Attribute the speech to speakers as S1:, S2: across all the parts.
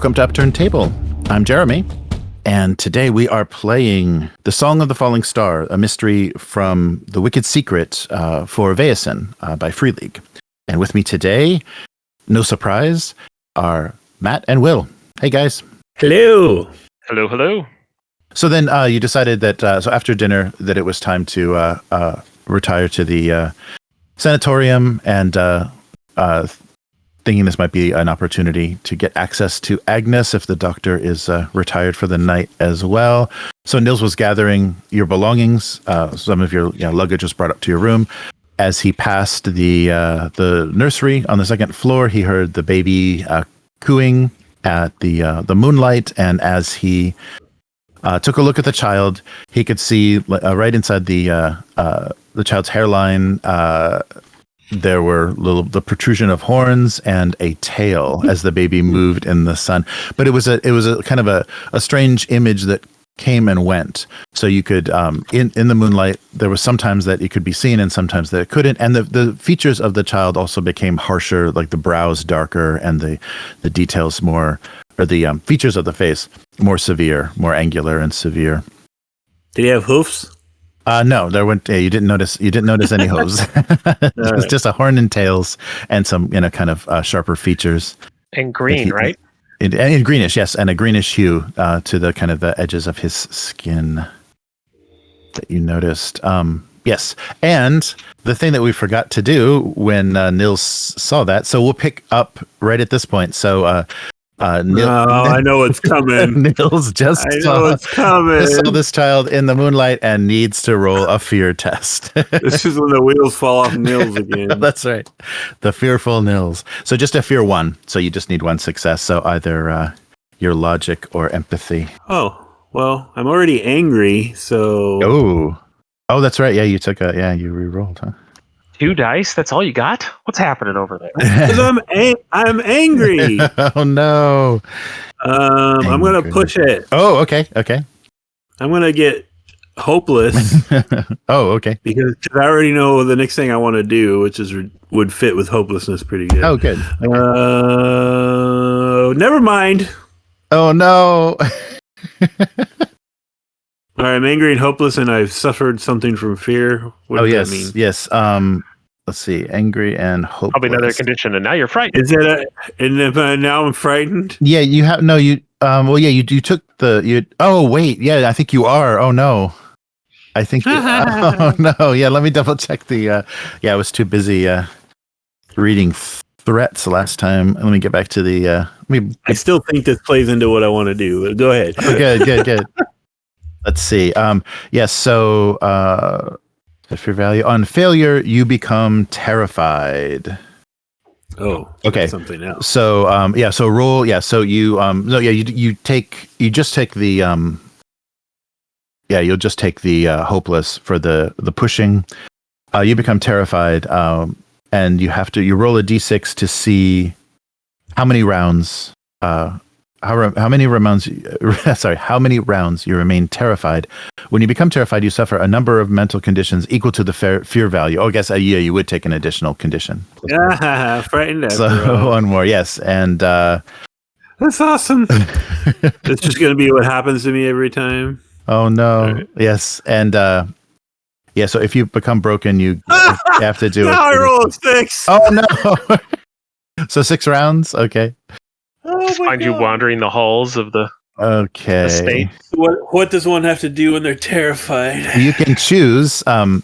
S1: Welcome to Upturned Table. I'm Jeremy, and today we are playing The Song of the Falling Star, a mystery from The Wicked Secret for Vaesen by Free League. And with me today, no surprise, are Matt and Will. Hey, guys.
S2: Hello.
S3: Hello, hello.
S1: So then you decided that, so after dinner, that it was time to retire to the sanatorium and thinking this might be an opportunity to get access to Agnes if the doctor is retired for the night as well. So Nils was gathering your belongings. Some of your luggage was brought up to your room. As he passed the nursery on the second floor, he heard the baby cooing at the moonlight, and as he took a look at the child, he could see right inside the child's hairline. There were the protrusion of horns and a tail as the baby moved in the sun. But it was a kind of a strange image that came and went. So you could in the moonlight, there was sometimes that it could be seen and sometimes that it couldn't. And the features of the child also became harsher, like the brows darker and the details more, or the features of the face more severe, more angular and severe.
S2: Did he have hoofs?
S1: No, there weren't. You didn't notice any hooves. Just a horn and tails and some, kind of sharper features.
S3: And green, right?
S1: And greenish, yes, and a greenish hue to the kind of the edges of his skin that you noticed. Yes, and the thing that we forgot to do when Nils saw that, so we'll pick up right at this point. So.
S2: I know what's coming.
S1: Nils just saw this child in the moonlight and needs to roll a fear test.
S2: This is when the wheels fall off Nils again.
S1: That's right. The fearful Nils. So just a fear 1. So you just need 1 success. So either your logic or empathy.
S2: Oh, well, I'm already angry, so...
S1: Oh, that's right. Yeah, you took you re-rolled, huh?
S3: 2 dice? That's all you got? What's happening over there?
S2: Because I'm angry.
S1: Oh no.
S2: I'm gonna push it.
S1: Oh, okay.
S2: I'm gonna get hopeless.
S1: Oh, okay.
S2: Because I already know the next thing I want to do, which would fit with hopelessness pretty good.
S1: Oh, good.
S2: Okay. Never mind.
S1: Oh no.
S2: All right, I'm angry and hopeless, and I've suffered something from fear. What does that mean?
S1: Yes. Let's see. Angry and hopeless.
S3: Probably another condition, and now you're frightened.
S2: Is it? Now I'm frightened.
S1: Yeah, you have no. You well, yeah, you took the you. Oh wait, yeah, I think you are. Oh no, I think. Oh no, yeah. Let me double check the. Yeah, I was too busy reading threats last time. Let me get back to the.
S2: I still think this plays into what I want to do. Go ahead.
S1: Oh, good. Let's see. Yes. So, fear value on failure, you become terrified.
S2: Oh,
S1: okay.
S2: Something else.
S1: So, So roll. Yeah. So you. No. Yeah. You just take the. Yeah. You'll just take the hopeless for the pushing. You become terrified. And you have to. You roll a d6 to see how many rounds. How many rounds you remain terrified. When you become terrified, you suffer a number of mental conditions equal to the fear value. Oh, I guess you would take an additional condition.
S2: Yeah, frightened.
S1: So one more, yes, and
S2: that's awesome. It's just going to be what happens to me every time.
S1: Oh no,
S2: right.
S1: Yes, and So if you become broken, you have to do it.
S2: I roll a 6.
S1: Oh no. So 6 rounds, okay.
S3: Find you wandering the halls of the estate.
S2: What does one have to do when they're terrified?
S1: You can choose. So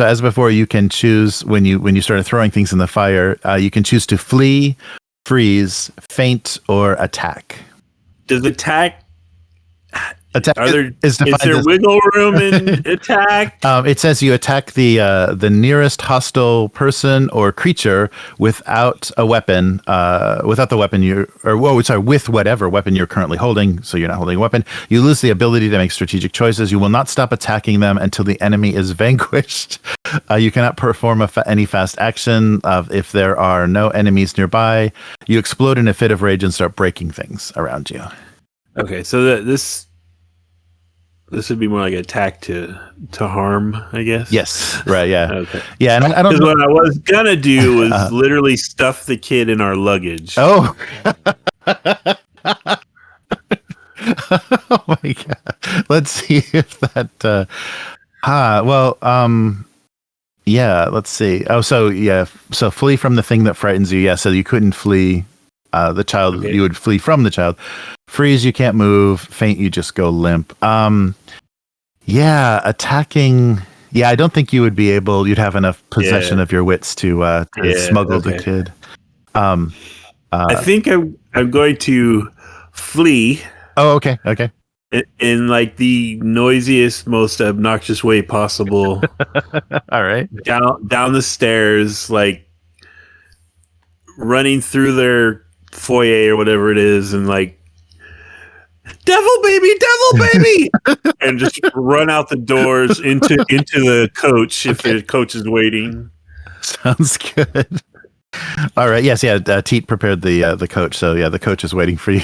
S1: as before, you can choose when you started throwing things in the fire. You can choose to flee, freeze, faint, or attack.
S2: Does attack?
S1: Attack
S2: is there wiggle room in attack?
S1: It says you attack the nearest hostile person or creature without a weapon, with whatever weapon you're currently holding. So you're not holding a weapon. You lose the ability to make strategic choices. You will not stop attacking them until the enemy is vanquished. You cannot perform any fast action if there are no enemies nearby. You explode in a fit of rage and start breaking things around you.
S2: Okay, so this would be more like attack to harm, I guess.
S1: Yes, right. Yeah.
S2: Okay.
S1: Yeah, and I don't know.
S2: What I was gonna do was literally stuff the kid in our luggage.
S1: Oh. Oh my god. Let's see if that yeah, let's see. Oh, so yeah, so flee from the thing that frightens you. Yeah, so you couldn't flee the child, okay. You would flee from the child. Freeze, you can't move. Faint, you just go limp. Yeah, attacking. Yeah, I don't think you would be able. You'd have enough possession of your wits to smuggle the kid.
S2: I think I'm going to flee.
S1: Oh, okay, okay.
S2: In like the noisiest, most obnoxious way possible.
S1: All right.
S2: Down the stairs, like running through their foyer or whatever it is, and like, devil baby, and just run out the doors into the coach if the coach is waiting.
S1: Sounds good. All right. Yes. Yeah. Teat prepared the coach, so yeah, the coach is waiting for you.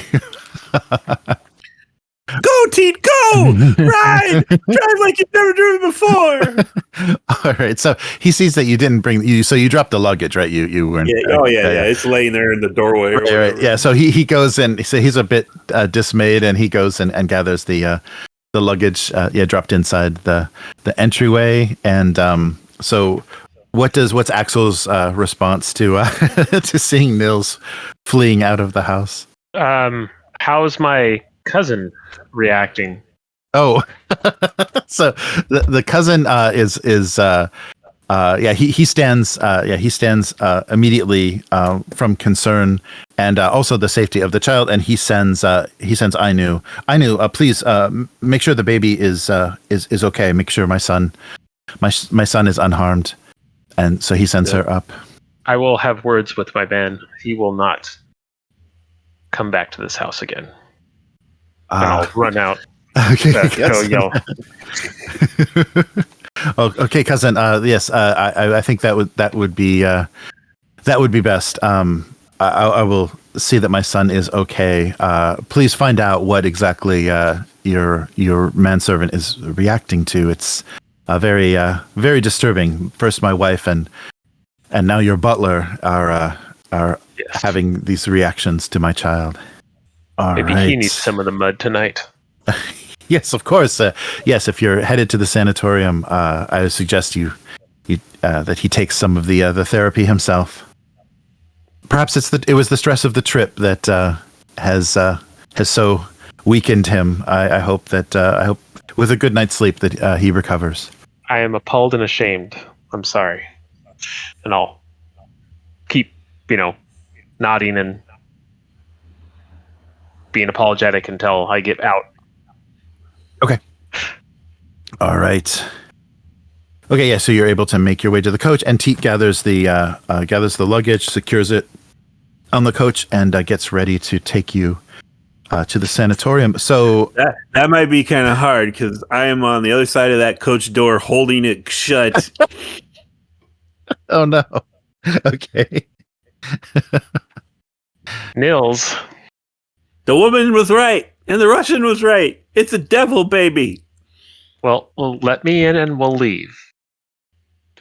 S2: Go, Teat, go! Ride! Drive like you've never driven before!
S1: All right, so he sees that you didn't bring you, so you dropped the luggage, right? You weren't.
S2: Yeah, yeah. It's laying there in the doorway.
S1: Right. Yeah, so he goes and so he's a bit dismayed, and he goes and gathers the luggage, dropped inside the entryway, and so what's Aksel's response to to seeing Nils fleeing out of the house?
S3: How's my cousin reacting?
S1: Oh, so the cousin he stands immediately from concern and also the safety of the child, and he sends Ainu, please make sure the baby is okay. Make sure my son is unharmed, and so he sends her up.
S3: I will have words with my man. He will not come back to this house again. And I'll run out.
S1: Okay,
S3: go yell.
S1: Oh, okay, cousin. Yes, I think that would be best. I will see that my son is okay. Please find out what exactly your manservant is reacting to. It's very disturbing. First, my wife and now your butler are having these reactions to my child.
S3: Maybe he needs some of the mud tonight.
S1: Yes, of course. Yes, if you're headed to the sanatorium, I would suggest that he takes some of the therapy himself. Perhaps it was the stress of the trip that has so weakened him. I hope with a good night's sleep that he recovers.
S3: I am appalled and ashamed. I'm sorry, and I'll keep nodding and being apologetic until I get out.
S1: Okay. All right. Okay, yeah, so you're able to make your way to the coach, and Teat gathers the luggage, secures it on the coach, and gets ready to take you to the sanatorium. So
S2: that might be kind of hard because I am on the other side of that coach door holding it shut.
S1: Oh no. Okay.
S3: Nils.
S2: The woman was right, and the Russian was right. It's a devil baby.
S3: Well, let me in and we'll leave.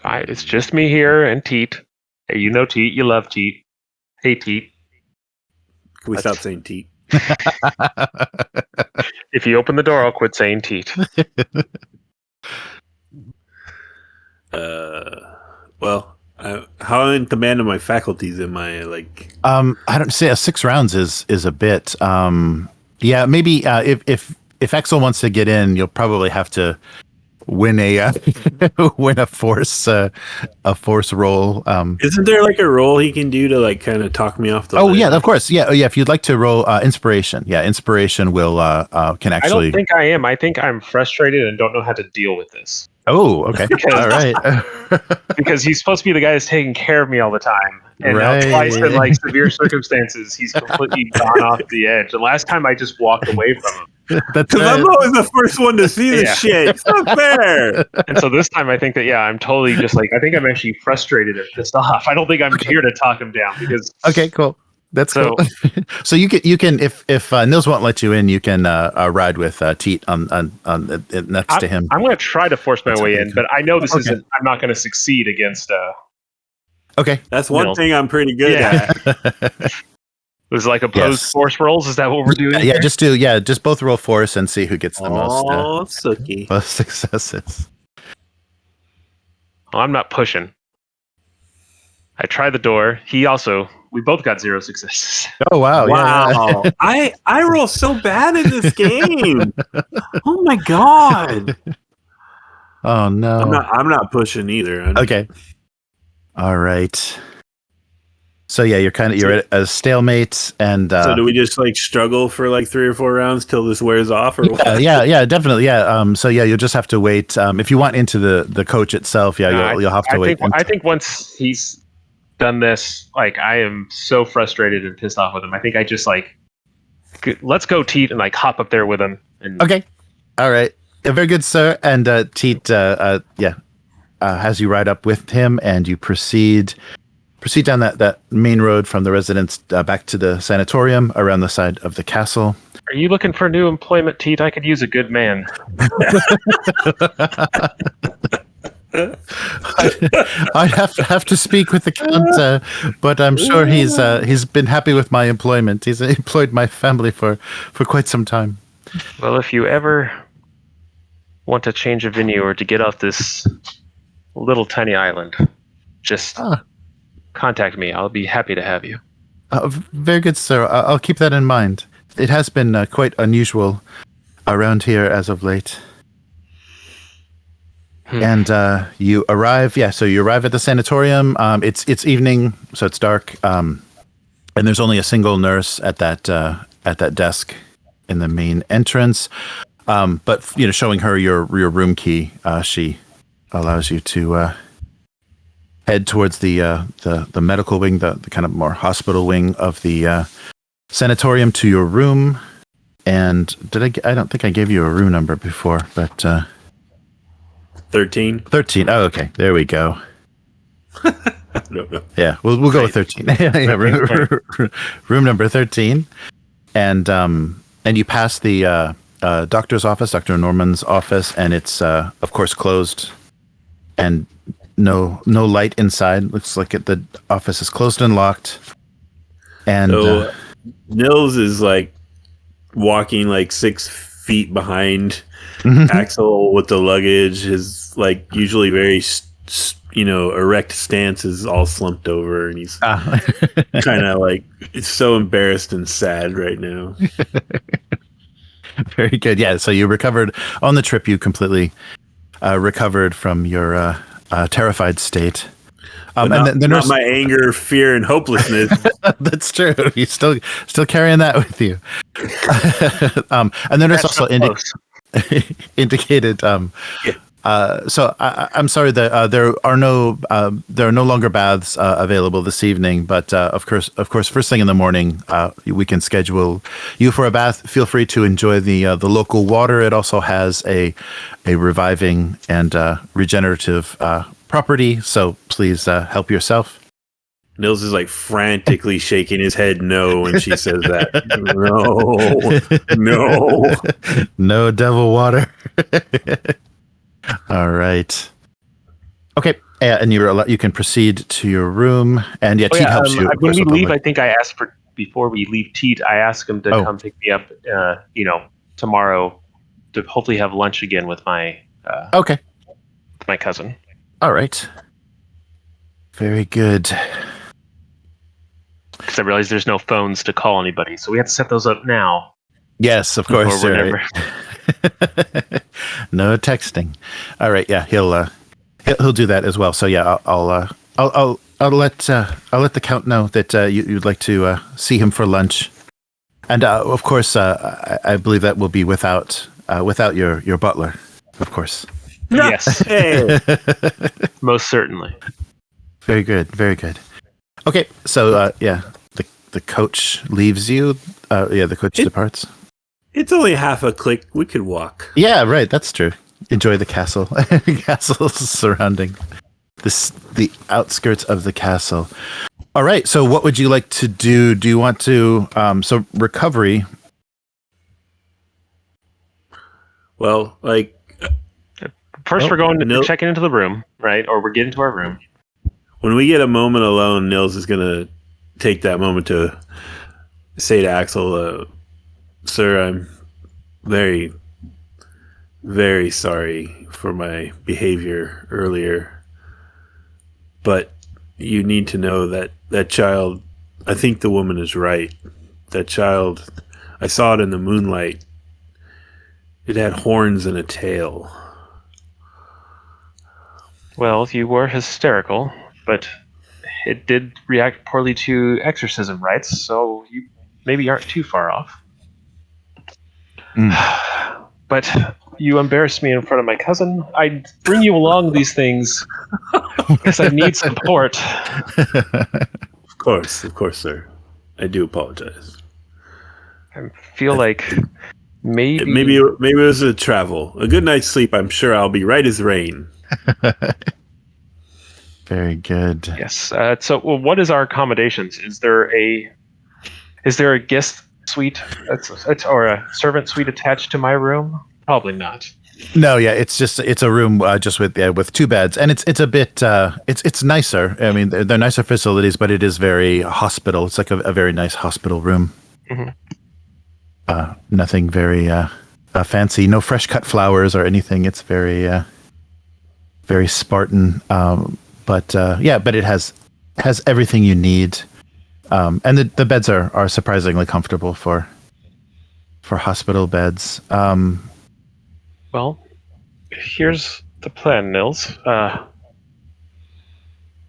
S3: It's just me here and Teat. Hey, you know Teat. You love Teat. Hey, Teat.
S2: Can we stop saying Teat?
S3: If you open the door, I'll quit saying Teat.
S2: Well, how in command of my faculties am I? Like,
S1: I don't say 6 rounds is a bit. Yeah, maybe if Aksel wants to get in, you'll probably have to win a force roll.
S2: Isn't there like a roll he can do to like kind of talk me off the?
S1: Oh, yeah, of course. Yeah. If you'd like to roll inspiration, inspiration will can actually.
S3: I don't think I am. I think I'm frustrated and don't know how to deal with this.
S1: Oh, okay. All right.
S3: Because he's supposed to be the guy that's taking care of me all the time. And now twice in like severe circumstances, he's completely gone off the edge. The last time I just walked away from him.
S2: Because I'm always the first one to see this shit. It's not fair.
S3: And so this time I think that, I'm totally just like, I think I'm actually frustrated and pissed off. I don't think I'm here to talk him down because.
S1: Okay, cool. That's cool. So you can if Nils won't let you in, you can ride with Teat on next to him.
S3: I'm going to try to force my way in, but I know this isn't. I'm not going to succeed against.
S1: Okay,
S2: that's one thing I'm pretty good at.
S3: Was it like opposed
S1: Yes.
S3: force rolls? Is that what we're doing?
S1: Yeah, just both roll force and see who gets the most
S2: Sookie.
S1: most successes.
S3: Well, I'm not pushing. I try the door. We both got 0 successes.
S1: Oh wow!
S2: Wow.
S1: Yeah.
S2: I roll so bad in this game. Oh my god.
S1: Oh no.
S2: I'm not pushing either.
S1: Okay. All right. So yeah, you're at a stalemate, and
S2: So do we just like struggle for like 3 or 4 rounds till this wears off, or what?
S1: yeah, definitely, yeah. So yeah, you'll just have to wait. If you want into the coach itself, yeah, you'll have to wait.
S3: I think once he's done this, like I am so frustrated and pissed off with him. I think I just like let's go Teat and like hop up there with him. And
S1: Okay. All right. Very good, sir. And Teat, has you ride up with him, and you proceed down that main road from the residence back to the sanatorium around the side of the castle.
S3: Are you looking for new employment, Teat? I could use a good man.
S1: I'd have to speak with the count, but I'm sure he's been happy with my employment. He's employed my family for quite some time.
S3: Well, if you ever want to change a venue or to get off this little tiny island, just contact me. I'll be happy to have you.
S1: Very good, sir. I'll keep that in mind. It has been quite unusual around here as of late. And you arrive. Yeah, so you arrive at the sanatorium. It's evening, so it's dark. And there's only a single nurse at that desk in the main entrance. But showing her your room key, she allows you to head towards the medical wing, the kind of more hospital wing of the sanatorium, to your room. And I don't think I gave you a room number before, but
S2: 13.
S1: 13. Oh, okay. There we go.
S2: No.
S1: Yeah, we'll go with 13. Yeah, room number 13. And you pass the doctor's office, Dr. Norman's office, and it's of course closed, and no light inside. Looks like the office is closed and locked. And
S2: so Nils is like walking like 6 feet behind Aksel with the luggage. His like usually very erect stance is all slumped over, and he's kind of like so embarrassed and sad right now.
S1: Very good. Yeah. So you recovered on the trip. You completely recovered from your terrified state.
S2: And the nurse, not my anger, fear, and hopelessness.
S1: That's true. You're still carrying that with you. And the nurse also indicated. So I'm sorry that there are no longer baths available this evening, but of course, first thing in the morning, we can schedule you for a bath. Feel free to enjoy the local water. It also has a reviving and regenerative property, so please help yourself.
S2: Nils is like frantically shaking his head no when she says that.
S1: No devil water. All right. Okay, and you can proceed to your room, and Teat helps you.
S3: When we leave, I think I asked for, before we leave Teat, I asked him to come pick me up, tomorrow, to hopefully have lunch again with my my cousin.
S1: All right. Very good.
S3: Because I realize there's no phones to call anybody, so we have to set those up now.
S1: Yes, of course. Right. No texting. All right. Yeah, he'll do that as well. So yeah, I'll let the Count know that you'd like to see him for lunch, and of course, I believe that will be without your butler, of course.
S3: Yes. Most certainly.
S1: Very good. Very good. Okay. So the coach leaves you. The coach departs.
S2: It's only half a click. We could walk.
S1: Yeah, right. That's true. Enjoy the castle. Castle's surrounding the outskirts of the castle. All right. So what would you like to do? Do you want to so recovery?
S2: Well, like
S3: first we're going to check into the room, right? Or we're getting to our room.
S2: When we get a moment alone, Nils is going to take that moment to say to Aksel, "Sir, I'm very, very sorry for my behavior earlier, but you need to know that that child. I think the woman is right. That child, I saw it in the moonlight. It had horns and a tail."
S3: Well, you were hysterical, but it did react poorly to exorcism rites, so you maybe aren't too far off. But you embarrassed me in front of my cousin. I bring you along these things because I need support.
S2: Of course, sir. I do apologize.
S3: I feel like
S2: Maybe it was a travel. A good night's sleep, I'm sure I'll be right as rain.
S1: Very good.
S3: Yes. So, what is our accommodations? Is there a guest suite or a servant suite attached to my room? Probably not.
S1: No, yeah, it's a room just with two beds, and it's a bit it's nicer. I mean, they're nicer facilities, but it is very hospital. It's like a very nice hospital room.
S3: Mm-hmm.
S1: Nothing very fancy. No fresh cut flowers or anything. It's very very Spartan. But it has everything you need, and the beds are surprisingly comfortable for hospital beds.
S3: Well, here's the plan, Nils. I'm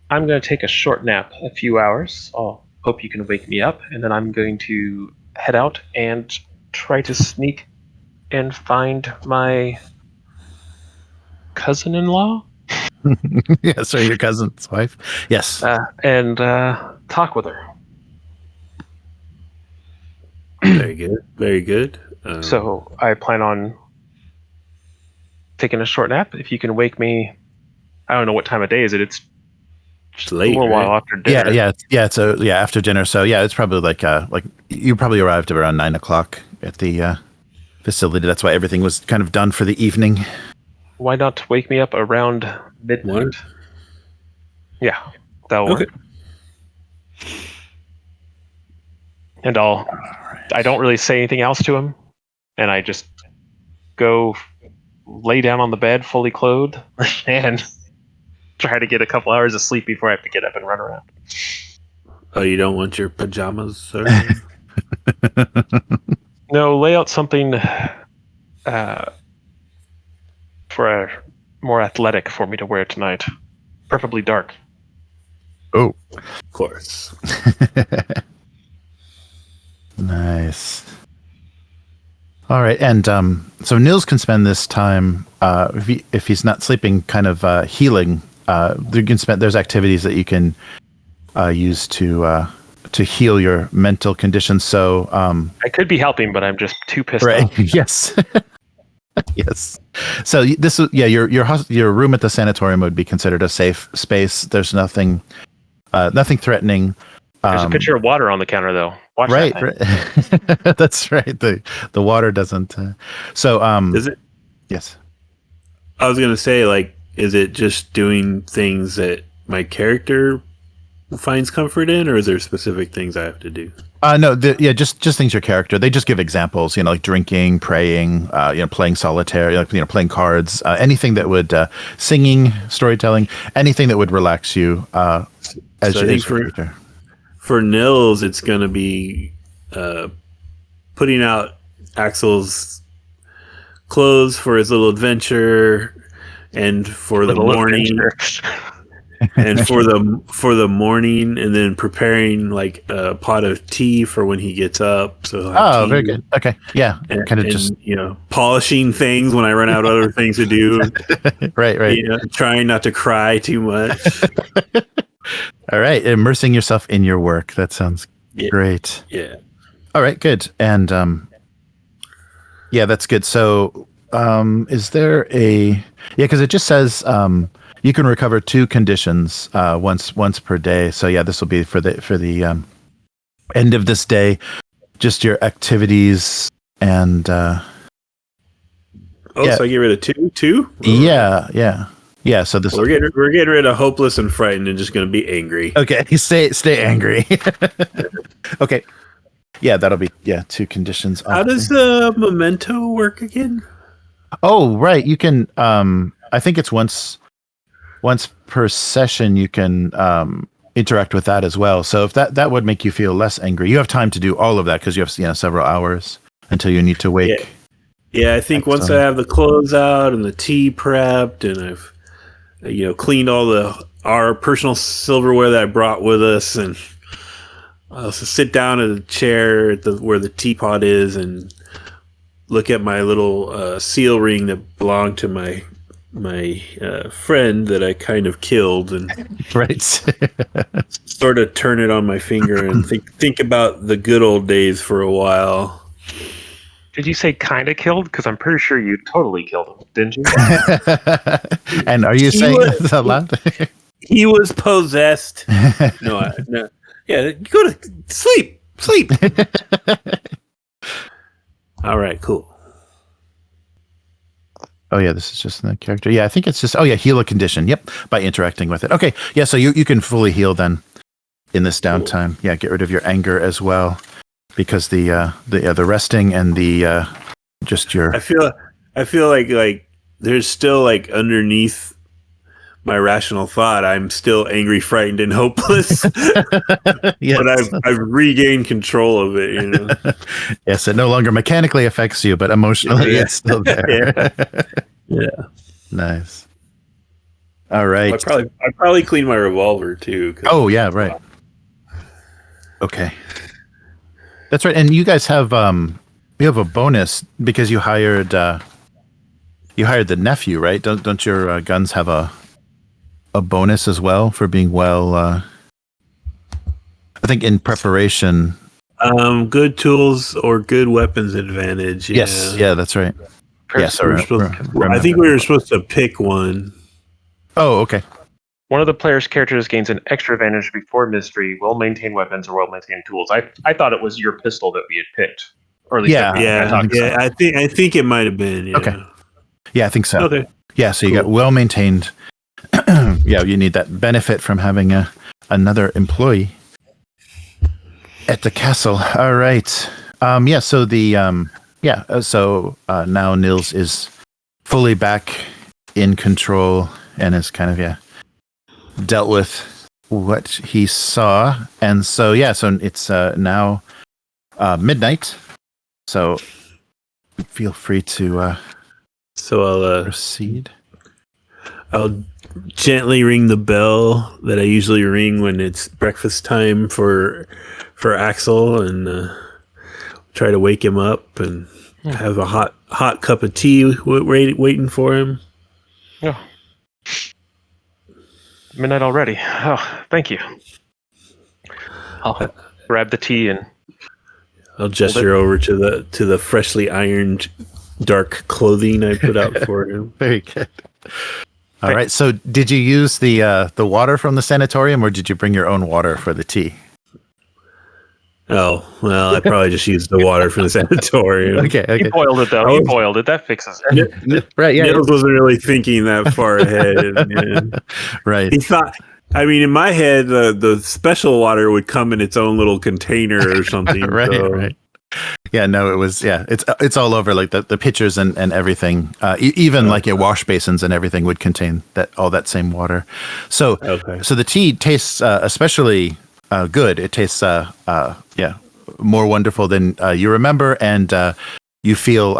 S3: going to take a short nap, a few hours. I'll hope you can wake me up, and then I'm going to head out and try to sneak and find my cousin-in-law.
S1: Yes, or your cousin's wife. Yes,
S3: and talk with her.
S2: Very good. Very good.
S3: So I plan on taking a short nap. If you can wake me, I don't know what time of day is it. It's
S2: late,
S3: a little while after dinner.
S1: It's after dinner. So yeah, it's probably like you probably arrived around 9:00 at the facility. That's why everything was kind of done for the evening.
S3: Why not wake me up around midnight?
S2: What?
S3: Yeah, that'll work. And I don't really say anything else to him, and I just go lay down on the bed fully clothed and try to get a couple hours of sleep before I have to get up and run around.
S2: Oh, you don't want your pajamas, sir?
S3: No, lay out something for a more athletic for me to wear tonight. Preferably dark.
S1: Oh,
S2: of course.
S1: Nice. All right, and so Nils can spend this time if he's not sleeping, kind of healing. There's activities that you can use to heal your mental conditions. So
S3: I could be helping, but I'm just too pissed
S1: right.
S3: off.
S1: Yes. Yes. So your room at the sanatorium would be considered a safe space. There's nothing threatening.
S3: There's a pitcher of water on the counter, though. Watch
S1: right.
S3: that.
S1: That's right. The water doesn't. Is
S2: it?
S1: Yes.
S2: I was gonna say, like, is it just doing things that my character finds comfort in, or is there specific things I have to do?
S1: No. Just things your character. They just give examples. Like drinking, praying, playing solitaire, playing cards, anything that would singing, storytelling, anything that would relax you. As
S2: so I think for Nils, it's going to be putting out Aksel's clothes for his little adventure, and for the morning, and for the morning, and then preparing like a pot of tea for when he gets up. So
S1: very good. Okay, yeah,
S2: and
S1: kind of just
S2: polishing things when I run out of other things to do.
S1: right.
S2: Trying not to cry too much.
S1: All right, immersing yourself in your work. That sounds great.
S2: Yeah.
S1: All right, good. And that's good. So, is there because it just says you can recover 2 conditions once per day. So yeah, this will be for the end of this day. Just your activities and. So
S2: I get rid of 2.
S1: Yeah. So this
S2: we're getting rid of hopeless and frightened and just going to be angry.
S1: Okay, stay angry. Okay. Yeah, that'll be 2 conditions.
S2: How does memento work again?
S1: Oh, right. You can. I think it's once per session. You can interact with that as well. So if that would make you feel less angry, you have time to do all of that because you have several hours until you need to wake.
S2: Yeah. I think once I have the clothes out and the tea prepped, and I've cleaned all our personal silverware that I brought with us, and I'll also sit down at a chair where the teapot is and look at my little seal ring that belonged to my friend that I kind of killed, and
S1: right.
S2: sort of turn it on my finger and think about the good old days for a while.
S3: Did you say kind of killed? Because I'm pretty sure you totally killed him, didn't you?
S1: And are you saying that out loud?
S2: He was possessed. No. Yeah, go to sleep. Sleep. All right, cool.
S1: Oh yeah, this is just the character. Yeah, I think it's just heal a condition. Yep, by interacting with it. Okay, yeah, so you can fully heal then in this downtime. Cool. Yeah, get rid of your anger as well, because the resting and the just your.
S2: I feel like there's still like underneath my rational thought, I'm still angry, frightened, and hopeless. Yes. But I've regained control of it.
S1: Yes, it no longer mechanically affects you, but emotionally it's still there.
S2: Yeah.
S1: Nice. All right.
S2: I probably cleaned my revolver too.
S1: Oh yeah, right. Okay. That's right. And you guys have you have a bonus because you hired the nephew, right? Don't your guns have a bonus as well for being well? I think in preparation.
S2: Good tools or good weapons advantage. Yeah.
S1: Yes, yeah, that's right. Yes,
S2: I think we were supposed to pick one.
S1: Oh, okay.
S3: One of the player's characters gains an extra advantage before mystery, will maintain weapons or will maintain tools. I thought it was your pistol that we had picked. Or at least
S2: I think it might have been. Yeah.
S1: Okay. Yeah, I think so.
S2: Okay.
S1: Yeah, so you got well maintained. Yeah, you need that benefit from having another employee at the castle. All right. So the so now Nils is fully back in control and is kind of dealt with what he saw, and so it's now midnight. So feel free to
S2: I'll
S1: proceed.
S2: I'll gently ring the bell that I usually ring when it's breakfast time for Aksel, and try to wake him up and have a hot cup of tea waiting for him.
S3: Yeah. Midnight already. Oh, thank you. I'll grab the tea and
S2: I'll gesture over to the freshly ironed dark clothing I put out for him.
S1: Very good. All right. So, did you use the water from the sanatorium, or did you bring your own water for the tea?
S2: Oh, well, I probably just used the water from the sanatorium.
S1: Okay.
S3: He boiled it, though. He boiled it. That fixes it.
S1: Right. Yeah.
S2: Nils wasn't really thinking that far ahead.
S1: Right.
S2: He thought. I mean, in my head, the special water would come in its own little container or something.
S1: Right.
S2: So.
S1: Right. Yeah, no, it was, it's all over, like the pitchers and everything, even like your wash basins and everything would contain all that same water. So, So the tea tastes especially good. It tastes, more wonderful than you remember, and you feel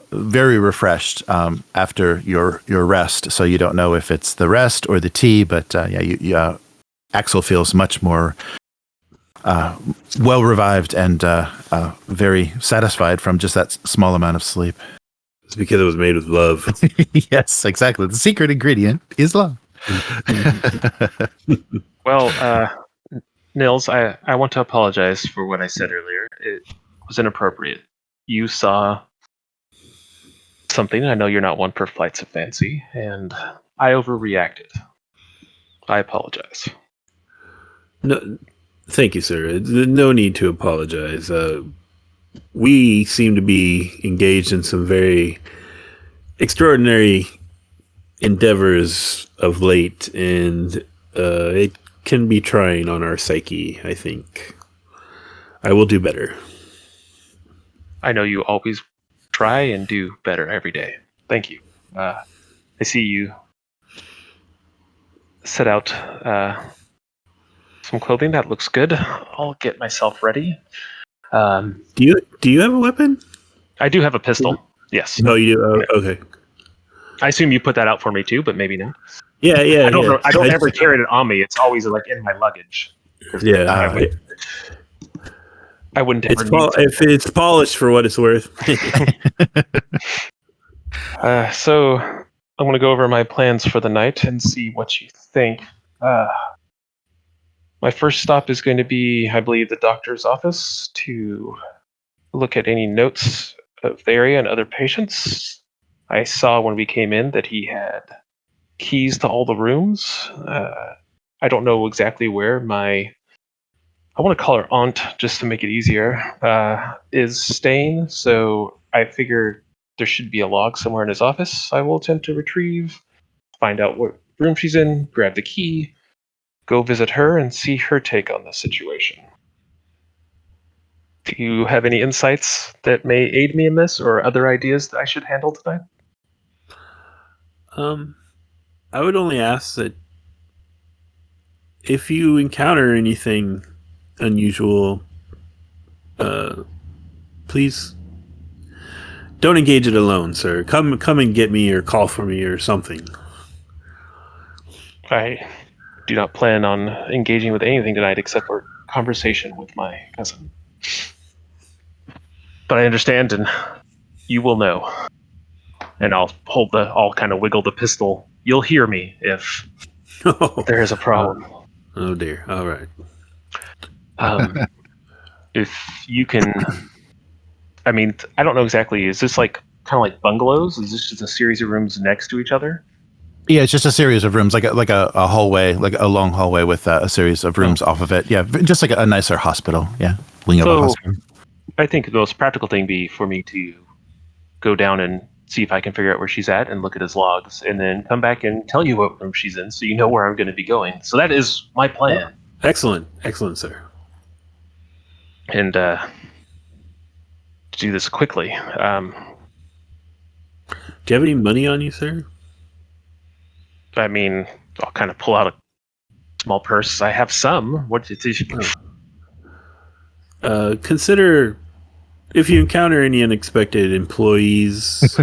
S1: very refreshed after your rest. So you don't know if it's the rest or the tea, but Aksel feels much more well revived and very satisfied from just that small amount of sleep.
S2: It's because it was made with love.
S1: Yes, exactly. The secret ingredient is love.
S3: Well, Nils, I want to apologize for what I said earlier. It was inappropriate. You saw something. I know you're not one for flights of fancy, and I overreacted. I apologize.
S2: No. Thank you, sir. No need to apologize. We seem to be engaged in some very extraordinary endeavors of late, and it can be trying on our psyche, I think. I will do better.
S3: I know you always try and do better every day. Thank you. I see you set out some clothing. That looks good. I'll get myself ready.
S2: Do you have a weapon?
S3: I do have a pistol. Yes.
S2: No, you do. Oh, okay.
S3: I assume you put that out for me too, but maybe not.
S2: Yeah.
S3: I don't know. I don't ever carry it on me. It's always like in my luggage.
S2: Yeah.
S3: I wouldn't.
S2: If it's polished for what it's worth.
S3: So I'm going to go over my plans for the night and see what you think. My first stop is going to be, I believe, the doctor's office to look at any notes of the area and other patients. I saw when we came in that he had keys to all the rooms. I don't know exactly where I want to call her aunt just to make it easier, is staying. So I figure there should be a log somewhere in his office I will attempt to retrieve, find out what room she's in, grab the key, go visit her, and see her take on the situation. Do you have any insights that may aid me in this, or other ideas that I should handle tonight?
S2: I would only ask that if you encounter anything unusual, please don't engage it alone, sir. Come and get me or call for me or something.
S3: I do not plan on engaging with anything tonight except for conversation with my cousin. But I understand, and you will know. And I'll kind of wiggle the pistol. You'll hear me if there is a problem.
S2: Oh dear. All right.
S3: If you can, I mean, I don't know exactly. Is this like kind of like bungalows? Is this just a series of rooms next to each other?
S1: Yeah, it's just a series of rooms, like a hallway, like a long hallway with a series of rooms off of it. Yeah, just like a nicer hospital. Yeah, wing of a hospital.
S3: I think the most practical thing be for me to go down and see if I can figure out where she's at and look at his logs, and then come back and tell you what room she's in, so you know where I'm going to be going. So that is my plan.
S2: Excellent, sir.
S3: And to do this quickly.
S2: Do you have any money on you, sir?
S3: I mean, I'll kind of pull out a small purse. I have some. What did you
S2: consider if you encounter any unexpected employees,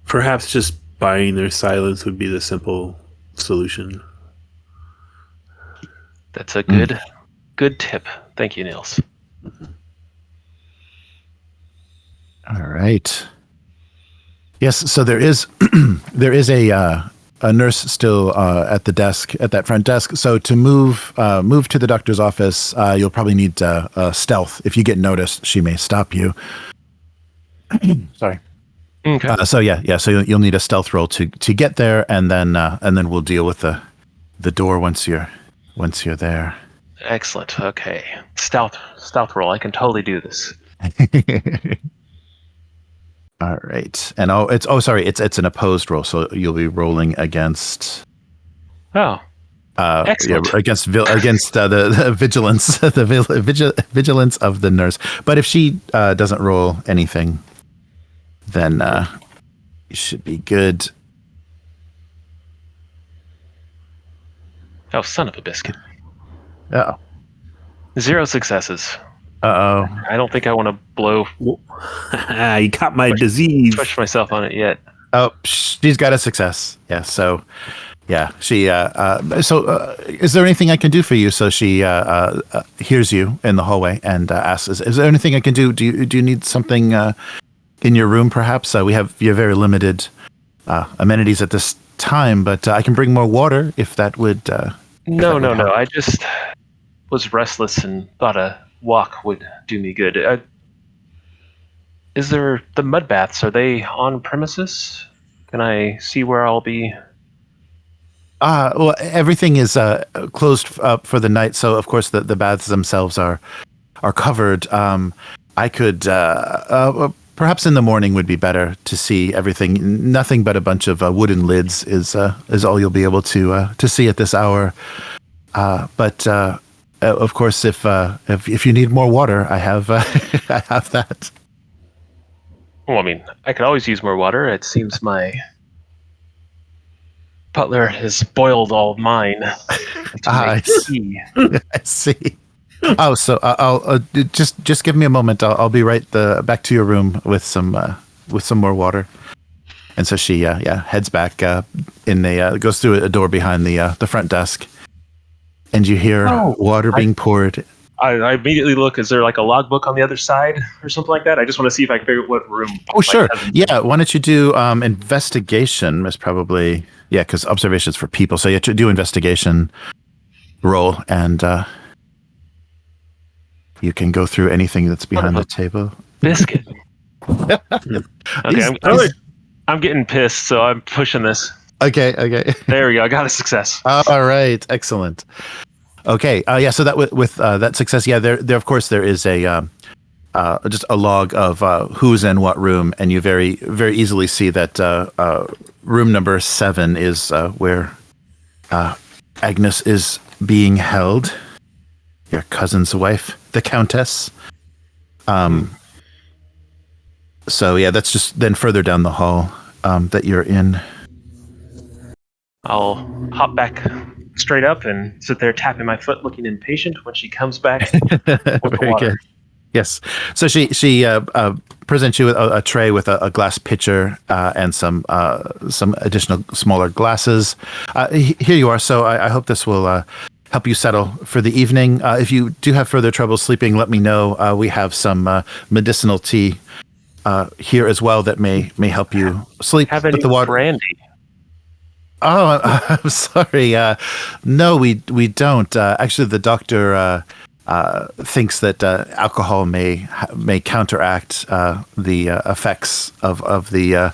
S2: perhaps just buying their silence would be the simple solution.
S3: That's a good tip. Thank you, Nils.
S1: All right. Yes, so there is a nurse still at the desk, at that front desk. So to move to the doctor's office, you'll probably need stealth. If you get noticed, she may stop you. Sorry.
S3: Okay.
S1: So you'll need a stealth roll to get there, and then we'll deal with the door once you're there.
S3: Excellent. Okay. Stealth roll. I can totally do this.
S1: All right. And it's an opposed roll, so you'll be rolling against
S3: excellent.
S1: Yeah, against the vigilance, vigilance of the nurse. But if she doesn't roll anything, then you should be good.
S3: Oh, son of a biscuit.
S1: Oh.
S3: 0 successes.
S1: Uh-oh.
S3: I don't think I want to blow.
S2: You got my disease.
S3: Push myself on it yet.
S1: Oh, she's got a success. Yeah. So, yeah. She. Is there anything I can do for you? So she hears you in the hallway and asks, "Is there anything I can do? Do you need something in your room? Perhaps you have very limited amenities at this time, but I can bring more water if that would."
S3: No. I just was restless and thought a walk would do me good. Is there the mud baths? Are they on premises? Can I see where I'll be?
S1: Well, everything is closed up for the night, so of course the baths themselves are covered. I could perhaps in the morning would be better to see everything. Nothing but a bunch of wooden lids is all you'll be able to see at this hour. But of course, if you need more water, I have I have that.
S3: Well, I mean, I could always use more water. It seems my butler has boiled all of mine to make tea.
S1: I see. Oh, so I'll just give me a moment. I'll be right back to your room with some more water. And so she heads back goes through a door behind the front desk, and you hear water being poured.
S3: I immediately look. Is there like a logbook on the other side or something like that? I just want to see if I can figure out what room.
S1: Oh, sure. Yeah. Why don't you do investigation? Is probably because observations for people. So you have to do investigation roll, and you can go through anything that's behind the table.
S3: Biscuit. Okay, I'm getting pissed, so I'm pushing this.
S1: Okay.
S3: There we go. I got a success.
S1: All right. Excellent. Okay. So that with that success, there of course there is a just a log of who's in what room, and you very very easily see that room number 7 is where Agnes is being held. Your cousin's wife, the Countess. So that's just then further down the hall that you're in.
S3: I'll hop back straight up and sit there tapping my foot, looking impatient when she comes back with the water.
S1: Good. Yes. So she presents you with a tray with a glass pitcher and some additional smaller glasses. Here you are. So I hope this will help you settle for the evening. If you do have further trouble sleeping, let me know. We have some medicinal tea here as well that may help you sleep.
S3: Have any brandy?
S1: Oh, I'm sorry. No, we don't. Actually, the doctor thinks that alcohol may counteract the effects of the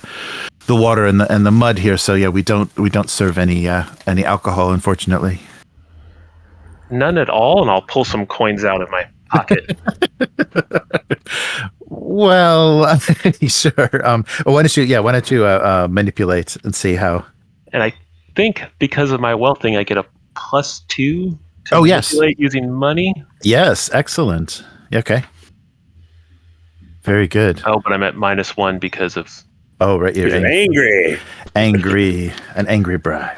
S1: water and the mud here. So we don't serve any alcohol, unfortunately.
S3: None at all, and I'll pull some coins out of my pocket.
S1: Well, sure. Why don't you manipulate and see how?
S3: And I think because of my wealthing, I get a +2 to
S1: yes,
S3: manipulate using money.
S1: Yes, excellent. Okay. Very good.
S3: Oh, but I'm at -1 because of...
S1: Oh, right. You're
S2: angry.
S1: An angry bribe.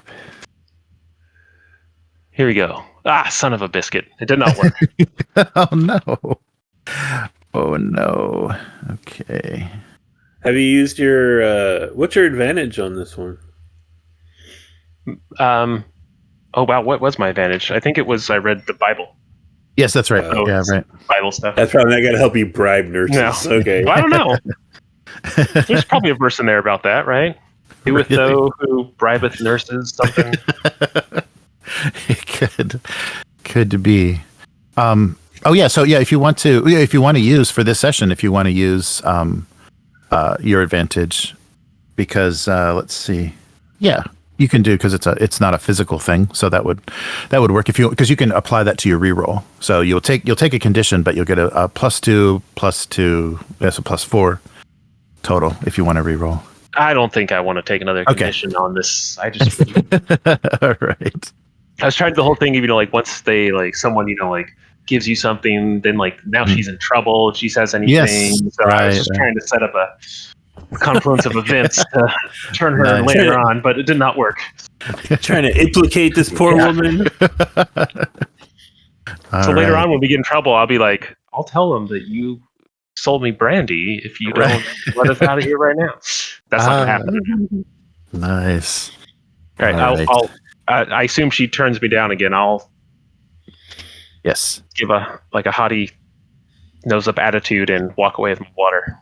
S3: Here we go. Son of a biscuit. It did not work.
S1: Oh, no. Okay.
S2: Have you used your... what's your advantage on this one?
S3: Oh, wow. What was my advantage? I think it was I read the Bible.
S1: Yes, that's right. Right.
S3: Bible stuff.
S2: That's probably not going to help you bribe nurses.
S3: No.
S2: Okay.
S3: Well, I don't know. There's probably a verse in there about that, right? Who with thou who bribeth nurses, something.
S1: It could be. So if you want to use for this session, if you want to use your advantage, because let's see, you can do, because it's not a physical thing, so that would work because you can apply that to your reroll. So you'll take a condition, but you'll get a +2 so +4 total if you want to reroll.
S3: I don't think I want to take another condition on this. I just
S1: all right.
S3: I was trying the whole thing, once they someone gives you something, then now she's in trouble if she says anything.
S1: Yes,
S3: so I was just trying to set up a confluence of events to turn her in later on, but it did not work.
S2: Trying to implicate this poor woman.
S3: So later on, when we get in trouble, I'll be like, I'll tell them that you sold me brandy if you don't let us out of here right now. That's not gonna happen.
S1: Nice.
S3: All right. I assume she turns me down again. I'll give a haughty nose up attitude and walk away with my water.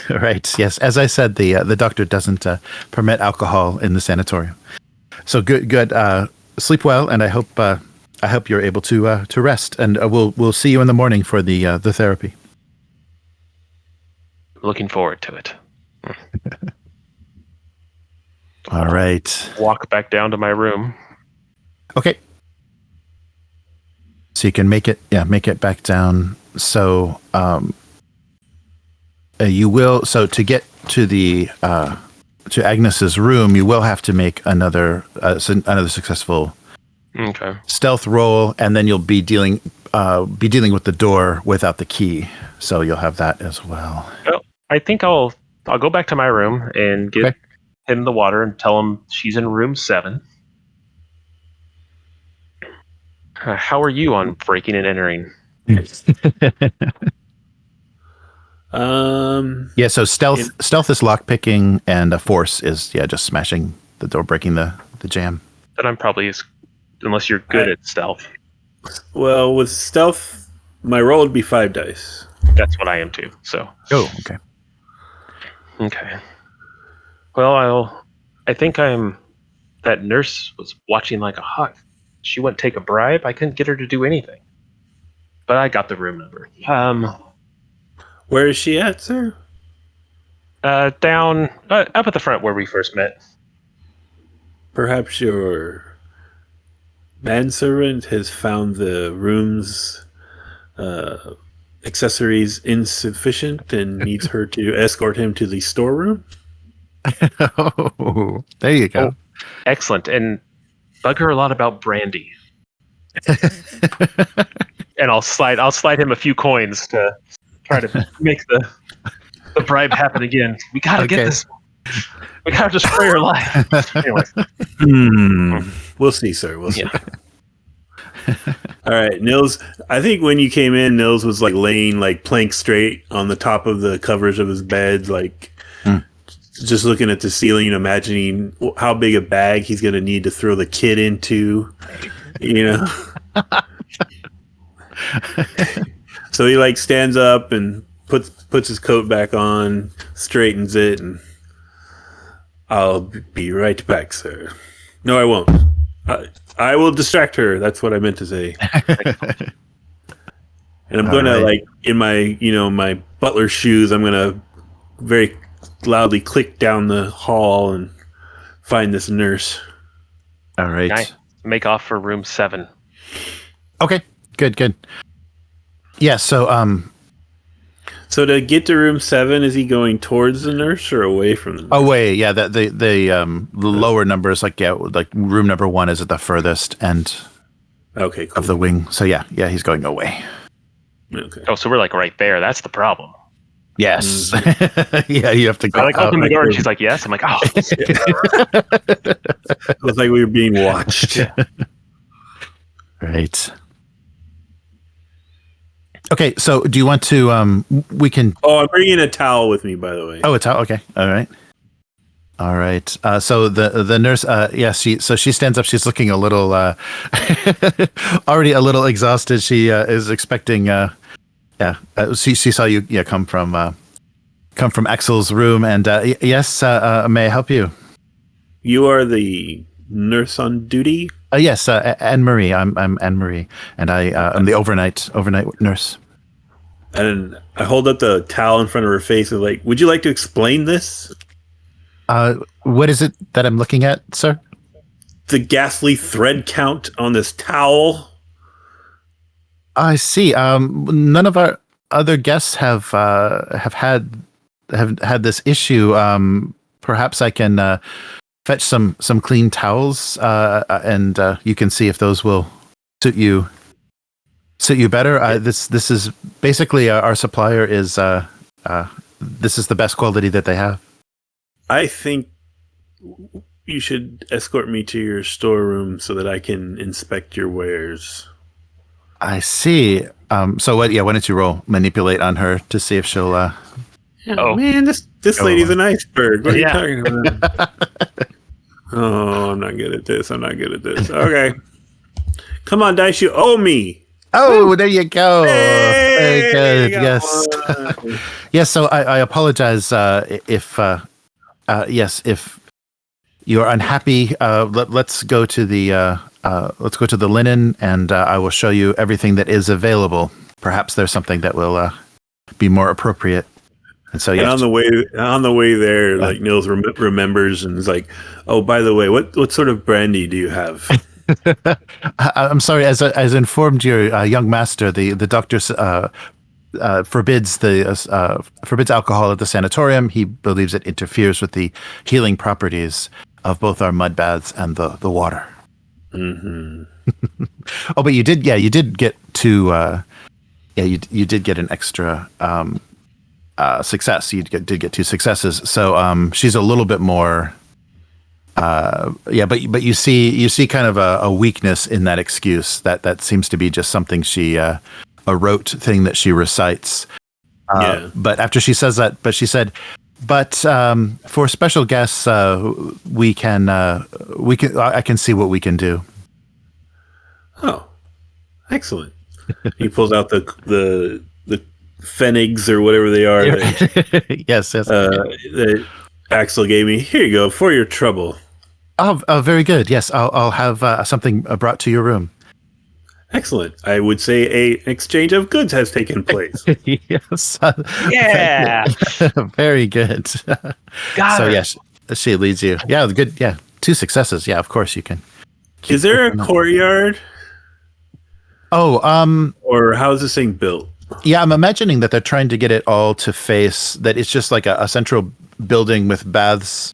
S1: Right. Yes. As I said, the doctor doesn't permit alcohol in the sanatorium. So good. Sleep well, and I hope you're able to rest. And we'll see you in the morning for the therapy.
S3: Looking forward to it.
S1: All right.
S3: Walk back down to my room.
S1: Okay. So you can make it back down. So you will. So to get to the to Agnes's room, you will have to make another successful stealth roll, and then you'll be dealing be dealing with the door without the key, so you'll have that as well.
S3: Well, I think I'll go back to my room and give him the water and tell him she's in room 7. How are you on breaking and entering?
S1: Yeah, so stealth is lockpicking, and a force is just smashing the door, breaking the jam.
S3: Then I'm probably unless you're good at stealth.
S2: Well, with stealth, my roll would be 5 dice.
S3: That's what I am too. So.
S1: Oh, okay.
S3: Okay. Well, I think that nurse was watching like a hawk. She wouldn't take a bribe. I couldn't get her to do anything. But I got the room number.
S2: Where is she at, sir?
S3: Down up at the front where we first met.
S2: Perhaps your manservant has found the room's accessories insufficient and needs her to escort him to the storeroom.
S1: Oh, there you go.
S3: Oh, excellent. And bug her a lot about brandy. And I'll slide him a few coins to try to make the bribe happen again. We gotta get this. We gotta destroy her life. Anyway.
S2: We'll see, sir. We'll see. All right, Nils. I think when you came in, Nils was like laying like plank straight on the top of the covers of his bed, like just looking at the ceiling, imagining how big a bag he's going to need to throw the kid into, So he like stands up and puts his coat back on, straightens it, and I'll be right back, sir. No, I won't. I will distract her. That's what I meant to say. And I'm going to like in my, my butler shoes, I'm going to very loudly click down the hall and find this nurse.
S1: All right.
S3: Nice. Make off for room 7.
S1: Okay. Good. Yeah. So
S2: to get to room 7, is he going towards the nurse or away from the nurse?
S1: Away. Yeah. The lower numbers, like room number 1 is at the furthest end.
S2: Okay. Cool.
S1: Of the wing. So yeah, he's going away.
S2: Okay.
S3: Oh, so we're like right there. That's the problem.
S1: Yes. Yeah, you have to go.
S3: I like open the door and she's like, yes. I'm like, oh.
S2: It was like we were being watched.
S1: Right. Okay, so do you want to? We can.
S2: Oh, I'm bringing a towel with me, by the way.
S1: Oh, a towel. Okay. All right. So the nurse. She stands up. She's looking a little, already a little exhausted. She is expecting. She saw you. Yeah, come from Aksel's room, and yes. May I help you?
S2: You are the nurse on duty.
S1: Yes, Anne Marie. I'm Anne Marie, and I'm the overnight nurse.
S2: And I hold up the towel in front of her face and like, would you like to explain this?
S1: What is it that I'm looking at, sir?
S2: The ghastly thread count on this towel.
S1: I see. None of our other guests have had this issue. Perhaps I can fetch some clean towels, and you can see if those will suit you better. This is basically our supplier is. This is the best quality that they have.
S2: I think you should escort me to your storeroom so that I can inspect your wares.
S1: I see. So what? Yeah, why don't you roll manipulate on her to see if she'll.
S2: Oh man, this lady's an iceberg. What are you talking about? Oh, I'm not good at this. Okay, come on, Dice. You owe me.
S1: Oh, there you go.
S2: Hey,
S1: very good. Yes. Yes. So I apologize if you're unhappy. Let's go to the linen, and I will show you everything that is available. Perhaps there's something that will be more appropriate. And so,
S2: and on the way there, like Nils remembers and is like, "Oh, by the way, what sort of brandy do you have?"
S1: I'm sorry, as informed your young master, the doctor forbids alcohol at the sanatorium. He believes it interferes with the healing properties of both our mud baths and the water.
S2: Mm-hmm.
S1: Oh, but you did. Yeah, you did get two. You did get an extra success. Did get two successes. So she's a little bit more. But you see kind of a weakness in that excuse. That seems to be just something she a rote thing that she recites. But after she says that, she said, "But for special guests, we can. I can see what we can do."
S2: Oh, excellent! He pulls out the pfennigs or whatever they are.
S1: Yes.
S2: That Aksel gave me. Here you go for your trouble.
S1: Oh, very good. Yes, I'll have something brought to your room.
S2: Excellent. I would say an exchange of goods has taken place.
S1: Yes.
S3: Yeah.
S1: Very good.
S3: Got her.
S1: Yes, she leads you. Yeah, good. Yeah, two successes. Yeah, of course you can.
S2: Is there a courtyard?
S1: Oh,
S2: or how is this thing built?
S1: yeah, I'm imagining that they're trying to get it all to face that it's just like a central building with baths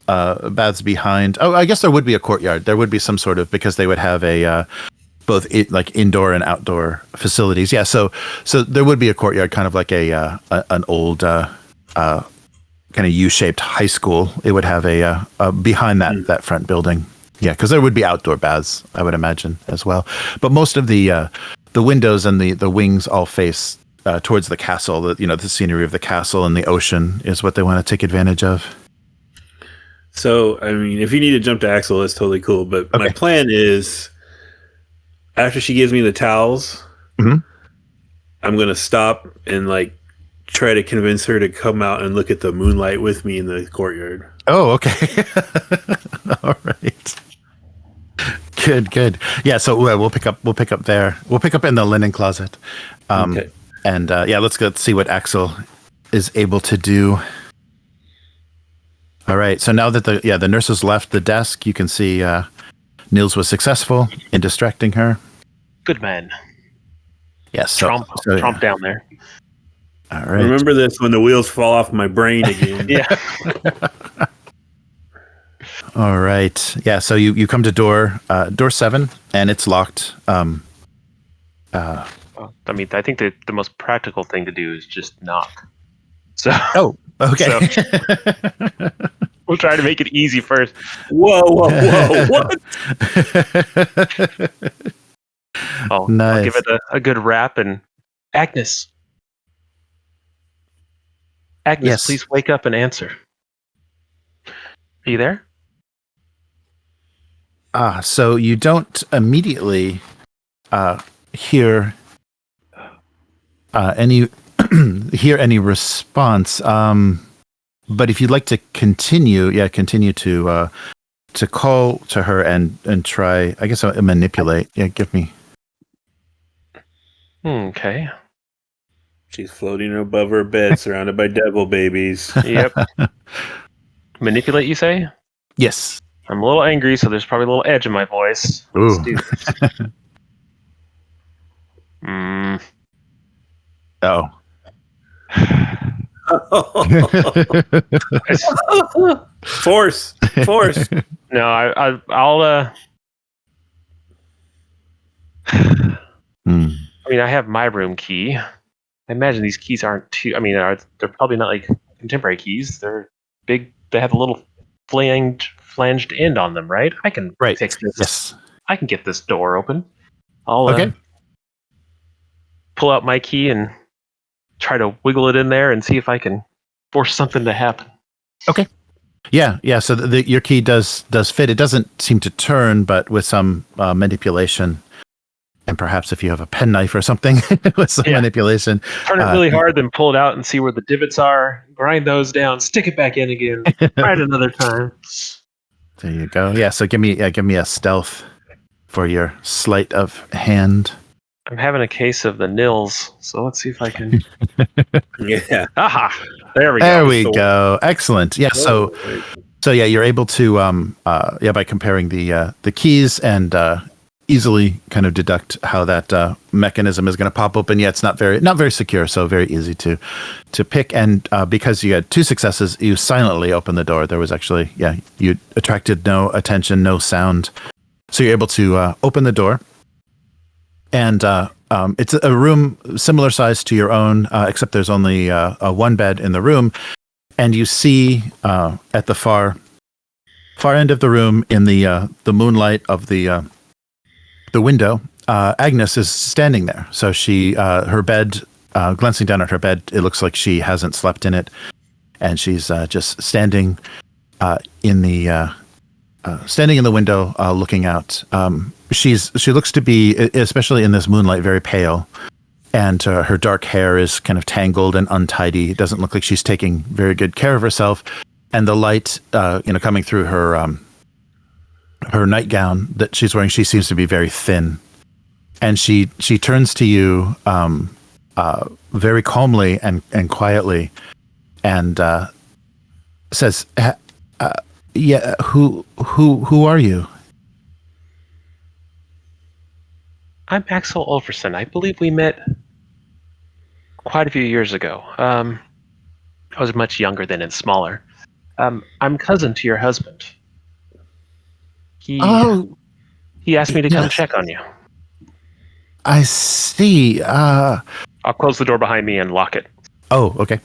S1: behind. Oh, I guess there would be a courtyard. There would be some sort of, because they would have a both like indoor and outdoor facilities. Yeah, so there would be a courtyard, kind of like an old kind of U-shaped high school. It would have a behind that front building. Yeah, because there would be outdoor baths, I would imagine, as well. But most of the windows and the wings all face towards the castle. The scenery of the castle and the ocean is what they want to take advantage of.
S2: So, I mean, if you need to jump to Aksel, that's totally cool. But my plan is, after she gives me the towels, I'm going to stop and try to convince her to come out and look at the moonlight with me in the courtyard.
S1: Oh, okay. All right. Good. Yeah, so we'll pick up there. We'll pick up in the linen closet.
S2: Okay.
S1: And let's go see what Aksel is able to do. All right. So now that the nurses left the desk, you can see Nils was successful in distracting her.
S3: Good man.
S1: Yes.
S3: Tromp down there.
S1: All right.
S2: Remember this when the wheels fall off my brain again.
S3: Yeah.
S1: All right. Yeah. So you come to door 7, and it's locked.
S3: I mean, I think that the most practical thing to do is just knock. So.
S1: Oh, okay.
S3: So, we'll try to make it easy first.
S2: Whoa! What?
S3: I'll give it a good rap and Agnes,
S1: yes.
S3: Please wake up and answer. Are you there?
S1: So you don't immediately hear any response. But if you'd like to continue to call to her and try, I guess, manipulate. Yeah, give me.
S3: Okay.
S2: She's floating above her bed, surrounded by devil babies.
S3: Yep. Manipulate, you say?
S1: Yes.
S3: I'm a little angry, so there's probably a little edge in my voice.
S1: Ooh.
S3: Let's do this.
S1: Oh.
S2: Force.
S3: No, I'll. I mean, I have my room key. I imagine these keys aren't too. I mean, they're probably not like contemporary keys. They're big. They have a little flanged end on them, right? I can fix this.
S1: Yes.
S3: I can get this door open. I'll pull out my key and try to wiggle it in there and see if I can force something to happen.
S1: Okay. Yeah. So your key does fit. It doesn't seem to turn, but with some manipulation, and perhaps if you have a penknife or something with some manipulation.
S3: Turn it really hard, then pull it out and see where the divots are. Grind those down. Stick it back in again. Try it another time.
S1: There you go. Yeah. So give me a stealth for your sleight of hand.
S3: I'm having a case of the Nils, so let's see if I can.
S2: Yeah.
S3: Aha! There we go.
S1: There we go. Excellent. Yeah. So you're able to by comparing the keys and easily kind of deduct how that mechanism is going to pop open. Yeah, it's not very secure, so very easy to pick. And because you had 2 successes, you silently opened the door. There was actually you attracted no attention, no sound. So you're able to open the door. And it's a room similar size to your own, except there's only one bed in the room. And you see at the far end of the room, in the moonlight of the window, Agnes is standing there. So she, her bed, glancing down at her bed, it looks like she hasn't slept in it, and she's just standing in the window, looking out. She looks to be, especially in this moonlight, very pale, and her dark hair is kind of tangled and untidy. It doesn't look like she's taking very good care of herself. And the light, coming through her nightgown that she's wearing, she seems to be very thin. And she turns to you very calmly and quietly, and says, "Yeah, who are you?"
S3: I'm Aksel Olafrsson. I believe we met quite a few years ago. I was much younger then and smaller. I'm cousin to your husband. He asked me to come check on you.
S1: I see.
S3: I'll close the door behind me and lock it.
S1: Oh, okay.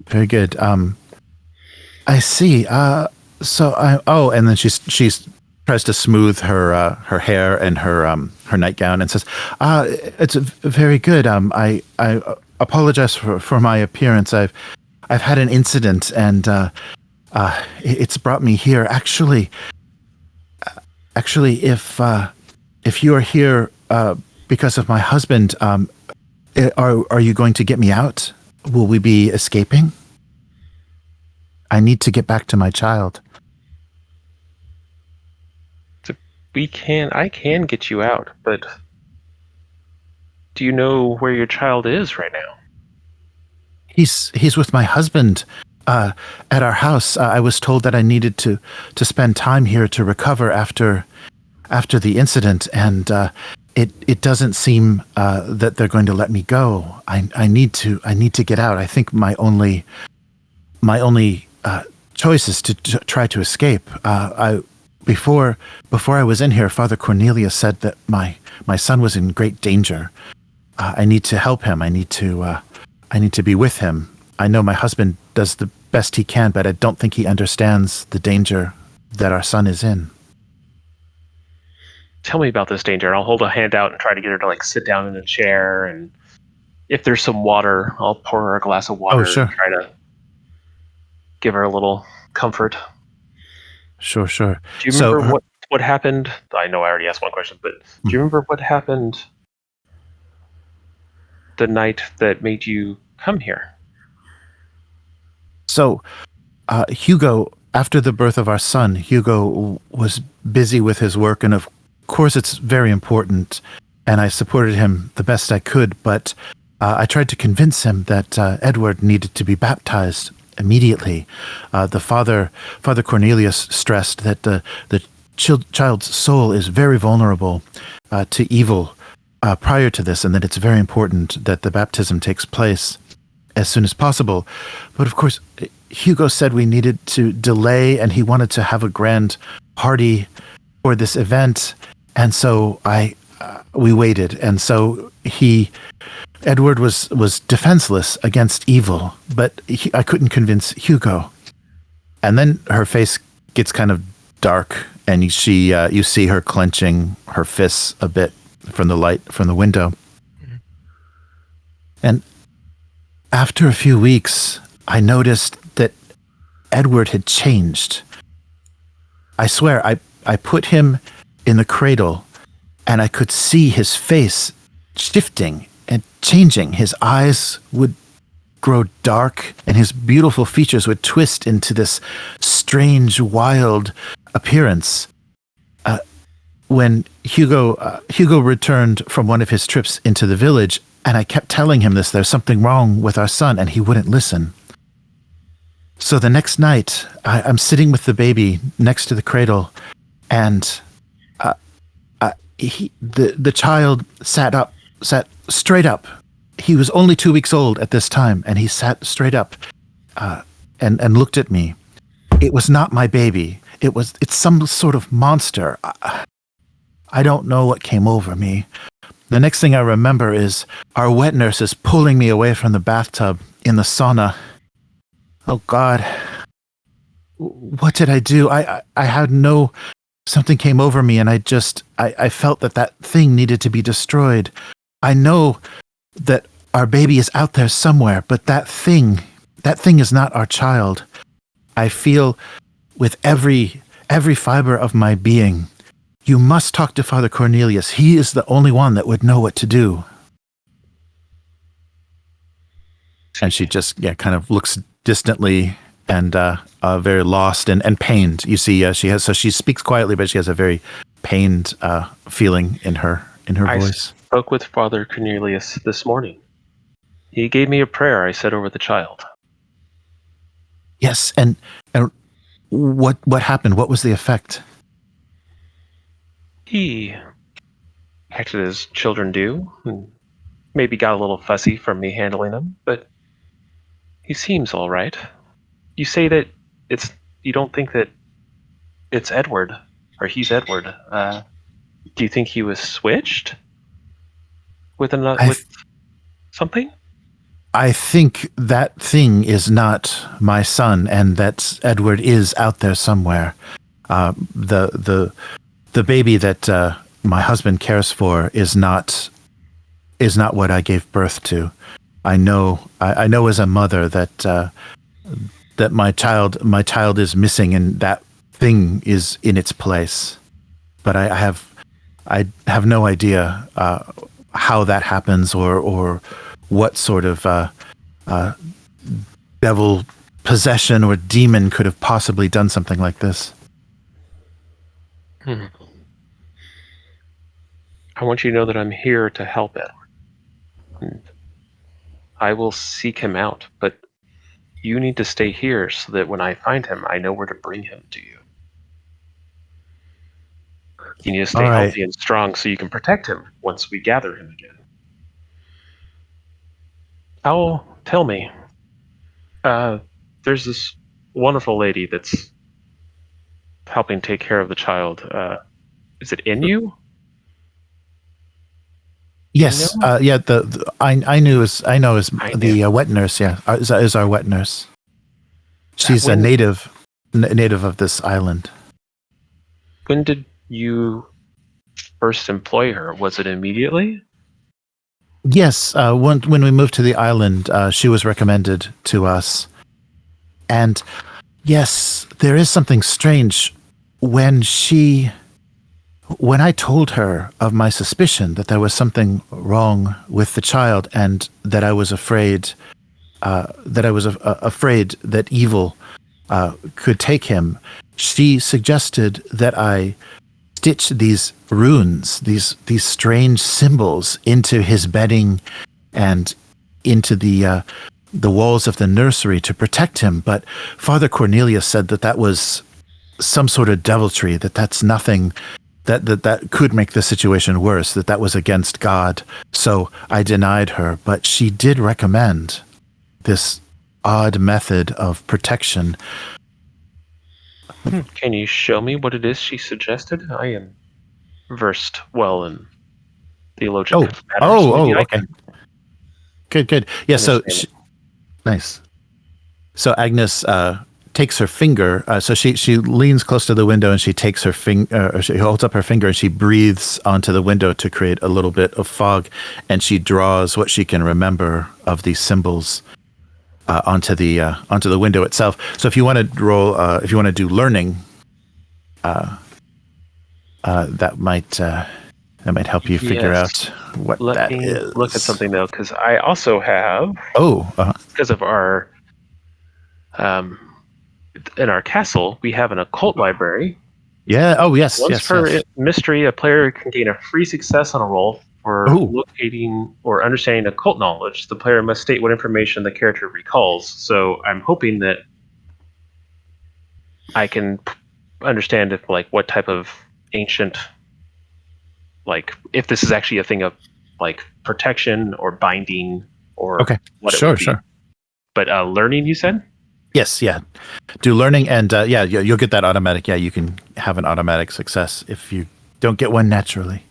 S1: Very good. I see. And then she's tries to smooth her hair and her nightgown and says, "It's very good. I apologize for my appearance. I've had an incident, and it's brought me here. Actually, if you are here because of my husband, are you going to get me out? Will we be escaping? I need to get back to my child."
S3: I can get you out, but do you know where your child is right now?
S1: He's with my husband at our house. I was told that I needed to spend time here to recover after the incident, and it doesn't seem that they're going to let me go. I need to get out. I think my only choice is to try to escape. Before I was in here, Father Cornelius said that my son was in great danger. I need to help him. I need to be with him. I know my husband does the best he can, but I don't think he understands the danger that our son is in.
S3: Tell me about this danger. And I'll hold a hand out and try to get her to sit down in a chair. And if there's some water, I'll pour her a glass of water.
S1: Oh, sure.
S3: And try to give her a little comfort.
S1: Sure.
S3: Do you remember what happened? I know I already asked one question, but do you remember what happened the night that made you come here?
S1: So, Hugo, after the birth of our son, Hugo was busy with his work, and of course it's very important, and I supported him the best I could, but I tried to convince him that Edward needed to be baptized immediately. The Father Cornelius stressed that the child's soul is very vulnerable to evil prior to this, and that it's very important that the baptism takes place as soon as possible. But of course, Hugo said we needed to delay, and he wanted to have a grand party for this event, and so we waited. And so Edward was defenseless against evil, but I couldn't convince Hugo. And then her face gets kind of dark, and you see her clenching her fists a bit from the light from the window. Mm-hmm. And after a few weeks, I noticed that Edward had changed. I swear, I put him in the cradle, and I could see his face shifting and changing. His eyes would grow dark, and his beautiful features would twist into this strange, wild appearance. When Hugo returned from one of his trips into the village, and I kept telling him there's something wrong with our son, and he wouldn't listen. So the next night, I'm sitting with the baby next to the cradle, and the child sat straight up. He was only 2 weeks old at this time, and he sat straight up and looked at me. It was not my baby. It's some sort of monster. I don't know what came over me, The next thing I remember is our wet nurse is pulling me away from the bathtub in the sauna. Oh God. What did I do? I had no... Something came over me and I felt that thing needed to be destroyed. I know that our baby is out there somewhere, but that thing is not our child. I feel with every fiber of my being, you must talk to Father Cornelius. He is the only one that would know what to do. And she just kind of looks distantly and very lost and pained. You see, she speaks quietly, but she has a very pained feeling in her voice.
S3: I spoke with Father Cornelius this morning. He gave me a prayer I said over the child.
S1: Yes, and what happened? What was the effect?
S3: He acted as children do, and maybe got a little fussy from me handling him, but he seems all right. You say that you don't think that it's Edward, or he's Edward. Do you think he was switched with something?
S1: I think that thing is not my son, and that Edward is out there somewhere. The baby that my husband cares for is not what I gave birth to. I know as a mother that my child is missing, and that thing is in its place. But I have no idea how that happens or what sort of devil possession or demon could have possibly done something like this.
S3: I want you to know that I'm here to help Edward. And I will seek him out, but you need to stay here so that when I find him, I know where to bring him to you. You need to stay healthy and strong so you can protect him once we gather him again. Tell me, there's this wonderful lady that's helping take care of the child. Is it in you?
S1: Yes, yeah. I know is the wet nurse. Yeah, is our wet nurse. She's a native of this island.
S3: When did you first employ her? Was it immediately?
S1: Yes, when we moved to the island, she was recommended to us, and yes, there is something strange when I told her of my suspicion that there was something wrong with the child, and that I was afraid that evil could take him. She suggested that I stitch these runes, these strange symbols into his bedding and into the walls of the nursery to protect him. But Father Cornelius said that was some sort of deviltry, that's nothing that could make the situation worse, that was against God. So I denied her, but she did recommend this odd method of protection.
S3: Can you show me what it is she suggested? I am versed well in theological matters.
S1: Okay. Good. Yeah, so nice. So Agnes takes her finger. So she leans close to the window and she takes her finger. She holds up her finger and she breathes onto the window to create a little bit of fog, and she draws what she can remember of these symbols onto the window itself. So if you want to roll, if you want to do learning, that might help you figure out what that is.
S3: Let me look at something though, because I also have. Because of our. In our castle, we have an occult library.
S1: Yeah. Oh, yes.
S3: Once per mystery, a player can gain a free success on a roll for locating or understanding occult knowledge. The player must state what information the character recalls. So I'm hoping that I can understand what type of ancient, if this is actually a thing of protection or binding or what it would be. Sure. But learning, you said?
S1: Yes, yeah. Do learning, and you'll get that automatic. Yeah, you can have an automatic success if you don't get one naturally.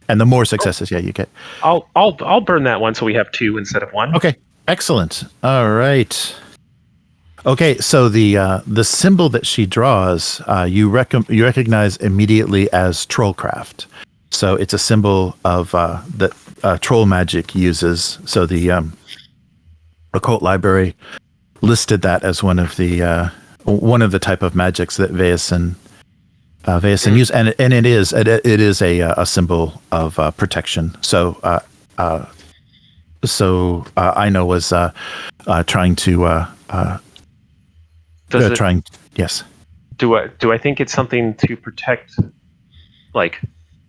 S1: And the more successes, you get.
S3: I'll burn that one so we have 2 instead of 1.
S1: Okay, excellent. All right. Okay, so the symbol that she draws, you recognize immediately as trollcraft. So it's a symbol of that troll magic uses. So the occult library listed that as one of the type of magics that Vaesen use, and it is a symbol of protection. So Aino was trying to yes.
S3: Do I think it's something to protect? Like,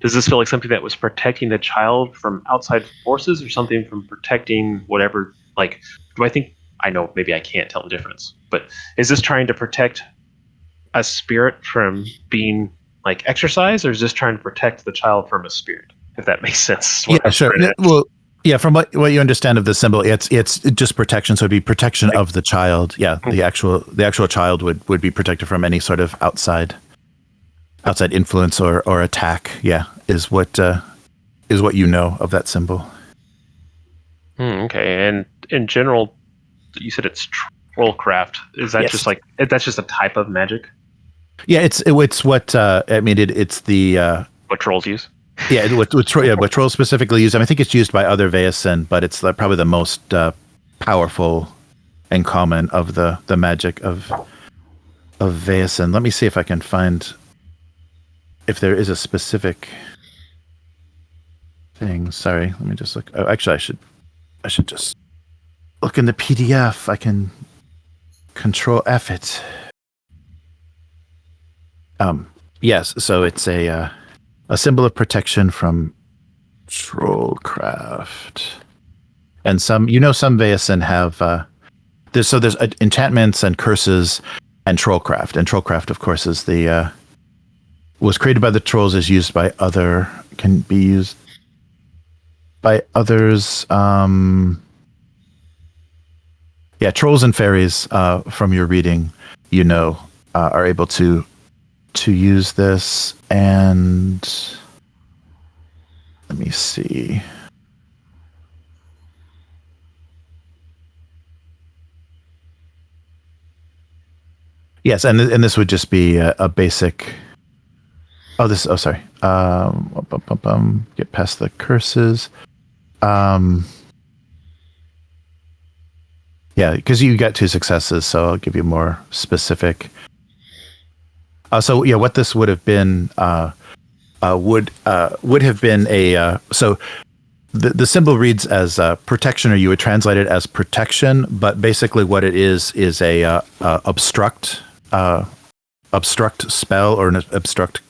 S3: does this feel like something that was protecting the child from outside forces, or something from protecting whatever? Like, do I think I know? Maybe I can't tell the difference, but is this trying to protect a spirit from being like exercised, or is this trying to protect the child from a spirit? If that makes sense.
S1: Yeah, sure. Well, yeah, from what you understand of the symbol, it's just protection. So it'd be protection of the child. Yeah, the actual child would be protected from any sort of outside influence or attack. Yeah, is what you know of that symbol.
S3: Okay, and in general, you said it's trollcraft. Is that just like that's just a type of magic?
S1: Yeah, it's what I mean. It's the
S3: what trolls use.
S1: Yeah, what trolls specifically use. I think it's used by other Vaesen, but it's probably the most powerful and common of the magic of Vaesen. Let me see if I can find if there is a specific thing. Sorry, let me just look. Oh, actually, I should just look in the PDF. I can Control F it. Yes, so it's a symbol of protection from trollcraft, and some Vaesen have there's enchantments and curses and trollcraft, of course is was created by the trolls, is used by can be used by others. Trolls and fairies from your reading, are able to use this. And let me see. Yes, and this would just be a basic. Sorry. Get past the curses. Yeah, because you got 2 successes, so I'll give you more specific. What this would have been would have been so the symbol reads as protection, or you would translate it as protection, but basically what it is a obstruct spell or an obstruct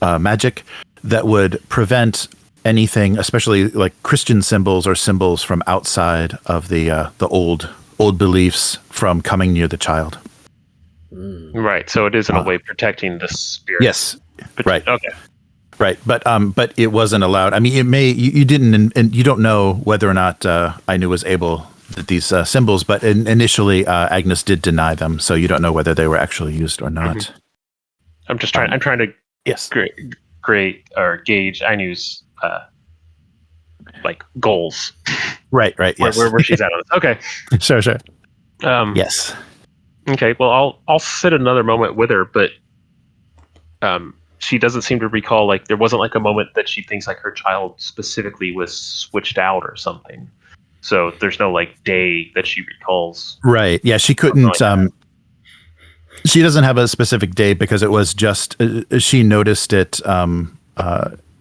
S1: magic that would prevent anything, especially like Christian symbols or symbols from outside of the old beliefs, from coming near the child.
S3: Right. So it is in a way protecting the spirit.
S1: Yes. Right.
S3: Okay.
S1: Right. But it wasn't allowed. I mean, it may you didn't, and you don't know whether or not Ainu was able these symbols, but initially Agnes did deny them, so you don't know whether they were actually used or not.
S3: Mm-hmm. I'm just trying. I'm trying to create or gauge Ainu's like goals.
S1: Right. Yes.
S3: Where she's at on this. Okay.
S1: Sure.
S3: Yes. Okay. Well, I'll sit another moment with her, but she doesn't seem to recall, like, there wasn't like a moment that she thinks like her child specifically was switched out or something. So there's no like day that she recalls. Right.
S1: Yeah. She couldn't. She doesn't have a specific day because it was just she noticed it.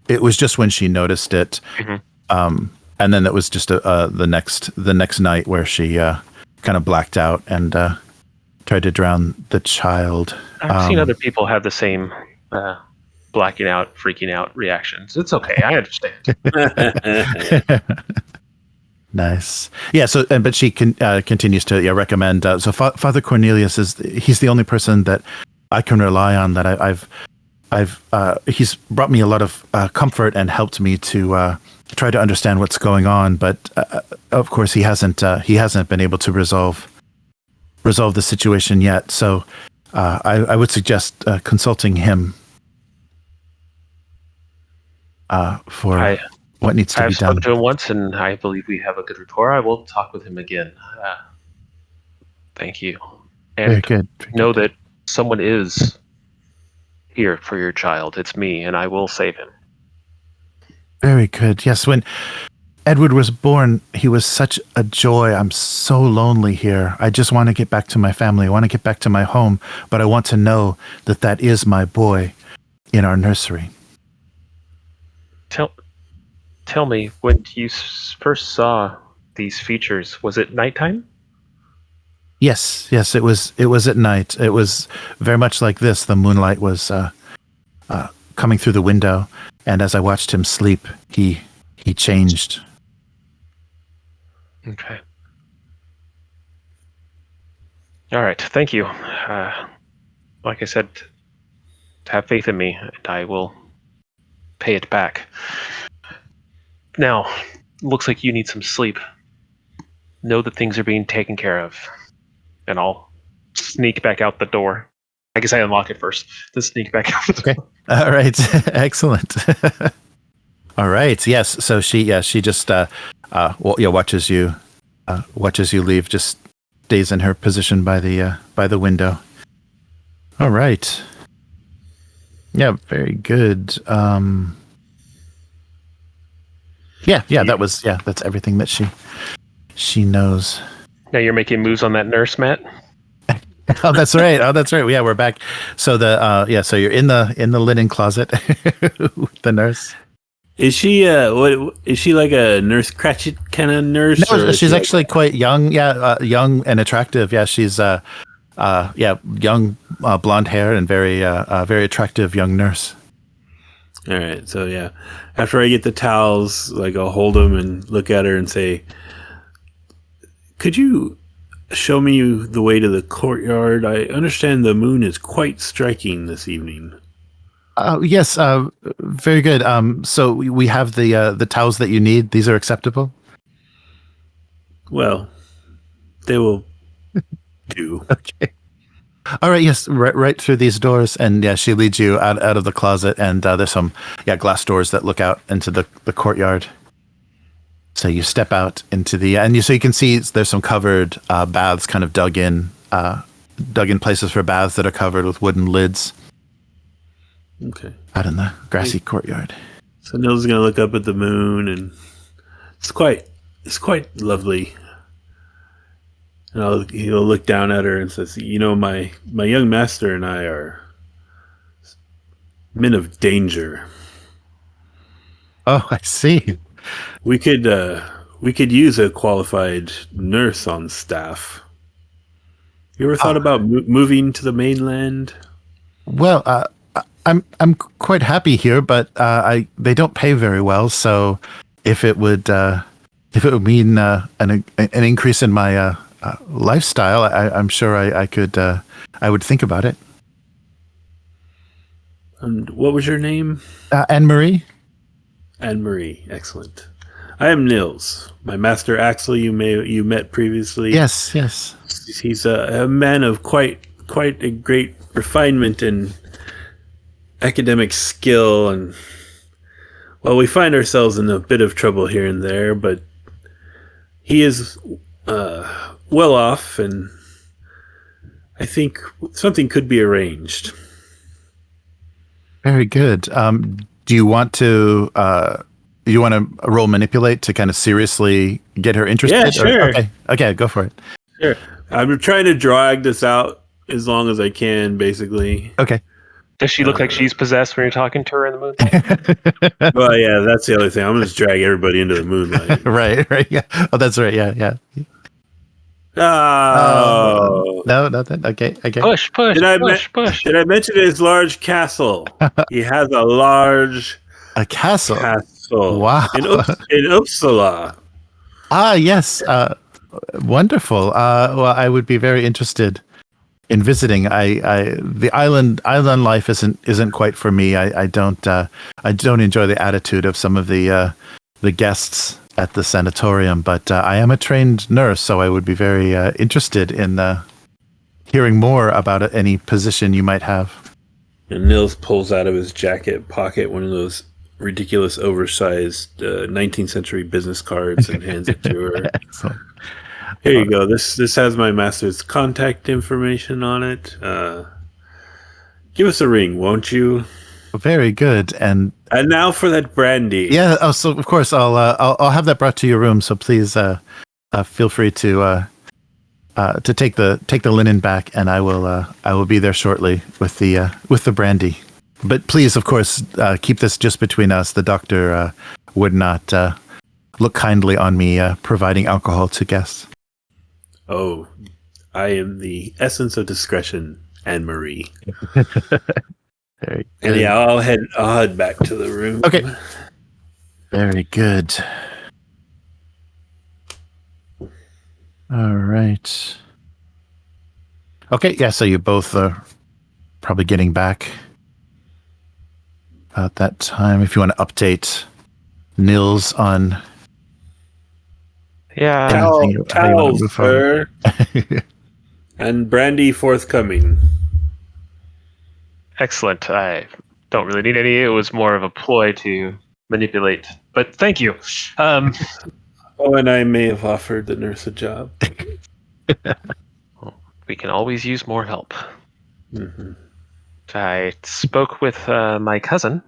S1: It was just when she noticed it, and then it was just the next night where she kind of blacked out and tried to drown the child.
S3: I've seen other people have the same blacking out, freaking out reactions. It's okay. I understand.
S1: Nice. Yeah. So, but she continues to recommend. So Father Cornelius he's the only person that I can rely on. That he's brought me a lot of comfort and helped me to try to understand what's going on. But of course, he hasn't been able to resolve the situation yet. So I would suggest consulting him. for
S3: I
S1: what needs to
S3: I've
S1: be done.
S3: spoken to him once, and I believe we have a good rapport. I will talk with him again. Thank you.
S1: Very
S3: And
S1: good.
S3: know that someone is here for your child. It's me, and I will save him.
S1: Very good. Yes, when Edward was born, he was such a joy. I'm so lonely here. I just want to get back to my family. I want to get back to my home, but I want to know that that is my boy in our nursery.
S3: Tell me, when you first saw these features, was it nighttime?
S1: Yes, it was at night. It was very much like this. The moonlight was coming through the window, and as I watched him sleep, he changed.
S3: Okay. All right. Thank you. Like I said, have faith in me, and I will pay it back. Now, looks like you need some sleep. Know that things are being taken care of. And I'll sneak back out the door. I guess I unlock it first. Then sneak back out the door.
S1: Okay. All right. Excellent. All right. Yes. So she just watches you leave. Just stays in her position by the window. All right. Yeah. Very good. That's everything that she knows.
S3: Now you're making moves on that nurse, Matt?
S1: Oh, that's right. Yeah, we're back. So so you're in the linen closet with the nurse.
S2: Is she what is she, like a Nurse Cratchit kind of nurse?
S1: No, she's actually quite young. Yeah, young and attractive. Yeah, she's young, blonde hair and very attractive young nurse.
S2: All right. So yeah, after I get the towels, like I'll hold them and look at her and say, "Could you show me the way to the courtyard? I understand the moon is quite striking this evening."
S1: Yes, very good. So we have the towels that you need. These are acceptable?
S2: Well, they will do.
S1: Okay. All right. Yes, right through these doors, and yeah, she leads you out of the closet, and there's some glass doors that look out into the courtyard. So you step out into so you can see there's some covered baths, kind of dug in places for baths that are covered with wooden lids.
S2: Okay.
S1: Out in the grassy courtyard.
S2: So Nils is gonna look up at the moon, and it's quite lovely. And he'll look down at her and says, "You know, my young master and I are men of danger.
S1: Oh, I see.
S2: We could use a qualified nurse on staff. You ever thought about moving to the mainland?"
S1: Well, I'm quite happy here, but they don't pay very well. So if it would mean an increase in my lifestyle, I'm sure I would think about it.
S2: And what was your name?
S1: Anne-Marie.
S2: Anne-Marie, excellent. I am Nils. My master Aksel, you met previously.
S1: Yes.
S2: He's a man of quite a great refinement and academic skill, and well, we find ourselves in a bit of trouble here and there, but he is well off, and I think something could be arranged.
S1: Very good. Do you want to roll manipulate to kind of seriously get her interested?
S2: Yeah, sure.
S1: Okay, go for it.
S2: Sure. I'm trying to drag this out as long as I can, basically.
S1: Okay.
S3: Does she look like she's possessed when you're talking to her in the moon?
S2: Well, yeah, that's the other thing. I'm going to just drag everybody into the moonlight.
S1: Right. Yeah. Oh, that's right. Yeah.
S2: Oh.
S1: No, nothing. Okay.
S3: Push.
S2: Did I mention his large castle? He has a large
S1: castle.
S2: Wow. In Uppsala.
S1: Yes. Wonderful. Well, I would be very interested in visiting. The island life isn't quite for me. I don't enjoy the attitude of some of the guests at the sanatorium, but I am a trained nurse, so I would be very interested in hearing more about any position you might have.
S2: And Nils pulls out of his jacket pocket one of those ridiculous, oversized 19th century business cards and hands it to her.
S1: Excellent.
S2: Here you go. This has my master's contact information on it. Give us a ring, won't you?
S1: Very good. And
S2: now for that brandy.
S1: yeah, oh, so of course I'll have that brought to your room. So please feel free to take the linen back, and I will be there shortly with the brandy. But please, of course, keep this just between us. The doctor would not look kindly on me providing alcohol to guests.
S2: Oh, I am the essence of discretion, Anne-Marie.
S1: Very good.
S2: And yeah, I'll head back to the room.
S1: Okay. Very good. All right. Okay, yeah, so you both are probably getting back about that time. If you want to update Nils on
S3: Yeah.
S1: how you wanna move forward.
S2: Sir. And brandy forthcoming.
S3: Excellent. I don't really need any. It was more of a ploy to manipulate. But thank you.
S2: Oh, and I may have offered the nurse a job.
S3: We can always use more help.
S2: Mm-hmm.
S3: I spoke with my cousin.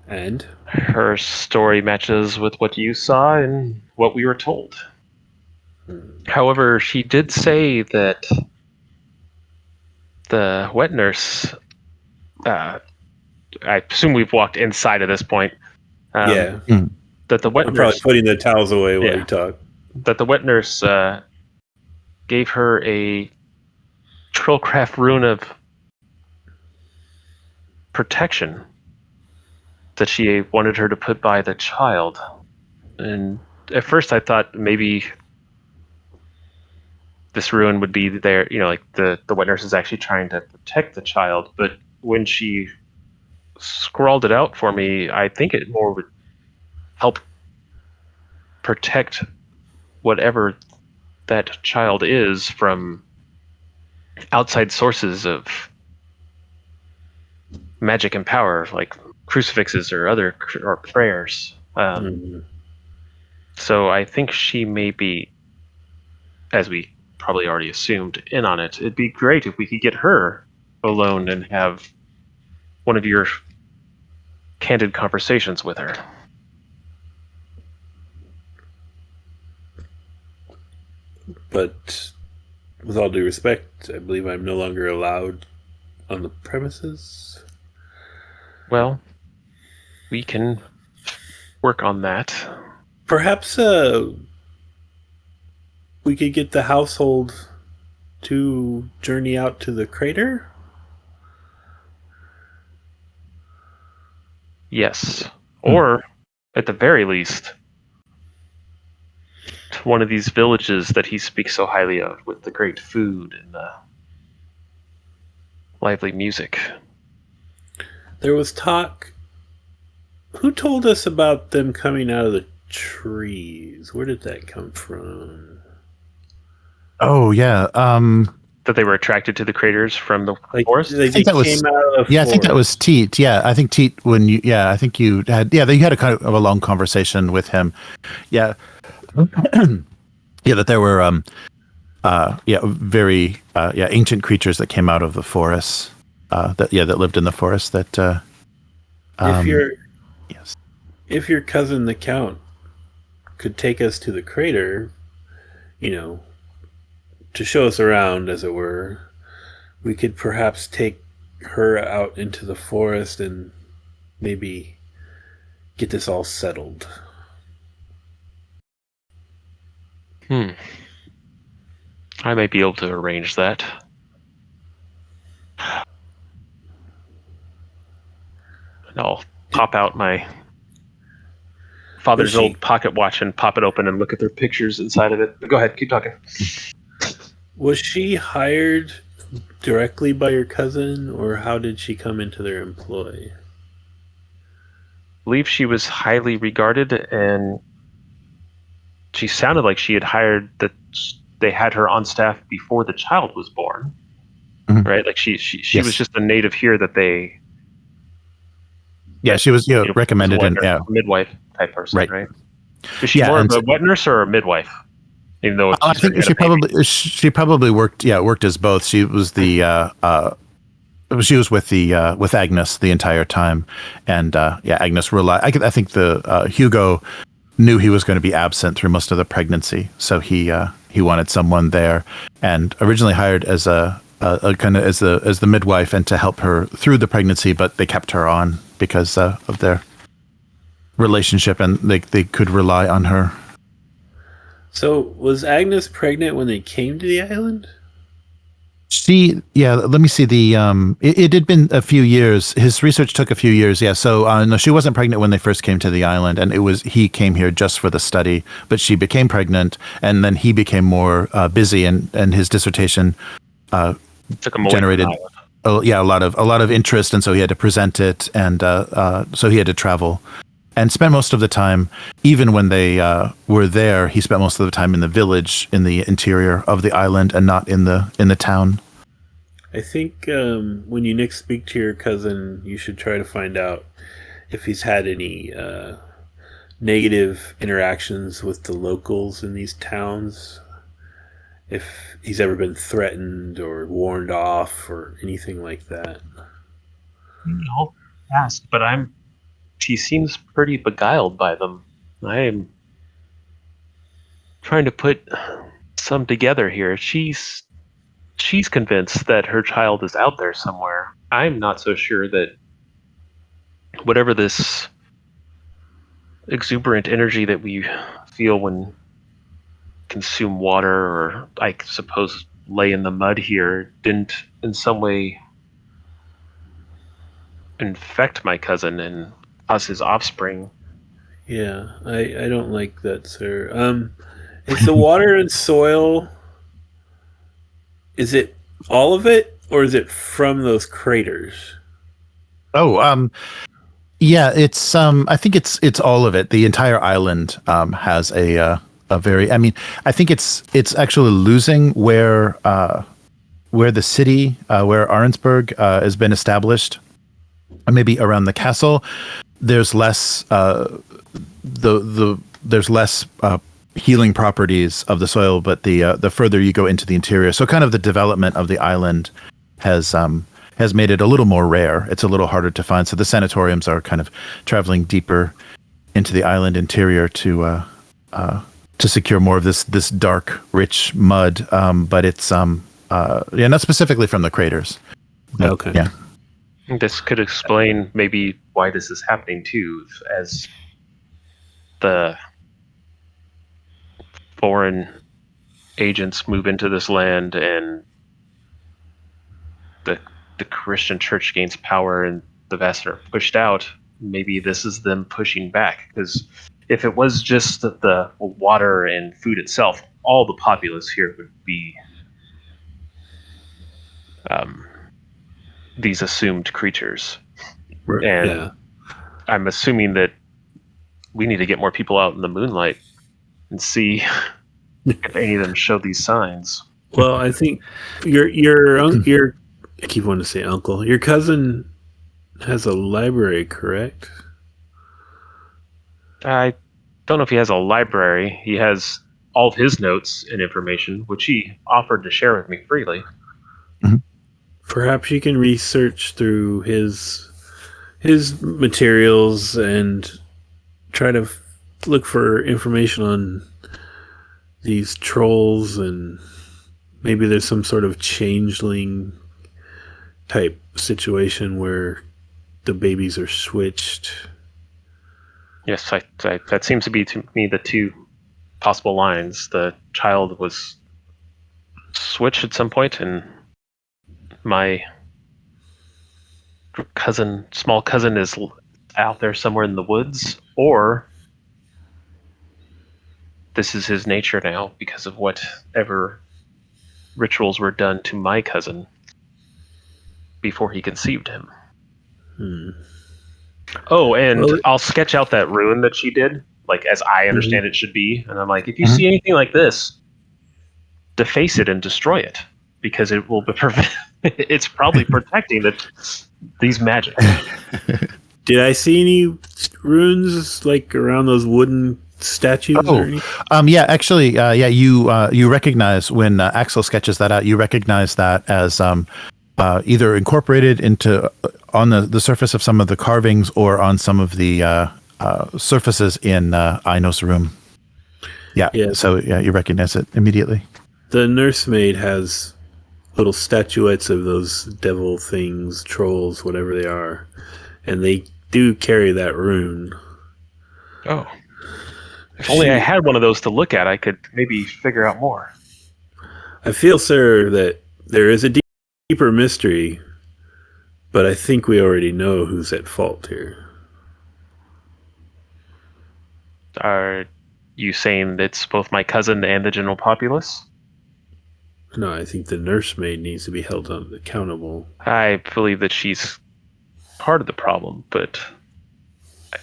S2: And?
S3: Her story matches with what you saw and what we were told. However, she did say that the wet nurse, I assume we've walked inside at this point.
S2: Yeah.
S3: That the wet
S2: I'm
S3: nurse,
S2: probably putting the towels away while you talk.
S3: that the wet nurse gave her a Trillcraft rune of protection that she wanted her to put by the child. And at first I thought maybe this rune would be there, like the wet nurse is actually trying to protect the child. But when she scrawled it out for me, I think it more would help protect whatever that child is from outside sources of magic and power, like crucifixes or or prayers. So I think she may be, as we probably already assumed, in on it. It'd be great if we could get her alone and have one of your candid conversations with her.
S2: But with all due respect, I believe I'm no longer allowed on the premises.
S3: Well, we can work on that.
S2: Perhaps we could get the household to journey out to the crater?
S3: Yes. Or, at the very least, to one of these villages that he speaks so highly of, with the great food and the lively music.
S2: There was talk. Who told us about them coming out of the trees? Where did that come from?
S1: Oh yeah.
S3: That they were attracted to the craters from the forest?
S1: I think that was, I think that was Teet. Yeah, I think Teet, I think you had a kind of a long conversation with him. Yeah. Yeah, that there were very ancient creatures that came out of the forest that lived in the forest that
S2: if your cousin the Count could take us to the crater, to show us around, as it were, we could perhaps take her out into the forest and maybe get this all settled.
S3: I might be able to arrange that. And I'll pop out my father's old pocket watch and pop it open and look at their pictures inside of it. But go ahead, keep talking.
S2: Was she hired directly by your cousin, or how did she come into their employ?
S3: I believe she was highly regarded, and she sounded like she had hired that they had her on staff before the child was born, right? Like she was just a native here that they
S1: Yeah, she was recommended,
S3: was
S1: and yeah,
S3: midwife type person,
S1: right.
S3: right? Is she
S1: Yeah,
S3: more of
S1: and
S3: a wet nurse or a midwife? Even though
S1: I
S3: she's
S1: think she probably worked as both. She was she was with Agnes the entire time, and Agnes relied. I think the Hugo knew he was going to be absent through most of the pregnancy, so he wanted someone there, and originally hired as a kind of as the midwife and to help her through the pregnancy, but they kept her on because of their relationship, and they could rely on her.
S2: So, was Agnes pregnant when they came to the island?
S1: Let me see it had been a few years. His research took a few years. Yeah. So, no, she wasn't pregnant when they first came to the island, and he came here just for the study, but she became pregnant, and then he became more busy, and his dissertation
S3: took him
S1: generated a lot of interest, and so he had to present it, and so he had to travel and spent most of the time, even when they were there, he spent most of the time in the village in the interior of the island and not in the town.
S2: I think when you next speak to your cousin, you should try to find out if he's had any negative interactions with the locals in these towns. If he's ever been threatened or warned off or anything like that.
S3: I'll ask, but she seems pretty beguiled by them. I am trying to put some together here. She's convinced that her child is out there somewhere. I'm not so sure that whatever this exuberant energy that we feel when consume water, or I suppose lay in the mud here, didn't in some way infect my cousin and us his offspring.
S2: Yeah, I don't like that, sir. Is the water and soil, is it all of it, or is it from those craters?
S1: Oh, yeah, it's I think it's all of it. The entire island has a very. I mean, I think it's actually losing where the city, where Arnsberg has been established, maybe around the castle. There's less there's less healing properties of the soil, but the further you go into the interior, so kind of the development of the island has made it a little more rare. It's a little harder to find. So the sanatoriums are kind of traveling deeper into the island interior to secure more of this dark, rich mud. But it's not specifically from the craters. But,
S2: okay.
S1: Yeah.
S3: This could explain maybe why this is happening too, as the foreign agents move into this land and the Christian church gains power and the Vaesen are pushed out. Maybe this is them pushing back, because if it was just the water and food itself, all the populace here would be these assumed creatures. And
S2: yeah.
S3: I'm assuming that we need to get more people out in the moonlight and see if any of them show these signs.
S2: Well, I think your I keep wanting to say uncle. Your cousin has a library, correct?
S3: I don't know if he has a library. He has all of his notes and information, which he offered to share with me freely.
S1: Mm-hmm.
S2: Perhaps you can research through his materials and try to look for information on these trolls, and maybe there's some sort of changeling type situation where the babies are switched.
S3: Yes, that seems to be to me the two possible lines. The child was switched at some point, and my small cousin is out there somewhere in the woods, or this is his nature now because of whatever rituals were done to my cousin before he conceived him. Oh, and I'll sketch out that rune that she did, like as I understand it should be. And I'm like, if you see anything like this, deface it and destroy it, because it will be it's probably protecting these magic.
S2: Did I see any runes like around those wooden statues?
S1: Oh,
S2: or anything?
S1: yeah. Actually, you recognize when Axel sketches that out. You recognize that as either incorporated into on the surface of some of the carvings or on some of the surfaces in Aino's room. Yeah.
S2: Yeah.
S1: So yeah, you recognize it immediately.
S2: The nursemaid has little statuettes of those devil things, trolls, whatever they are, and they do carry that rune.
S3: Oh. If only I had one of those to look at, I could maybe figure out more.
S2: I feel, sir, that there is a deeper mystery, but I think we already know who's at fault here.
S3: Are you saying it's both my cousin and the general populace?
S2: No, I think the nursemaid needs to be held accountable.
S3: I believe that she's part of the problem, but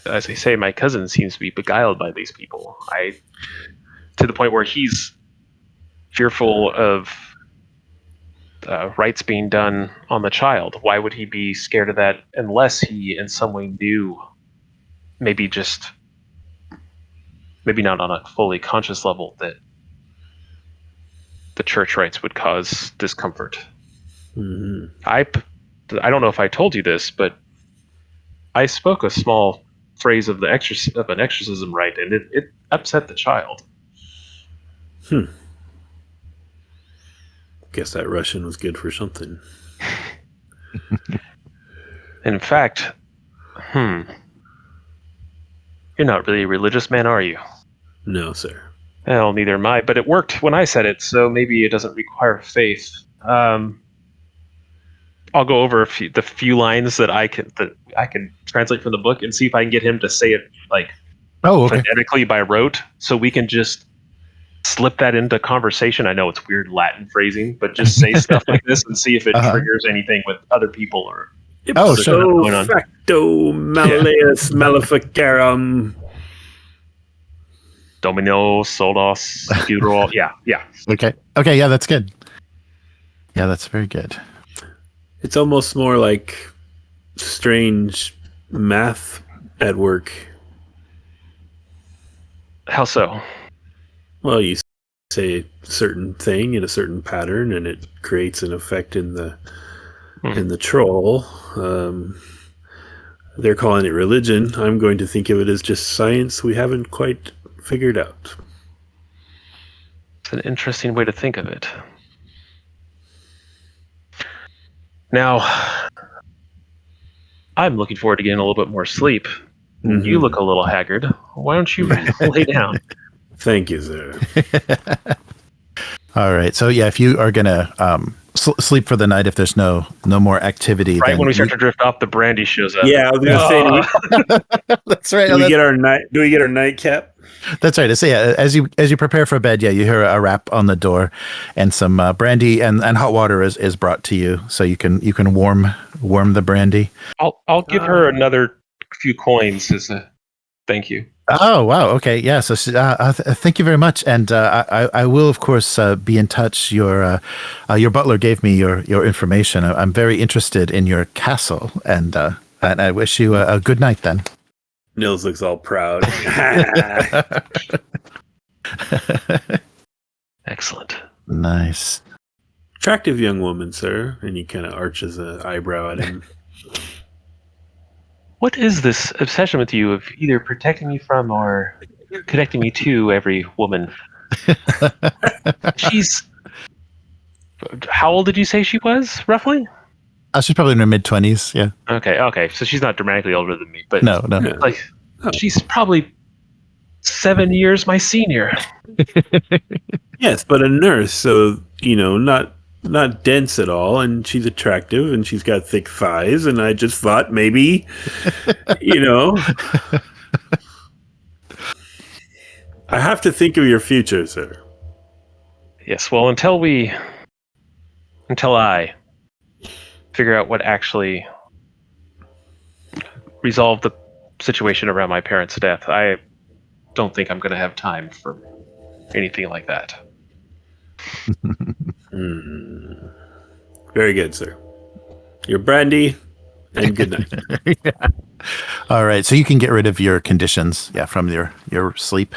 S3: as I say, my cousin seems to be beguiled by these people. To the point where he's fearful of rites being done on the child. Why would he be scared of that unless he in some way knew, maybe not on a fully conscious level, that the church rites would cause discomfort?
S2: Mm-hmm.
S3: I don't know if I told you this, but I spoke a small phrase of an exorcism rite, and it upset the child.
S2: Guess that Russian was good for something.
S3: In fact, you're not really a religious man, are you?
S2: No, sir.
S3: Well, neither am I, but it worked when I said it, so maybe it doesn't require faith. I'll go over the few lines that I can translate from the book and see if I can get him to say it phonetically by rote, so we can just slip that into conversation. I know it's weird Latin phrasing, but just say stuff like this and see if it triggers anything with other people or.
S2: Ipso facto malleus maleficarum.
S3: Domino, Soldos, Deuterol. Yeah.
S1: Okay, yeah, that's good. Yeah, that's very good.
S2: It's almost more like strange math at work.
S3: How so?
S2: Well, you say a certain thing in a certain pattern, and it creates an effect in the troll. They're calling it religion. I'm going to think of it as just science we haven't quite figured out.
S3: It's an interesting way to think of it. Now, I'm looking forward to getting a little bit more sleep. Mm-hmm. You look a little haggard. Why don't you lay down?
S2: Thank you, sir.
S1: All right. So yeah, if you are gonna sleep for the night, if there's no more activity,
S3: right when we start to drift off, the brandy shows up.
S2: Yeah, I was gonna say.
S1: That's right.
S2: Do we get our nightcap?
S1: That's right. So yeah, as you prepare for bed, yeah, you hear a rap on the door, and some brandy and hot water is brought to you, so you can warm the brandy.
S3: I'll give her another few coins as a thank you.
S1: Oh wow! Okay, yeah. So thank you very much, and I will of course be in touch. Your butler gave me your information. I'm very interested in your castle, and I wish you a good night then.
S2: Nils looks all proud.
S3: Excellent.
S1: Nice.
S2: Attractive young woman, sir. And he kind of arches an eyebrow at him.
S3: What is this obsession with you of either protecting me from or connecting me to every woman? She's... How old did you say she was, roughly?
S1: She's probably in her mid-20s, yeah.
S3: Okay. So she's not dramatically older than me, but
S1: no.
S3: She's probably 7 years my senior.
S2: Yes, but a nurse, so not dense at all, and she's attractive, and she's got thick thighs, and I just thought maybe, I have to think of your future, sir.
S3: Yes, well, until I figure out what actually resolved the situation around my parents' death, I don't think I'm going to have time for anything like that.
S2: Very good, sir. Your brandy, and good night.
S1: Yeah. All right, so you can get rid of your conditions, from your sleep.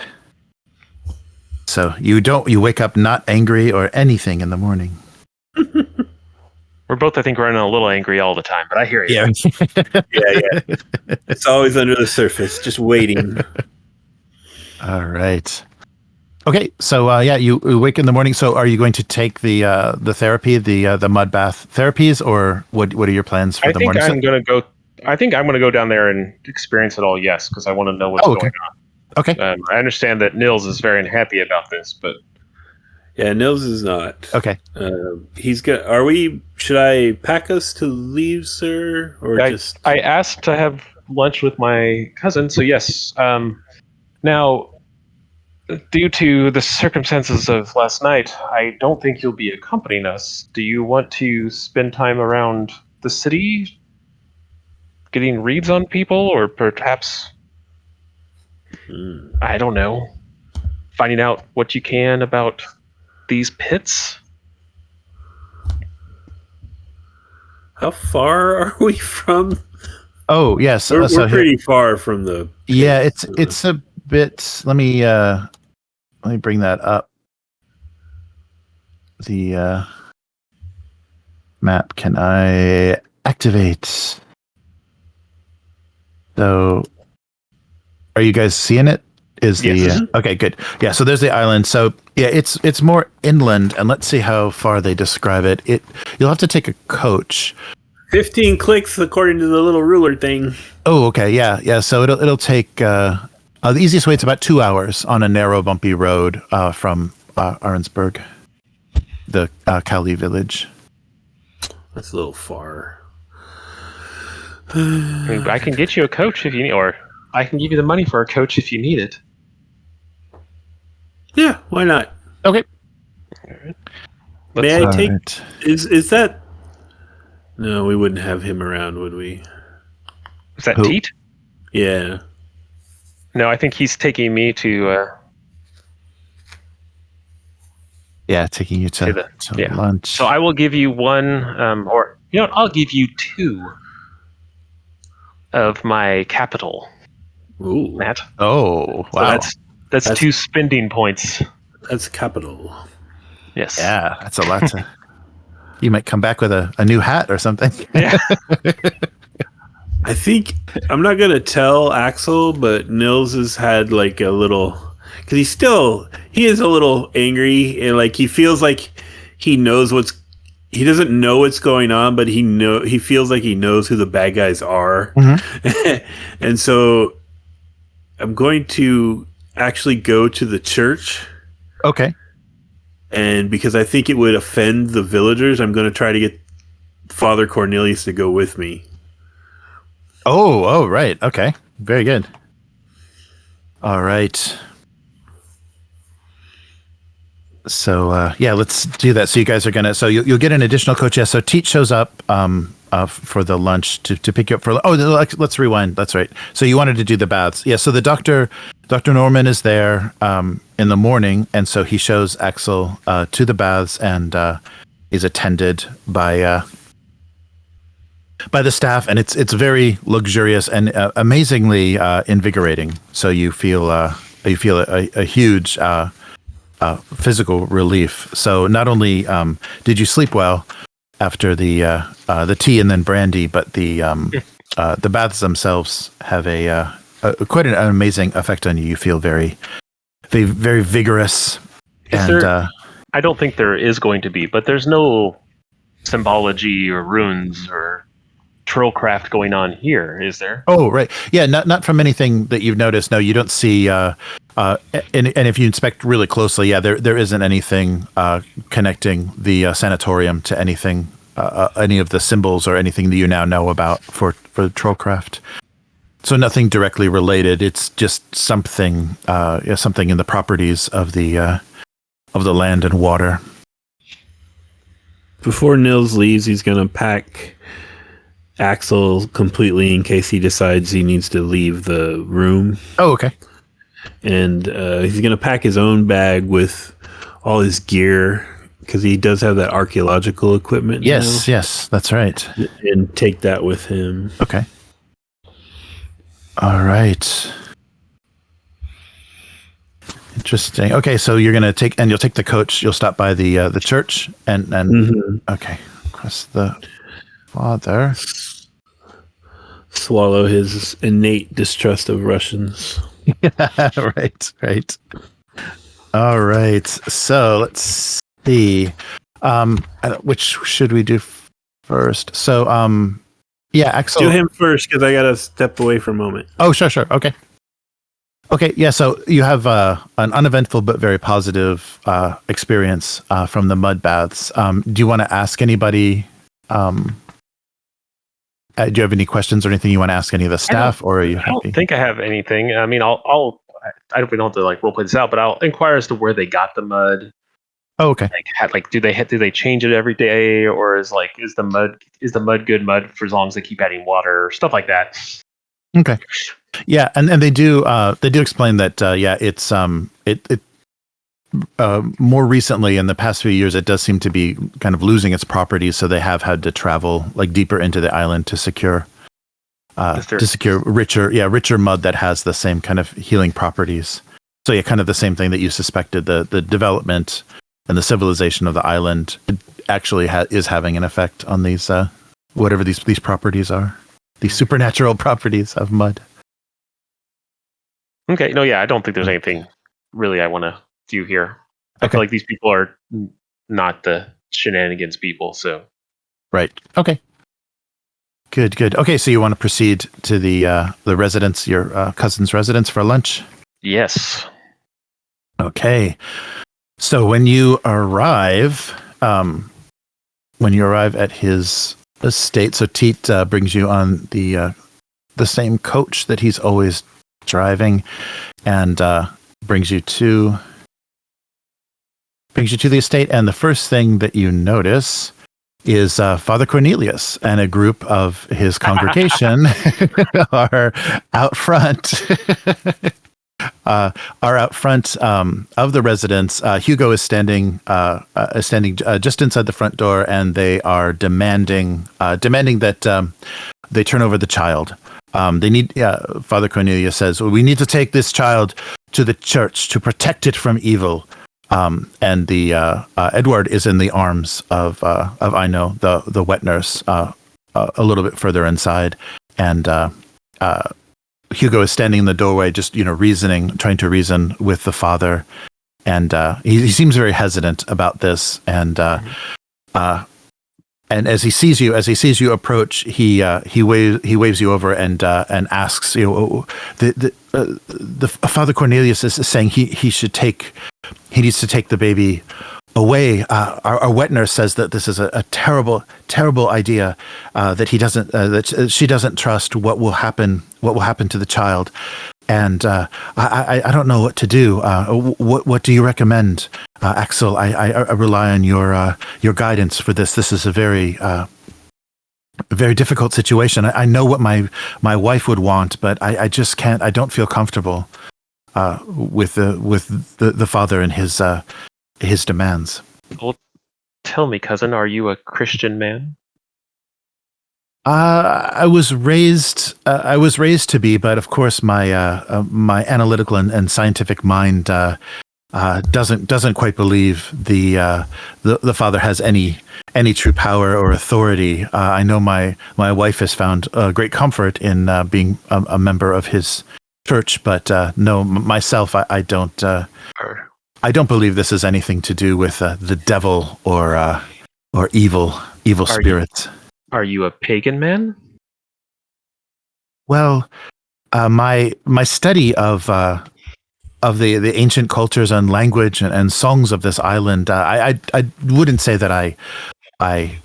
S1: So you wake up not angry or anything in the morning.
S3: We're both, I think, running a little angry all the time, but I hear you.
S1: Yeah.
S2: Yeah. It's always under the surface, just waiting.
S1: All right. Okay, so you wake in the morning. So are you going to take the therapy, the mud bath therapies, or what are your plans for the morning?
S3: I think I'm gonna go down there and experience it all. Yes, because I want to know what's going on.
S1: Okay.
S3: I understand that Nils is very unhappy about this, but
S2: Yeah, Nils is not.
S1: Okay.
S2: He's got. Should I pack us to leave, sir, or just?
S3: I asked to have lunch with my cousin, so yes. Now, due to the circumstances of last night, I don't think you'll be accompanying us. Do you want to spend time around the city, getting reads on people, or perhaps, I don't know, finding out what you can about these pits?
S2: How far are we from?
S1: Oh yes,
S2: we're pretty far from the.
S1: Yeah, it's a bit. Let me bring that up. The map. Can I activate? So, are you guys seeing it?
S3: Yes.
S1: Okay, good. Yeah, so there's the island. So yeah, it's more inland, and let's see how far they describe it. You'll have to take a coach.
S2: 15 clicks according to the little ruler thing.
S1: Oh, okay, yeah. So it'll take the easiest way. It's about 2 hours on a narrow, bumpy road from Arnsberg, the Kali village.
S2: That's a little far.
S3: I can get you a coach if you need, or I can give you the money for a coach if you need it.
S2: Yeah, why not?
S1: Okay.
S2: May I take? Right. Is that? No, we wouldn't have him around, would we?
S3: Is that Teet?
S2: Yeah.
S3: No, I think he's taking me to.
S1: Taking you to lunch.
S3: So I will give you one, or I'll give you 2 of my capital.
S2: Ooh,
S3: Matt.
S1: Oh, wow!
S3: So that's 2 spending points.
S2: That's capital.
S3: Yes.
S1: Yeah, that's a lot to. You might come back with a new hat or something.
S3: Yeah.
S2: I think I'm not gonna tell Aksel, but Nils has had like a little, because he is a little angry, and like he feels like he doesn't know what's going on, but he feels like he knows who the bad guys are. Mm-hmm. And so I'm going to actually go to the church.
S1: Okay.
S2: And because I think it would offend the villagers, I'm going to try to get Father Cornelius to go with me.
S1: Oh, right. Okay. Very good. All right. So, let's do that. So you guys are so you'll get an additional coach. Yeah. So Teet shows up for the lunch to pick you up for. Oh, let's rewind. That's right. So you wanted to do the baths. Yeah. So the Dr. Norman is there in the morning, and so he shows Aksel to the baths, and is attended by the staff, and it's very luxurious and amazingly invigorating. So you feel a huge physical relief. So not only did you sleep well after the tea and then brandy, but the baths themselves have a quite an amazing effect on you. You feel very, very, very vigorous.
S3: I don't think there is going to be, but there's no symbology or runes or trollcraft going on here, is there?
S1: Oh, right. Yeah, not from anything that you've noticed. No, you don't see. And if you inspect really closely, there isn't anything connecting the sanatorium to anything, any of the symbols or anything that you now know about for trollcraft. So nothing directly related. It's just something in the properties of the land and water.
S2: Before Nils leaves, he's going to pack Aksel completely in case he decides he needs to leave the room.
S1: Oh, okay.
S2: And he's going to pack his own bag with all his gear, because he does have that archaeological equipment.
S1: Yes, that's right.
S2: And take that with him.
S1: Okay. All right. Interesting. Okay, so you're gonna you'll take the coach. You'll stop by the church and okay, request the father.
S2: Swallow his innate distrust of Russians.
S1: Right. All right. So let's see. Which should we do first? So, yeah, Axel.
S2: Do him first because I gotta step away for a moment.
S1: Oh, sure. Okay. Yeah. So you have an uneventful but very positive experience from the mud baths. Do you want to ask anybody? Do you have any questions or anything you want to ask any of the staff, or are you happy?
S3: I don't think I have anything. I mean, we don't have to like role play this out, but I'll inquire as to where they got the mud.
S1: Oh, okay.
S3: Like, do they change it every day, or is the mud good mud for as long as they keep adding water, stuff like that?
S1: Okay. Yeah, and they do explain that it's more recently in the past few years it does seem to be kind of losing its properties, so they have had to travel like deeper into the island to secure richer mud that has the same kind of healing properties. So yeah, kind of the same thing that you suspected. The development and the civilization of the island actually is having an effect on these whatever these properties are, these supernatural properties of mud.
S3: Okay, no, yeah, I don't think there's anything really I want to do here. I feel like these people are not the shenanigans people, so.
S1: Right. Okay. Good. Okay, so you want to proceed to the residence, your cousin's residence, for lunch?
S3: Yes.
S1: Okay. So when you arrive at his estate, so Teet brings you on the same coach that he's always driving, and brings you to the estate. And the first thing that you notice is Father Cornelius and a group of his congregation are out front. Of the residence. Hugo is standing just inside the front door, and they are demanding that they turn over the child. They need. Father Cornelius says, "We need to take this child to the church to protect it from evil." And the Edward is in the arms of Ino, the wet nurse, a little bit further inside, and Hugo is standing in the doorway, just trying to reason with the father, and he seems very hesitant about this, and as he sees you approach, he waves you over and asks, the Father Cornelius is saying he needs to take the baby away. Our wet nurse says that this is a terrible idea, that he doesn't that she doesn't trust what will happen to the child, and I don't know what to do. What do you recommend, Aksel? I rely on your guidance for this. This is a very difficult situation. I know what my wife would want, but I just can't. I don't feel comfortable with the father and his demands.
S3: Well, tell me, cousin, are you a Christian man?
S1: I was raised to be, but of course my my analytical and scientific mind doesn't quite believe the father has any true power or authority. I know my wife has found great comfort in being a member of his church, but no, myself, I don't believe this has anything to do with the devil or evil spirits.
S3: Are you a pagan man?
S1: Well, my study of the ancient cultures and language and songs of this island, I wouldn't say that I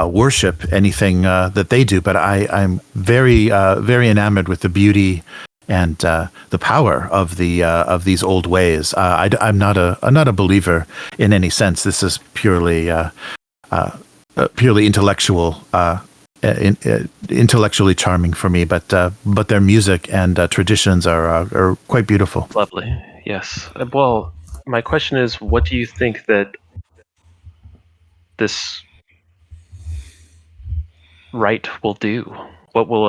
S1: worship anything that they do, but I'm very enamored with the beauty and the power of these old ways. I'm not a believer in any sense. This is purely intellectual, intellectually charming for me. But their music and traditions are quite beautiful.
S3: Lovely. Yes. Well, my question is, what do you think that this rite will do? What will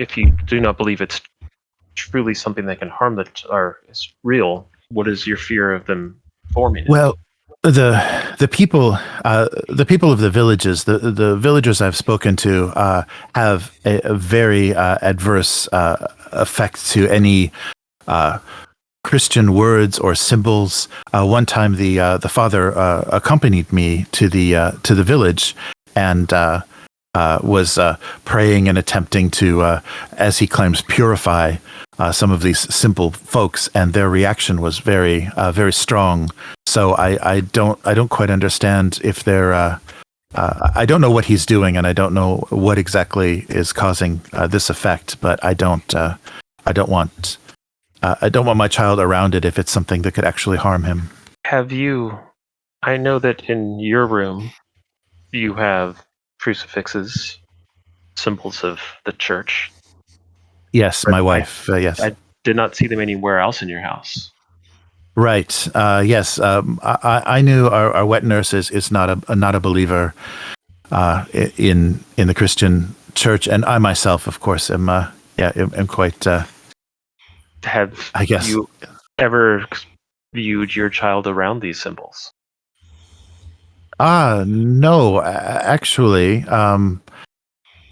S3: if you do not believe it's truly something that can harm or is real, what is your fear of them forming it?
S1: Well, the people of the villages, the villagers I've spoken to have a very adverse effect to any Christian words or symbols. One time, the father accompanied me to the village and was praying and attempting to, as he claims, purify some of these simple folks, and their reaction was very strong. So I don't quite understand if they're. I don't know what he's doing, and I don't know what exactly is causing this effect. But I don't want my child around it if it's something that could actually harm him.
S3: I know that in your room you have crucifixes, symbols of the church.
S1: Yes, my wife. Yes.
S3: I did not see them anywhere else in your house.
S1: Right. Yes. I knew our wet nurse is not a believer in the Christian church, and I myself, of course, am quite.
S3: Have
S1: I guess.
S3: you ever viewed your child around these symbols?
S1: No, actually.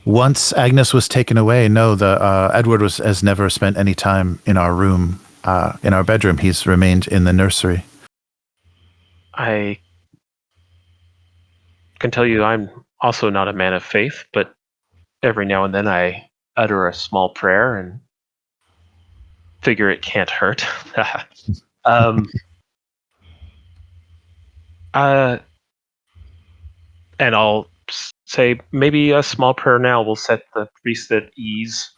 S1: Once Agnes was taken away, no, Edward has never spent any time in our room, in our bedroom. He's remained in the nursery.
S3: I can tell you I'm also not a man of faith, but every now and then I utter a small prayer and figure it can't hurt. And I'll say maybe a small prayer now will set the priest at ease,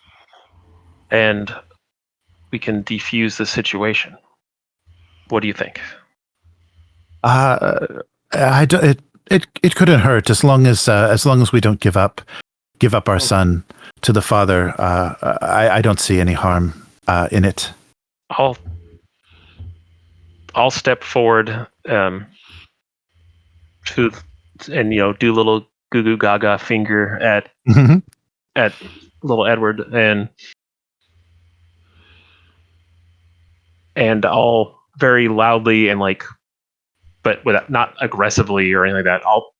S3: and we can defuse the situation. What do you think?
S1: It couldn't hurt as long as we don't give up our son to the father. I don't see any harm in it.
S3: I'll step forward to and do little goo goo gaga finger at little Edward and I'll very loudly and but without not aggressively or anything like that. I'll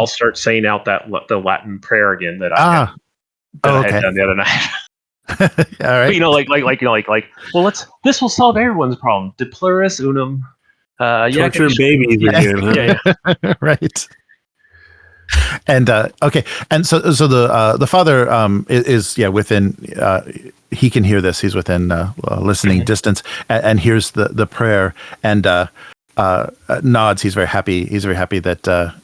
S3: start saying out the Latin prayer again that I had done the other night.
S1: All right.
S3: But well, this will solve everyone's problem. De pluribus unum.
S2: Torture babies again. Huh?
S3: Yeah.
S1: Right. And okay, and so the father is within. He can hear this. He's within listening distance, and hears the prayer and nods. He's very happy. He's very happy that to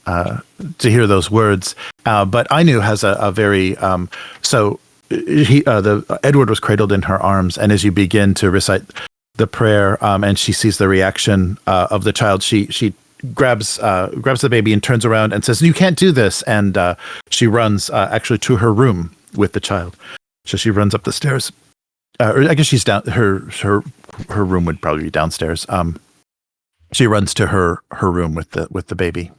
S1: hear those words. But Ainu has a very so. Edward was cradled in her arms, and as you begin to recite the prayer, and she sees the reaction of the child, she grabs the baby and turns around and says, "You can't do this!" And she runs actually to her room with the child. So she runs up the stairs, or I guess she's down. Her room would probably be downstairs. She runs to her room with the baby.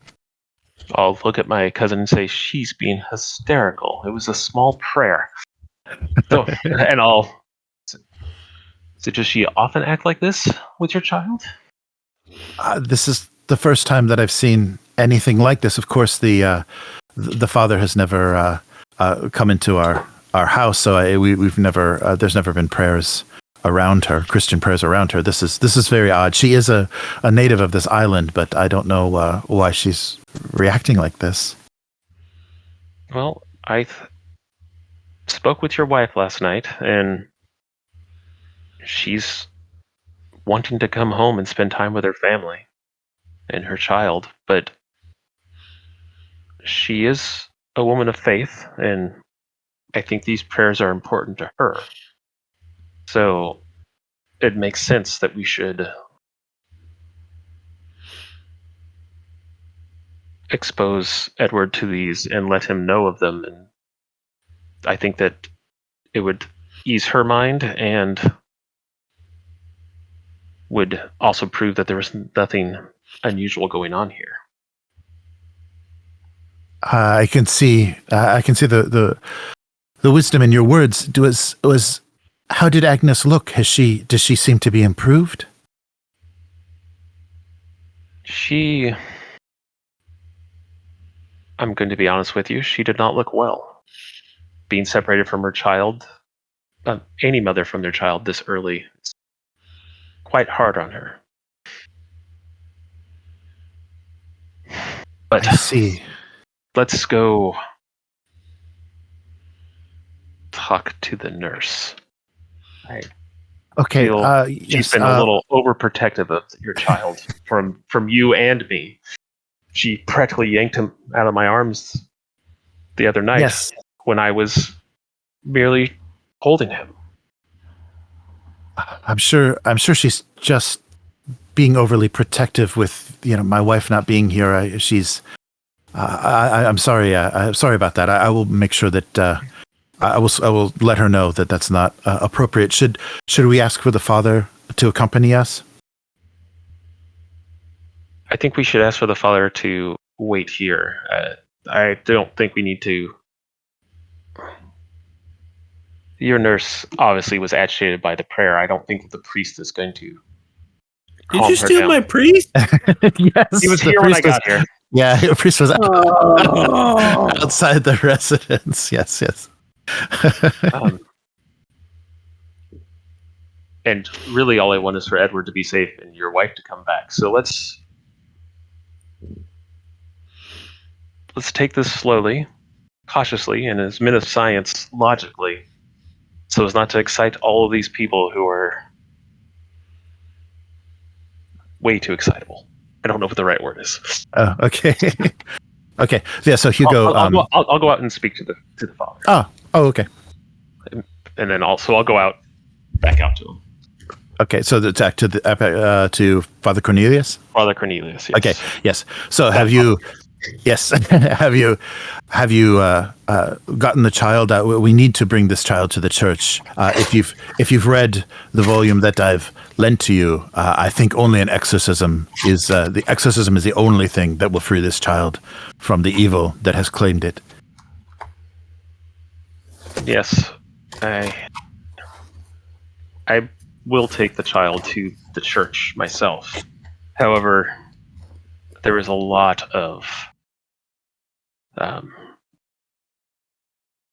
S3: I'll look at my cousin and say, "She's being hysterical. It was a small prayer." So, and so does she often act like this with your child?
S1: This is the first time that I've seen anything like this. Of course, the father has never come into our house, so we've never. There's never been prayers around her, Christian prayers around her. This is very odd. She is a native of this island, but I don't know why she's reacting like this.
S3: Well, I spoke with your wife last night, and she's wanting to come home and spend time with her family and her child, but she is a woman of faith, and I think these prayers are important to her. So it makes sense that we should expose Edward to these and let him know of them. And I think that it would ease her mind and would also prove that there was nothing unusual going on here.
S1: I can see the the wisdom in your words. How did Agnes look? Does she seem to be improved?
S3: I'm going to be honest with you, she did not look well. Being separated from her child, any mother from their child this early, it's quite hard on her. But
S1: I see.
S3: Let's go talk to the nurse.
S1: Okay.
S3: She's been a little overprotective of your child from you and me. She practically yanked him out of my arms the other night when I was merely holding him.
S1: I'm sure she's just being overly protective with my wife not being here. I'm sorry. I'm sorry about that. I will make sure that I will let her know that that's not appropriate. Should we ask for the father to accompany us?
S3: I think we should ask for the father to wait here. I don't think we need to. Your nurse obviously was agitated by the prayer. I don't think the priest is going to.
S2: Did you steal my priest?
S1: Yes,
S3: he was here when I got here.
S1: Yeah, the priest was outside the residence. Yes.
S3: And really, all I want is for Edward to be safe and your wife to come back. So let's take this slowly, cautiously, and as men of science, logically, so as not to excite all of these people who are way too excitable. I don't know what the right word is.
S1: Oh, okay. Okay. Yeah. So Hugo,
S3: I'll go out and speak to the father.
S1: Oh, okay.
S3: And then also I'll go back out to him.
S1: Okay. So to Father Cornelius.
S3: Father Cornelius. Yes.
S1: Okay. Yes. So have you? Yes. have you gotten the child out? We need to bring this child to the church. If you've read the volume that I've lent to you, I think only an exorcism is the only thing that will free this child from the evil that has claimed it.
S3: Yes, I will take the child to the church myself. However, there is a lot of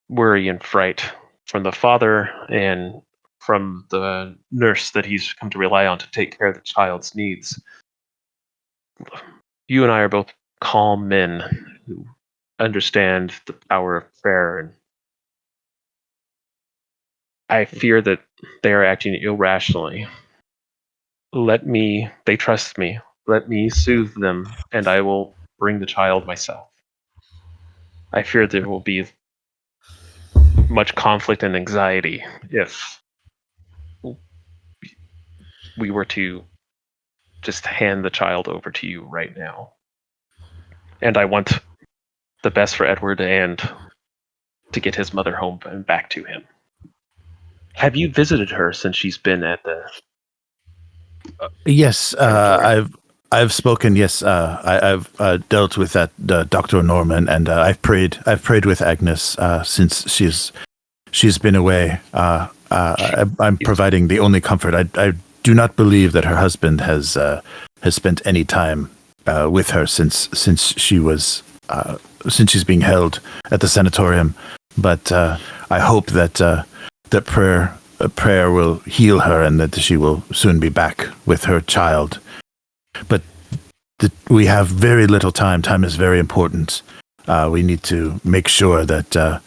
S3: worry and fright from the father and from the nurse that he's come to rely on to take care of the child's needs. You and I are both calm men who understand the power of prayer, and I fear that they are acting irrationally. They trust me. Let me soothe them, and I will bring the child myself. I fear there will be much conflict and anxiety if we were to just hand the child over to you right now. And I want the best for Edward and to get his mother home and back to him. Have you visited her since she's been at the...
S1: Yes, I've spoken. Yes, I've dealt with that Dr. Norman, and I've prayed with Agnes since she's been away. I'm providing the only comfort. I do not believe that her husband has spent any time with her since she's being held at the sanatorium. But I hope that prayer will heal her and that she will soon be back with her child. But we have very little time. Time is very important. We need to make sure that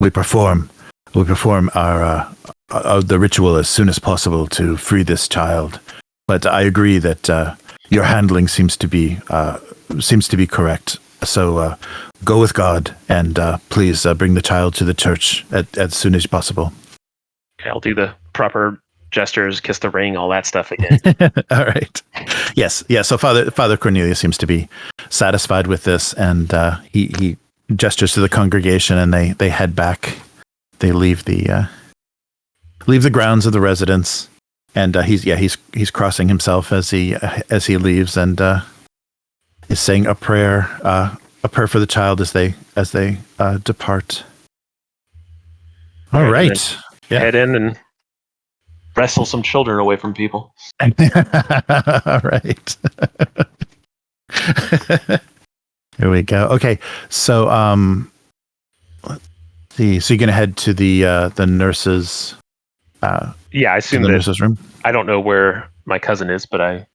S1: we perform the ritual as soon as possible to free this child. But I agree that your handling seems to be correct. So go with God and please bring the child to the church as soon as possible.
S3: Okay, I'll do the proper gestures, kiss the ring, all that stuff again.
S1: All right. Yes. Yeah. So Father Cornelius seems to be satisfied with this, and he gestures to the congregation, and they head back. They leave the grounds of the residence, and he's crossing himself as he leaves, and is saying a prayer for the child as they depart. All
S3: And
S1: right.
S3: then
S1: Yeah.
S3: head in and wrestle some children away from people.
S1: All right. Here we go. Okay. So let's see. So you're gonna head to the nurse's
S3: Yeah, I
S1: to
S3: assume
S1: the
S3: that
S1: nurse's room.
S3: I don't know where my cousin is, but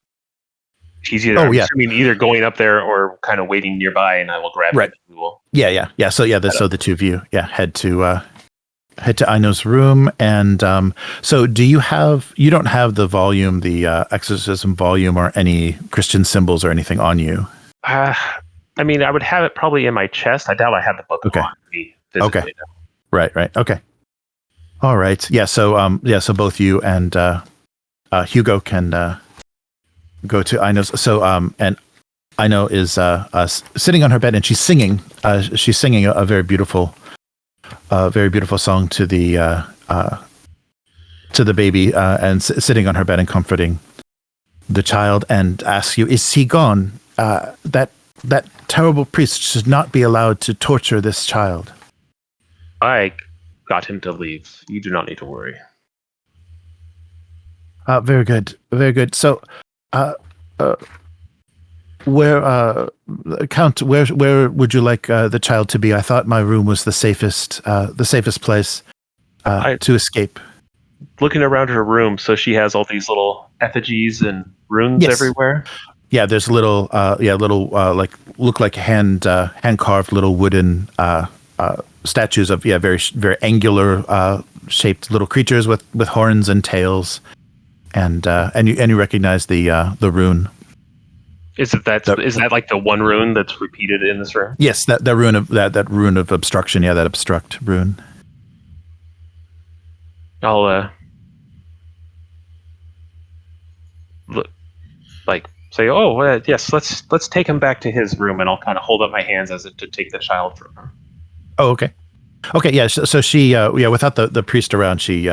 S3: he's either
S1: Oh,
S3: I'm
S1: yeah.
S3: assuming either going up there or kind of waiting nearby, and I will grab
S1: Right.
S3: him. And we will.
S1: Yeah. So the two of you, head to Aino's room, and so you don't have the volume, the exorcism volume, or any Christian symbols or anything on you.
S3: I mean, I would have it probably in my chest. I doubt I have the book
S1: Okay.
S3: on me physically.
S1: Okay. Right. Okay. All right. Yeah. So so both you and Hugo can go to Aino's. So and Aino is sitting on her bed, and she's singing. She's singing a very beautiful song to the baby, and sitting on her bed and comforting the child, and asks you, "Is he gone? That terrible priest should not be allowed to torture this child."
S3: I got him to leave. You do not need to worry.
S1: Very good, very good. So, where Count, where would you like the child to be? I thought my room was the safest place to escape.
S3: Looking around her room, so she has all these little effigies and runes
S1: Yes.
S3: everywhere.
S1: Yeah, there's little like look like hand carved little wooden statues of very very angular shaped little creatures with horns and tails, and you recognize the rune.
S3: Is that like the one rune that's repeated in this room?
S1: Yes, that rune of that rune of obstruction. Yeah, that obstruct rune.
S3: I'll look, like say, "Oh, yes, let's take him back to his room," and I'll kind of hold up my hands as if to take the child from her.
S1: Oh, okay. Yeah. So she without the priest around, she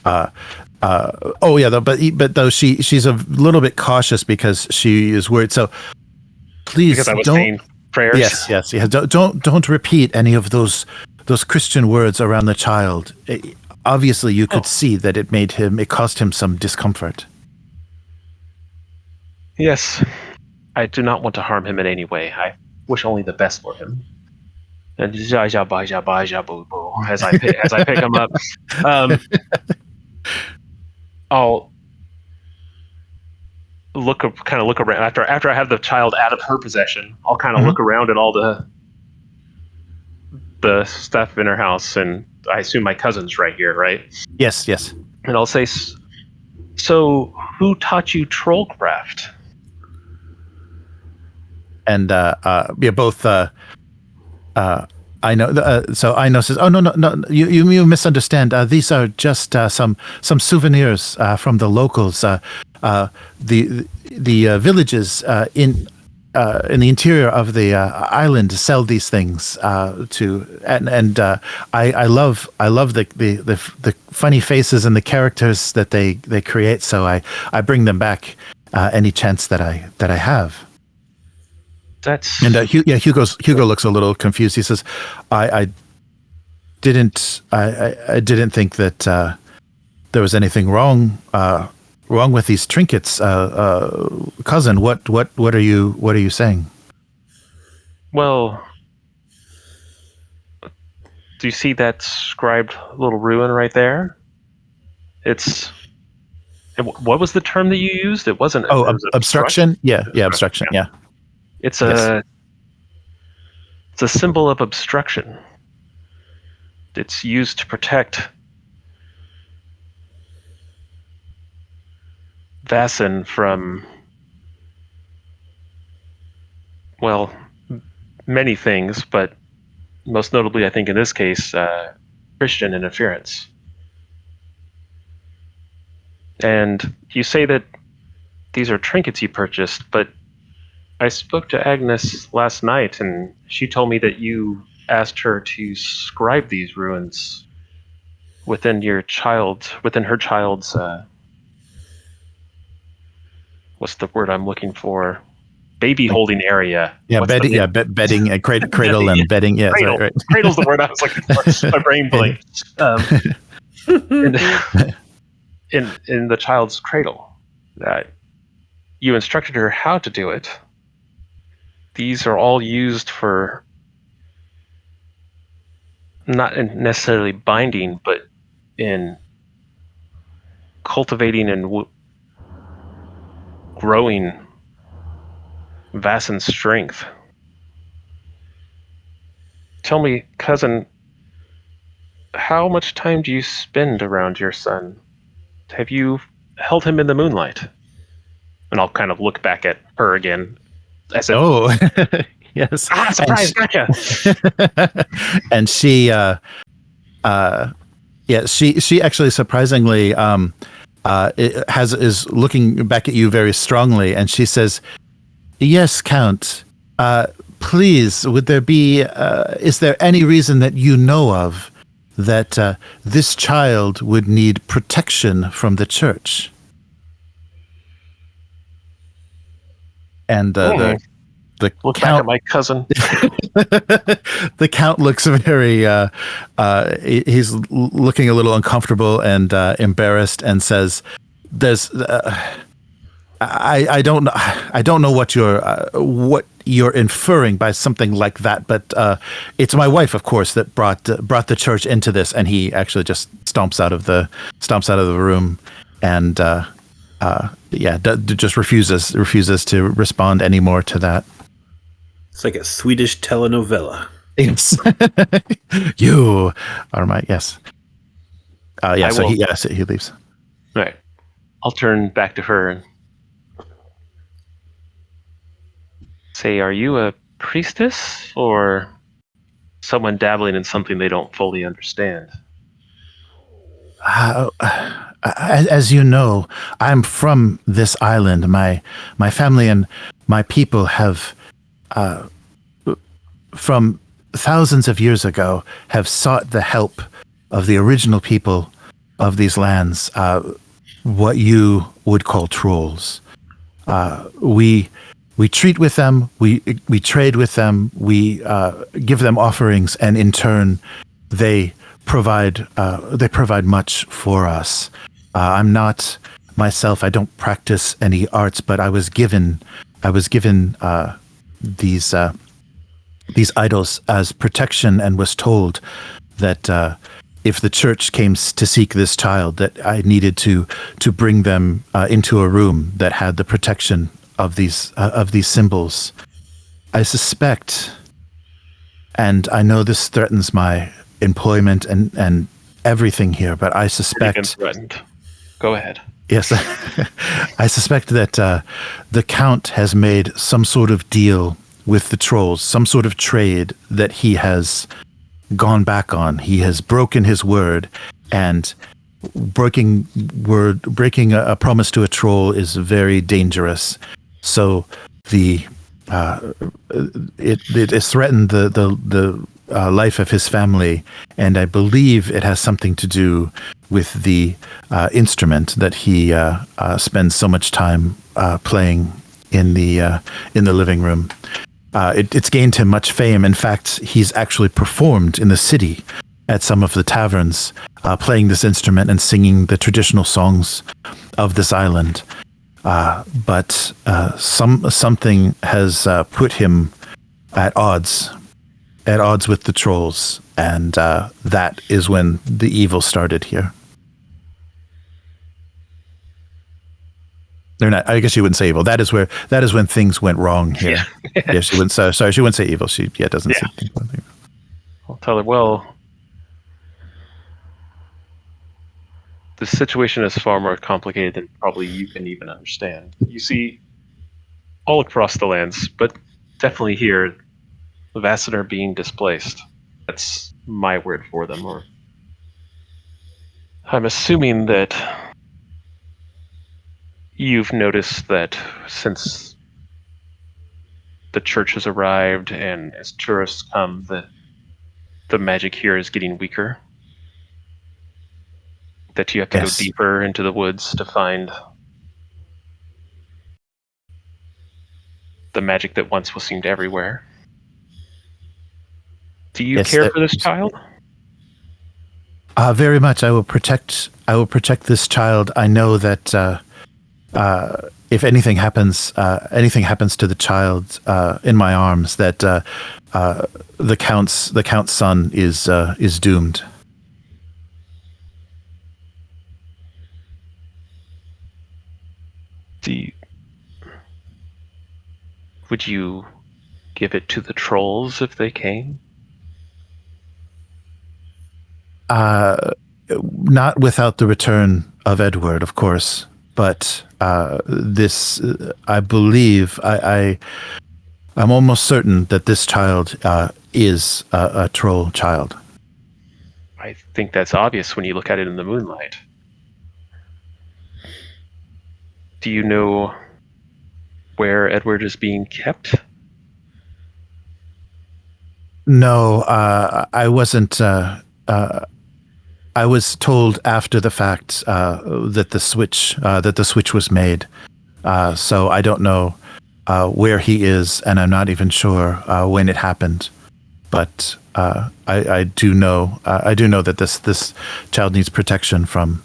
S1: but though she's a little bit cautious because she is worried. So please
S3: Because I was
S1: don't.
S3: saying prayers.
S1: Yes. Don't repeat any of those Christian words around the child. Obviously, you could see that it caused him some discomfort.
S3: Yes, I do not want to harm him in any way. I wish only the best for him. And as I pick him up, I'll look around after I have the child out of her possession. I'll kind of look around at all the stuff in her house, and I assume my cousin's right here, right?
S1: Yes.
S3: And I'll say, "So, who taught you trollcraft?"
S1: And both. I know. So Aino says, "Oh no! You misunderstand. These are just some souvenirs from the locals. The villages in the interior of the island sell these things and I love the funny faces and the characters that they create. So I bring them back any chance that I have."
S3: That's
S1: And Hugo looks a little confused. He says, "I didn't think that there was anything wrong with these trinkets, cousin. What are you saying?"
S3: well. Do you see that scribed little ruin right there? What was the term that you used? It wasn't.
S1: Oh,
S3: it was
S1: obstruction. Yeah, obstruction. Yeah.
S3: It's
S1: Yes.
S3: it's a symbol of obstruction. It's used to protect Vaesen from, well, many things, but most notably, I think in this case, Christian interference. And you say that these are trinkets you purchased, but I spoke to Agnes last night, and she told me that you asked her to scribe these ruins within her child's. What's the word I'm looking for? baby holding area.
S1: Yeah,
S3: What's the
S1: bedding. Yeah, bedding, cradle, and bedding. Yes,
S3: cradle.
S1: right.
S3: Cradle's the word I was looking for. My brain blinked. In the child's cradle, that you instructed her how to do it. These are all used for not necessarily binding, but in cultivating and growing Vaesen's strength. Tell me, cousin, how much time do you spend around your son? Have you held him in the moonlight? And I'll kind of look back at her again, as if,
S1: Oh, yes.
S3: surprise, gotcha.
S1: And she, yeah, she actually surprisingly is looking back at you very strongly, and she says, "Yes, Count. Please, would there be? Is there any reason that you know of that this child would need protection from the church?" And the
S3: Look
S1: count,
S3: back at my cousin.
S1: the count looks very. He's looking a little uncomfortable and embarrassed, and says, "There's. I don't know. I don't know what you're inferring by something like that, but it's my wife, of course, that brought the church into this." And he actually just stomps out of the room, and just refuses to respond anymore to that.
S2: It's like a Swedish telenovela.
S1: Yes. You are my yes. He leaves.
S3: All right. I'll turn back to her and say, are you a priestess or someone dabbling in something they don't fully understand?
S1: As you know, I'm from this island. My family and my people have, from thousands of years ago, have sought the help of the original people of these lands, what you would call trolls. We treat with them, we trade with them, we give them offerings, and in turn, they provide much for us. I'm not myself. I don't practice any arts, but I was given these idols as protection, and was told that if the church came to seek this child, that I needed to bring them into a room that had the protection of these symbols. I suspect, and I know this threatens my employment and everything here, but I suspect.
S3: Threatened. Go ahead.
S1: Yes, I suspect that the Count has made some sort of deal with the trolls, some sort of trade that he has gone back on. He has broken his word, and breaking a promise to a troll is very dangerous. So it has threatened the life of his family, and I believe it has something to do with the instrument that he spends so much time playing in the living room. It's gained him much fame. In fact, he's actually performed in the city at some of the taverns, playing this instrument and singing the traditional songs of this island. But something has put him at odds with the trolls, and that is when the evil started here. They're not. I guess she wouldn't say evil. That is when things went wrong here. Yeah, she wouldn't. Sorry, she wouldn't say evil. She doesn't say evil.
S3: I'll tell her, well, the situation is far more complicated than probably you can even understand. You see, all across the lands, but definitely here, the Vaesen are being displaced. That's my word for them. Or I'm assuming that you've noticed that since the church has arrived and as tourists come, the magic here is getting weaker. That you have to go deeper into the woods to find the magic that once was seemed everywhere. Do you
S1: Yes,
S3: care for this child?
S1: Very much. I will protect this child. I know that if anything happens to the child in my arms, that the count's son is doomed.
S3: Would you give it to the trolls if they came?
S1: Not without the return of Edward, of course. But this, I believe, I'm almost certain that this child is a troll child.
S3: I think that's obvious when you look at it in the moonlight. Do you know where Edward is being kept?
S1: No, I wasn't. I was told after the fact that the switch was made. So I don't know where he is, and I'm not even sure when it happened. But I do know that this child needs protection from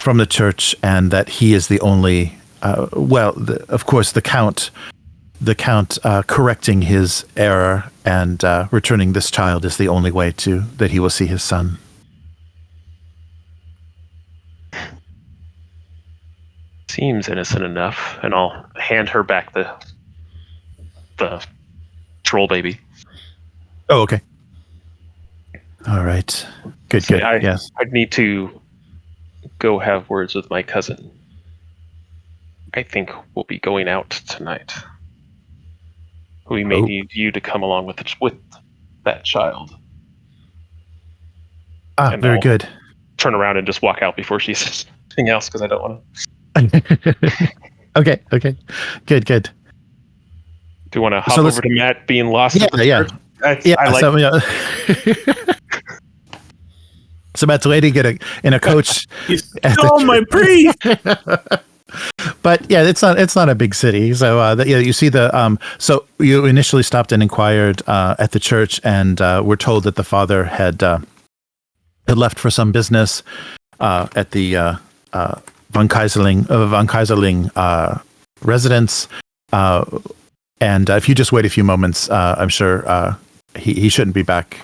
S1: the church, and that he is the only. Of course, the count correcting his error and returning this child is the only way that he will see his son.
S3: Seems innocent enough, and I'll hand her back the troll baby.
S1: Oh, okay. All right. Good. Yes.
S3: I'd need to go have words with my cousin. I think we'll be going out tonight. We may need you to come along with that child.
S1: And very good.
S3: Turn around and just walk out before she says anything else, because I don't want to.
S1: Okay. Good.
S3: Do you want to hop over to Matt being lost?
S1: Yeah. So Matt's waiting in a coach.
S2: Oh, my priest!
S1: But yeah, it's not a big city. So you see so you initially stopped and inquired at the church, and were told that the father had left for some business at the Von Kaiserling residence. And if you just wait a few moments, I'm sure he shouldn't be back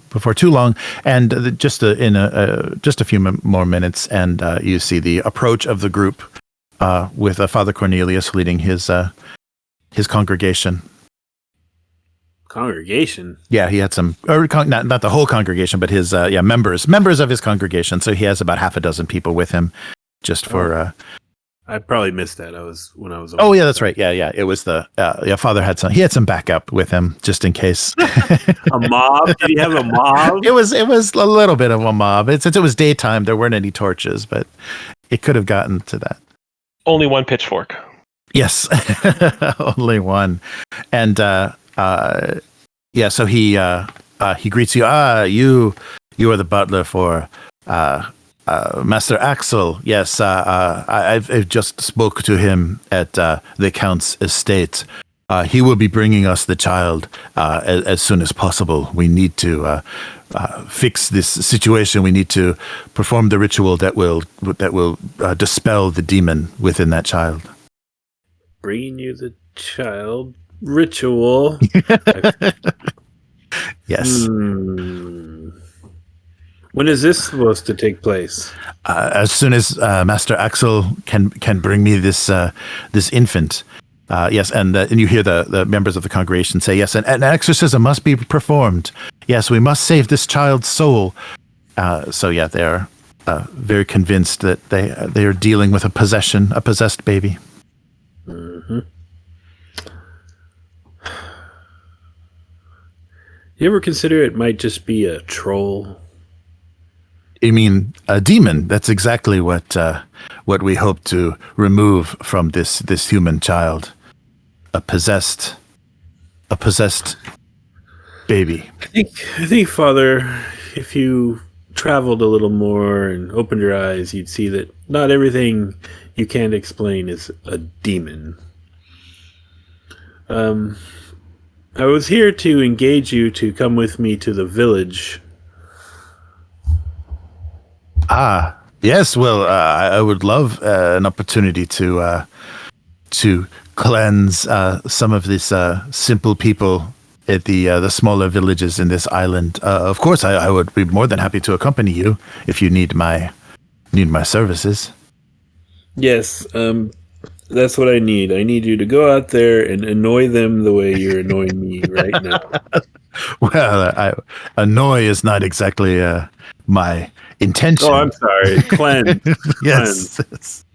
S1: before too long. And just a few more minutes, and you see the approach of the group with Father Cornelius leading his congregation.
S2: Congregation?
S1: Yeah, he had some, not the whole congregation, but his members of his congregation. So he has about half a dozen people with him, just for.
S2: I probably missed that. When I was.
S1: Oh yeah, that's right. Yeah. It was Father had some backup with him just in case.
S2: A mob? Did he have a mob?
S1: It was a little bit of a mob. Since it was daytime, there weren't any torches, but it could have gotten to that.
S3: Only one pitchfork.
S1: Yes, only one, and so he greets you. You are the butler for Master Aksel. Yes, I've just spoke to him at the Count's estate. He will be bringing us the child as soon as possible. We need to fix this situation. We need to perform the ritual that will dispel the demon within that child.
S2: Bringing you the child ritual.
S1: Yes.
S2: When is this supposed to take place?
S1: As soon as Master Aksel can bring me this infant. Yes, and you hear the members of the congregation say, yes, an exorcism must be performed. Yes, we must save this child's soul. So yeah, they're very convinced that they are dealing with a possessed baby.
S2: Mm-hmm. You ever consider it might just be a troll?
S1: You mean a demon? That's exactly what we hope to remove from this human child. A possessed baby.
S2: I think, Father, if you traveled a little more and opened your eyes, you'd see that not everything you can't explain is a demon. I was here to engage you to come with me to the village.
S1: Ah, yes. Well, I would love an opportunity to cleanse some of these simple people at the smaller villages in this island. Of course, I would be more than happy to accompany you if you need my services.
S2: Yes, that's what I need. I need you to go out there and annoy them the way you're annoying me right now.
S1: Well, annoy is not exactly my intention.
S2: Oh, I'm sorry. Cleanse.
S1: Yes, yes.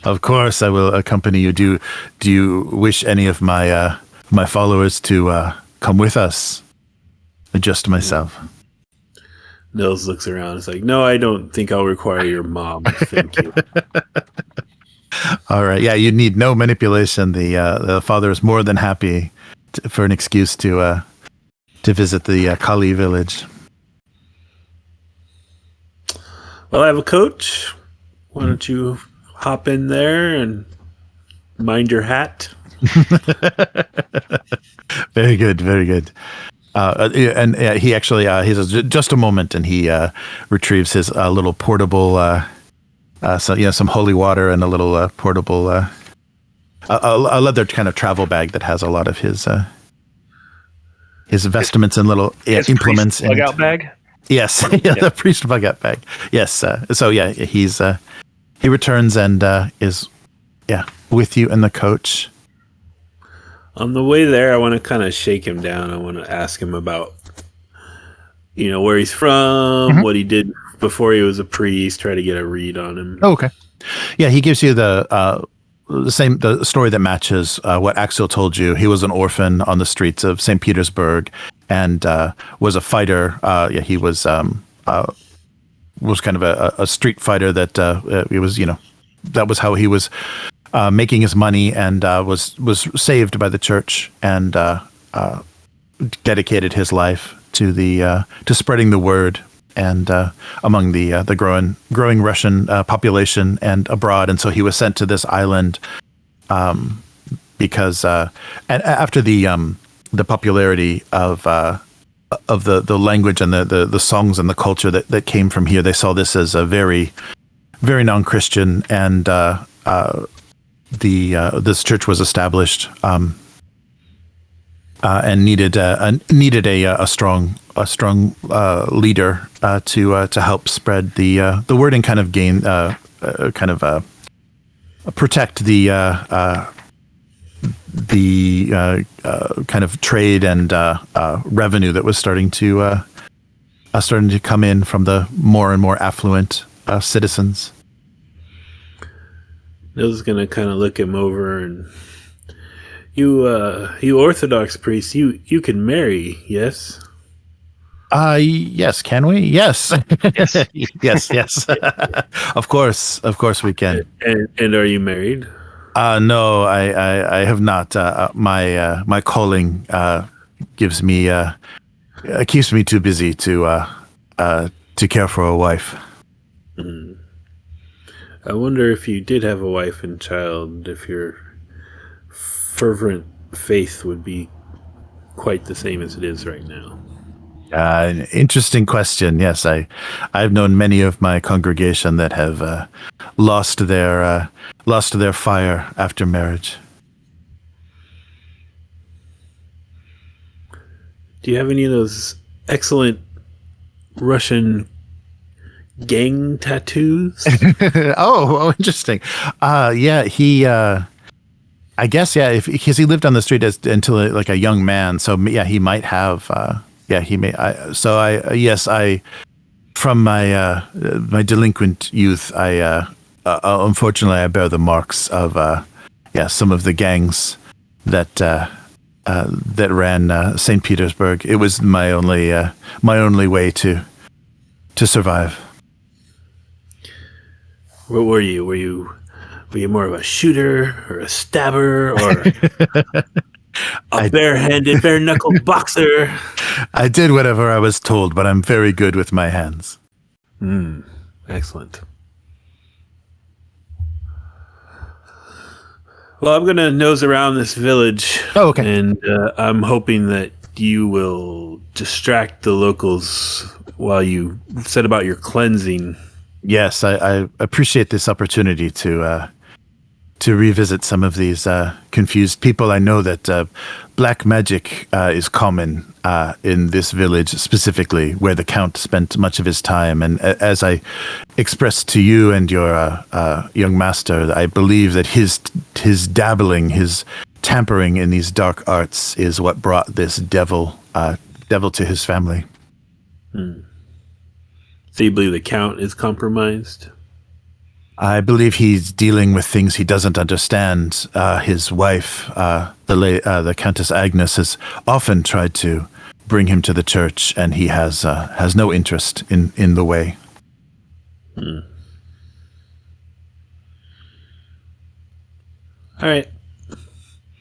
S1: Of course, I will accompany you. Do you wish any of my my followers to come with us? Just myself.
S2: Nils looks around. It's like, no, I don't think I'll require your mom. Thank you.
S1: All right. Yeah, you need no manipulation. The father is more than happy for an excuse to visit the Kali village.
S2: Well, I have a coach. Why don't you hop in there and mind your hat?
S1: Very good. Very good. And he actually he says just a moment, and he retrieves his little portable, so some holy water and a little portable, a leather kind of travel bag that has a lot of his vestments and little implements.
S3: Bug out bag.
S1: Yes, the priest bug out bag. Yes, so yeah, he returns and is with you in the coach.
S2: On the way there, I want to kind of shake him down. I want to ask him about, where he's from, what he did before he was a priest, try to get a read on him.
S1: Oh, okay. Yeah, he gives you the story that matches what Aksel told you. He was an orphan on the streets of St. Petersburg and was a fighter. He was kind of a street fighter that he was, that was how he was making his money, and was saved by the church and dedicated his life to to spreading the word and among the growing Russian population and abroad. And so he was sent to this island because and after the popularity of the language and the songs and the culture that came from here, they saw this as a very, very non-Christian, and this church was established and needed a strong leader to help spread the word and kind of gain protect the kind of trade and revenue that was starting to come in from the more and more affluent citizens.
S2: Nils is gonna kind of look him over, and you Orthodox priests, you can marry, yes?
S1: Yes, can we? Yes.
S3: Yes.
S1: yes. Of course we can.
S2: And are you married?
S1: No, I have not. My calling keeps me too busy to care for a wife.
S2: Mm. I wonder if you did have a wife and child, if your fervent faith would be quite the same as it is right now.
S1: An interesting question. Yes, I've known many of my congregation that have lost their fire after marriage.
S2: Do you have any of those excellent Russian gang tattoos?
S1: oh, interesting. Yeah, he. I guess because he lived on the street until like a young man. So yeah, he might have. He may. I from my delinquent youth, unfortunately I bear the marks of some of the gangs that ran St. Petersburg. It was my only way to survive.
S2: What were you? Were you more of a shooter or a stabber or a bare-handed, bare-knuckled boxer?
S1: I did whatever I was told, but I'm very good with my hands.
S2: Excellent. Well, I'm gonna nose around this village.
S1: Oh, okay.
S2: And I'm hoping that you will distract the locals while you set about your cleansing.
S1: Yes, I appreciate this opportunity to revisit some of these confused people. I know that black magic is common in this village, specifically where the Count spent much of his time. And as I expressed to you and your young master, I believe that his dabbling, his tampering in these dark arts is what brought this devil to his family.
S2: So you believe the Count is compromised?
S1: I believe he's dealing with things he doesn't understand. His wife, the Countess Agnes, has often tried to bring him to the church, and he has no interest in the way.
S2: All right.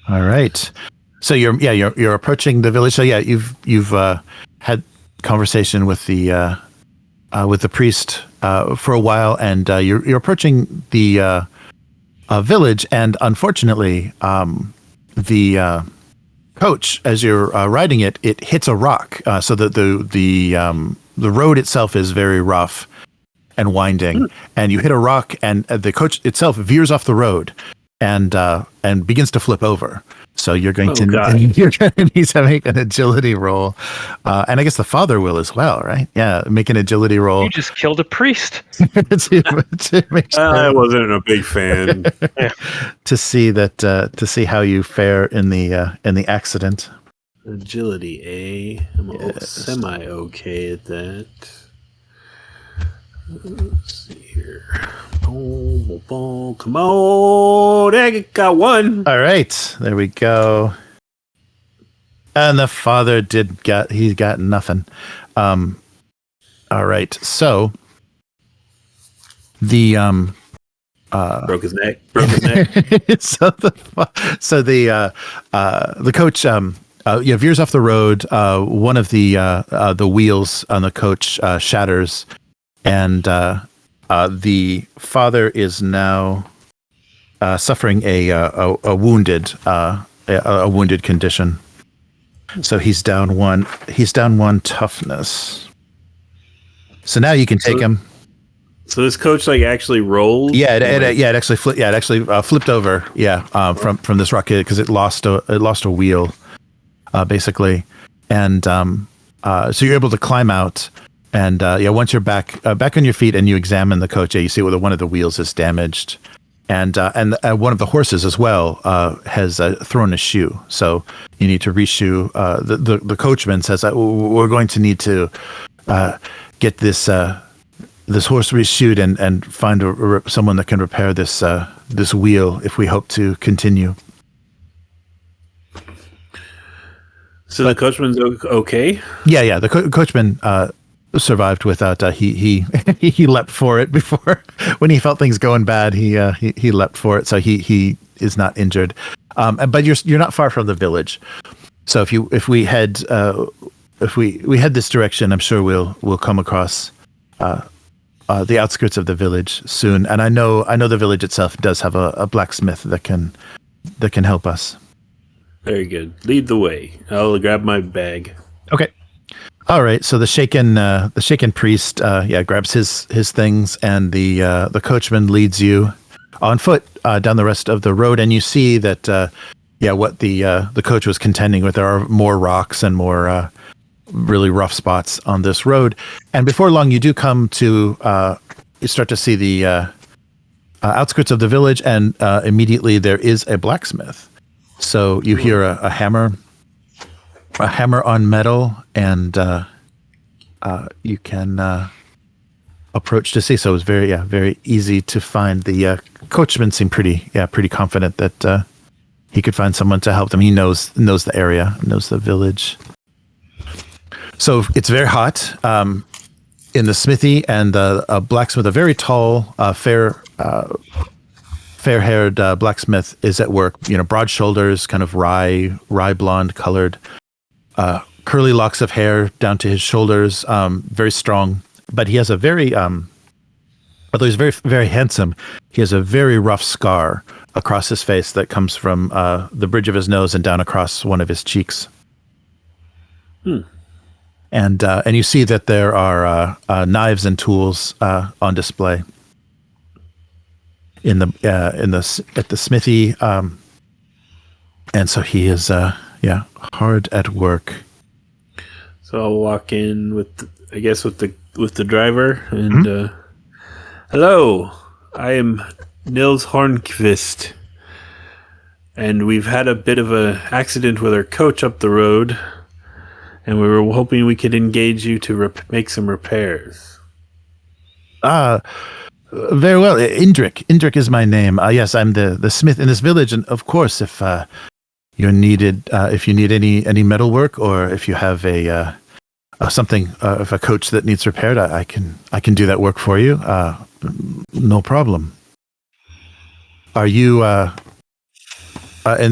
S1: All right. So you're approaching the village. So yeah, you've had conversation with the priest for a while, and you're approaching the village, and unfortunately, the coach, as you're riding it, it hits a rock, so that the road itself is very rough and winding, and you hit a rock, and the coach itself veers off the road and begins to flip over. So you're going to need to make an agility roll, and I guess the father will as well, right? Yeah, make an agility roll.
S3: You just killed a priest.
S1: to make sure,
S2: I wasn't a big fan.
S1: to see how you fare in the accident.
S2: Agility A. I'm semi okay at that. Let's see here. Boom, come on. I got one.
S1: All right, there we go. And the father he got nothing. All right, so the
S2: broke his neck.
S1: so the coach veers off the road. One of the wheels on the coach shatters, and the father is now suffering a wounded condition. So he's down one. He's down one toughness. So now you can take him.
S2: So this coach actually rolled.
S1: Yeah, it actually flipped. Yeah, it actually flipped over. Yeah, from this rock because it lost a wheel, basically, and so you're able to climb out. And once you're back on your feet and you examine the coach, you see whether one of the wheels is damaged, and one of the horses as well has thrown a shoe. So you need to reshoe. The coachman says we're going to need to get this horse reshoed and find someone that can repair this wheel if we hope to continue.
S2: So the coachman's okay?
S1: Yeah. The coachman survived without he leapt for it before when he felt things going bad. He leapt for it, so he is not injured. But you're not far from the village, so if we head this direction, I'm sure we'll come across the outskirts of the village soon. And I know the village itself does have a blacksmith that can help us.
S2: Very good. Lead the way. I'll grab my bag.
S1: Okay. All right. So the shaken priest, grabs his things, and the coachman leads you on foot down the rest of the road, and you see that what the coach was contending with. There are more rocks and more really rough spots on this road, and before long you do come to you start to see the outskirts of the village, and immediately there is a blacksmith. So you hear a hammer on metal, and you can approach to see. So it was very easy to find. The coachman seemed pretty confident that he could find someone to help them. He knows the area, knows the village. So it's very hot in the smithy, and a blacksmith, a very tall, fair-haired blacksmith, is at work. Broad shoulders, kind of rye blonde colored, curly locks of hair down to his shoulders. Very strong, but he has a very, although he's very very handsome, he has a very rough scar across his face that comes from the bridge of his nose and down across one of his cheeks. And you see that there are knives and tools on display at the smithy, and so he is hard at work.
S2: So I'll walk in with the driver and hello, I am Nils Hornqvist, and we've had a bit of an accident with our coach up the road, and we were hoping we could engage you to make some repairs.
S1: Very well. Indrik is my name. Yes, I'm the smith in this village, and of course, if you need any metal work, or if you have if a coach that needs repaired, I can do that work for you. No problem. Are you? And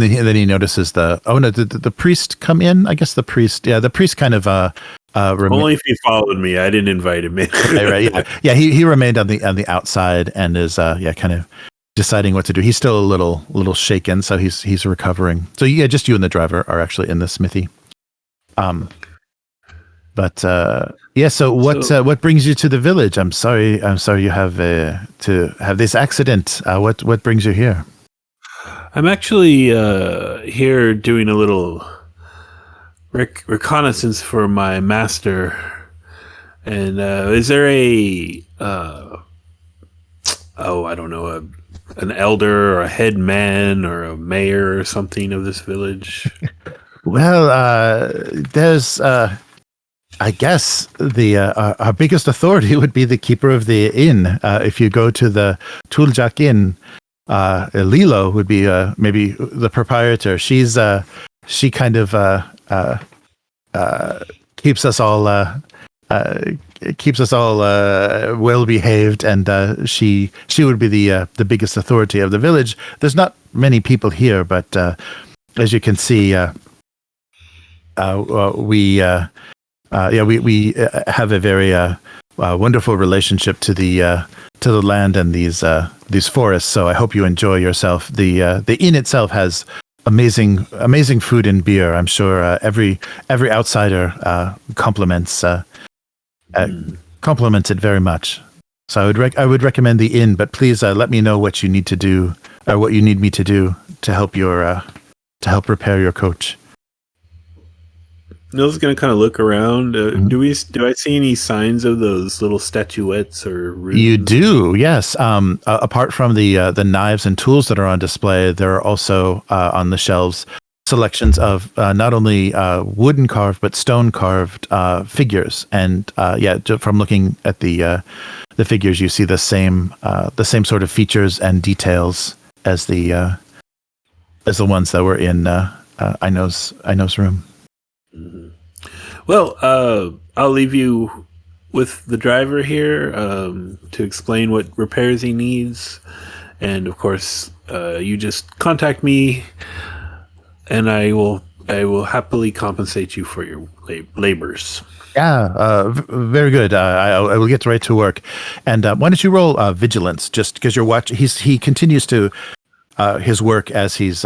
S1: then he notices the priest come in. I guess the priest kind of
S2: only if he followed me. I didn't invite him in.
S1: Right, yeah. He remained on the outside and is kind of deciding what to do. He's still a little shaken, so he's recovering. So yeah, just you and the driver are actually in the smithy. So what brings you to the village? I'm sorry you have to have this accident. What brings you here?
S2: I'm actually here doing a little reconnaissance for my master. And is there I don't know, an elder or a head man or a mayor or something of this village?
S1: Well, there's I guess our biggest authority would be the keeper of the inn. If you go to the Tuljak Inn, Lilo would be maybe the proprietor. She kind of keeps us all well behaved, and she would be the biggest authority of the village. There's not many people here, but as you can see, we have a very wonderful relationship to the land and these forests. So I hope you enjoy yourself. The inn itself has amazing food and beer. I'm sure every outsider compliments it very much. So I would recommend the inn, but please let me know what you need to do or what you need me to do to help repair your coach.
S2: Nils is going to kind of look around. Do I see any signs of those little statuettes or runes?
S1: You do, yes. Apart from the knives and tools that are on display, there are also on the shelves selections of not only wooden carved but stone carved figures. And from looking at the figures, you see the same sort of features and details as the ones that were in Aino's room.
S2: Mm-hmm. Well, I'll leave you with the driver here to explain what repairs he needs, and of course, you just contact me, and I will happily compensate you for your labors.
S1: Yeah, very good. I will get right to work. And why don't you roll vigilance? Just because you're watching, he continues to his work as he's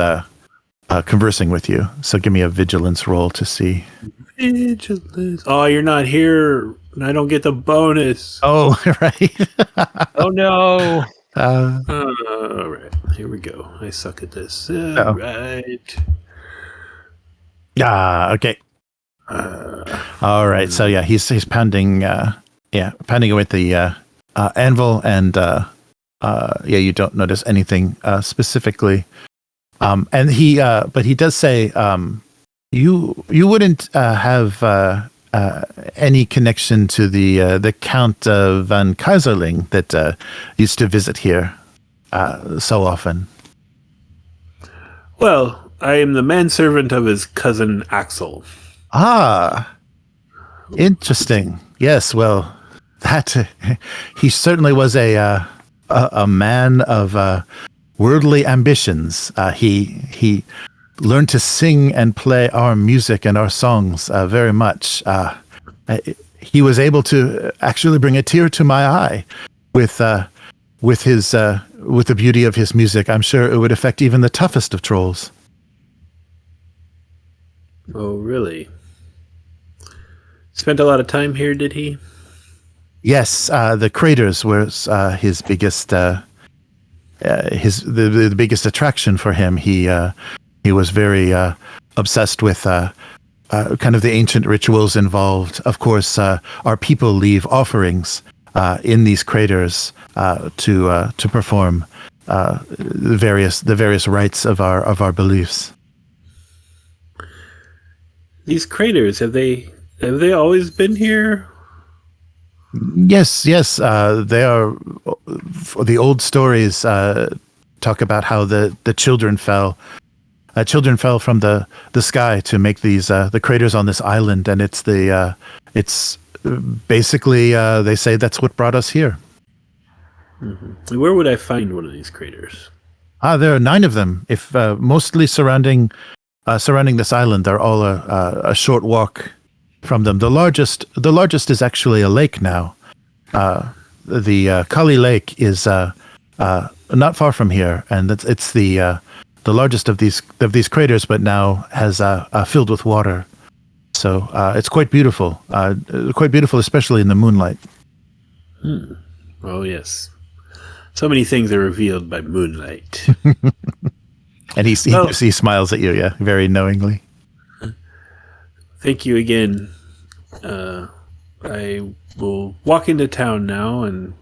S1: conversing with you. So give me a vigilance roll to see.
S2: Vigilance. Oh, you're not here. I don't get the bonus.
S1: Oh, right.
S3: Oh no.
S2: All right. Here we go. I suck at this. Right.
S1: Okay. All right. So yeah, he's pounding. Pounding with the anvil, and you don't notice anything specifically. And but he does say, you wouldn't have any connection to the Count van Kaiserling that used to visit here so often.
S2: Well, I am the manservant of his cousin Aksel.
S1: Ah, interesting. Yes, well, that he certainly was a man of worldly ambitions. He learned to sing and play our music and our songs very much. He was able to actually bring a tear to my eye with with the beauty of his music, I'm sure it would affect even the toughest of trolls.
S2: Oh, really? Spent a lot of time here, did he?
S1: Yes, the craters was his biggest, the biggest attraction for him. He was very obsessed with kind of the ancient rituals involved. Of course, our people leave offerings in these craters to perform the various rites of our beliefs.
S2: These craters, have they always been here?
S1: Yes. They are. The old stories talk about how the children fell. Children fell from the sky to make these the craters on this island, and it's basically they say that's what brought us here.
S2: Mm-hmm. Where would I find one of these craters?
S1: There are 9 of them. If mostly surrounding this island, they're all a short walk from them. The largest is actually a lake now. The Kali Lake is not far from here, and it's the largest of these craters, but now has filled with water. So it's quite beautiful, especially in the moonlight.
S2: Oh yes, so many things are revealed by moonlight.
S1: And he smiles at you, yeah, very knowingly.
S2: Thank you again. I will walk into town now and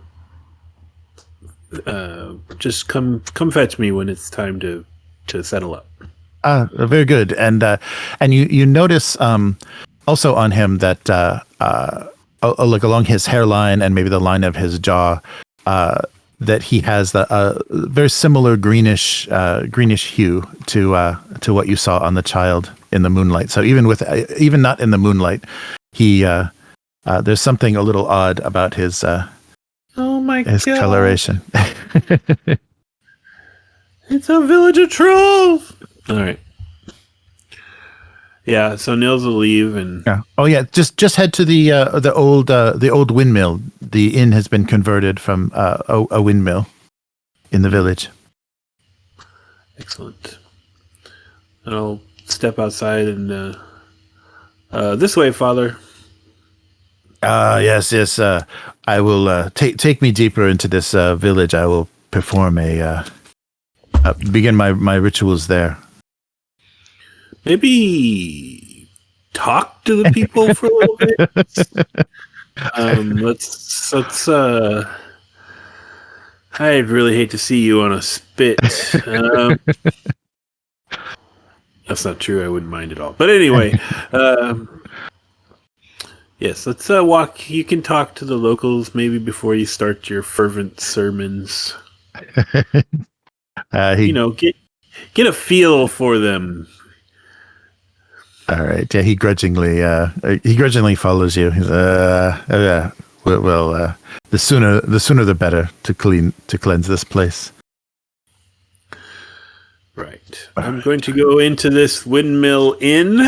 S2: just come fetch me when it's time to settle up.
S1: Very good. And you notice also on him that like along his hairline and maybe the line of his jaw, that he has the very similar greenish hue to what you saw on the child in the moonlight. So even not in the moonlight, he there's something a little odd about his
S2: oh my
S1: his
S2: God.
S1: coloration.
S2: It's a village of trolls. All right. Yeah, so Nils will leave and
S1: Oh yeah, just head to the old windmill. The inn has been converted from a windmill in the village.
S2: Excellent. I'll step outside and this way, Father.
S1: Yes. I will take me deeper into this village. I will perform begin my rituals there.
S2: Maybe talk to the people for a little bit. Let's. I'd really hate to see you on a spit. That's not true. I wouldn't mind at all. But anyway, yes, let's walk. You can talk to the locals maybe before you start your fervent sermons. Get a feel for them.
S1: All right. Yeah, he grudgingly follows you. He's, the sooner the better to cleanse this place.
S2: Right. I'm going to go into this windmill inn.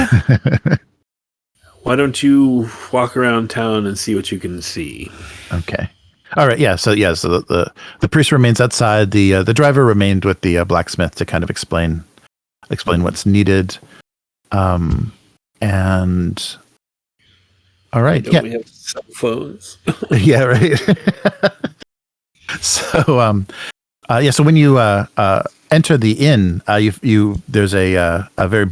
S2: Why don't you walk around town and see what you can see?
S1: Okay. All right. Yeah. So the priest remains outside. The driver remained with the blacksmith to kind of explain what's needed. And all right.
S2: Don't we have cell phones?
S1: Yeah. Right. So so when you enter the inn, there's a very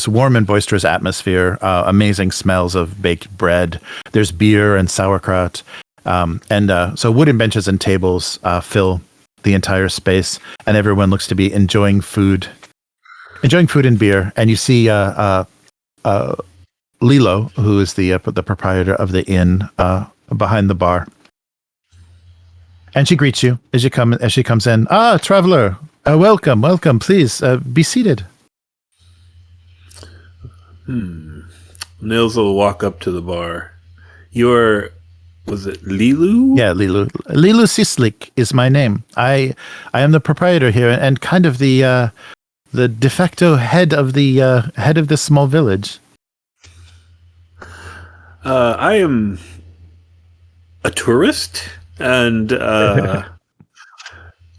S1: warm and boisterous atmosphere. Amazing smells of baked bread. There's beer and sauerkraut. So wooden benches and tables fill the entire space, and everyone looks to be enjoying food and beer. And you see Lilo, who is the proprietor of the inn, behind the bar, and she greets you as she comes in. Ah, traveler, welcome. Please be seated.
S2: Nils will walk up to the bar. Was it Lilu?
S1: Yeah, Lilu. Lilu Sislik is my name. I am the proprietor here and kind of the de facto head of this small village.
S2: I am a tourist, and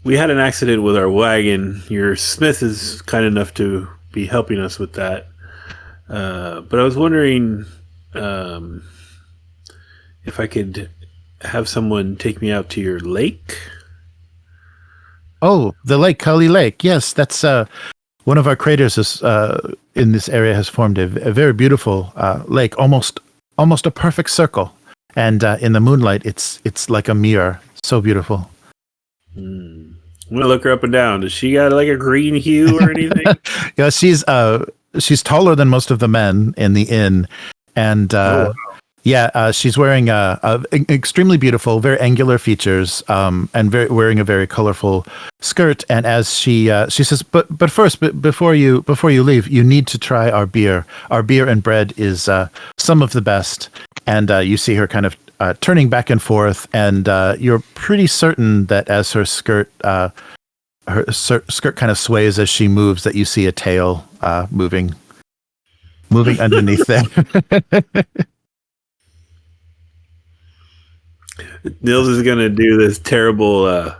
S2: we had an accident with our wagon. Your smith is kind enough to be helping us with that. But I was wondering if I could have someone take me out to your lake.
S1: Oh, the lake, Kali Lake. Yes, that's one of our craters is, in this area has formed a very beautiful lake, almost a perfect circle. And in the moonlight, it's like a mirror. So beautiful.
S2: I'm gonna look her up and down. Does she got like a green hue or anything?
S1: Yeah, she's taller than most of the men in the inn, and she's wearing extremely beautiful, very angular features, and wearing a very colorful skirt. And as she says, but first, before you leave, you need to try our beer. Our beer and bread is some of the best. And you see her kind of turning back and forth, and you're pretty certain that as her skirt kind of sways as she moves, that you see a tail moving underneath there.
S2: Nils is gonna do this terrible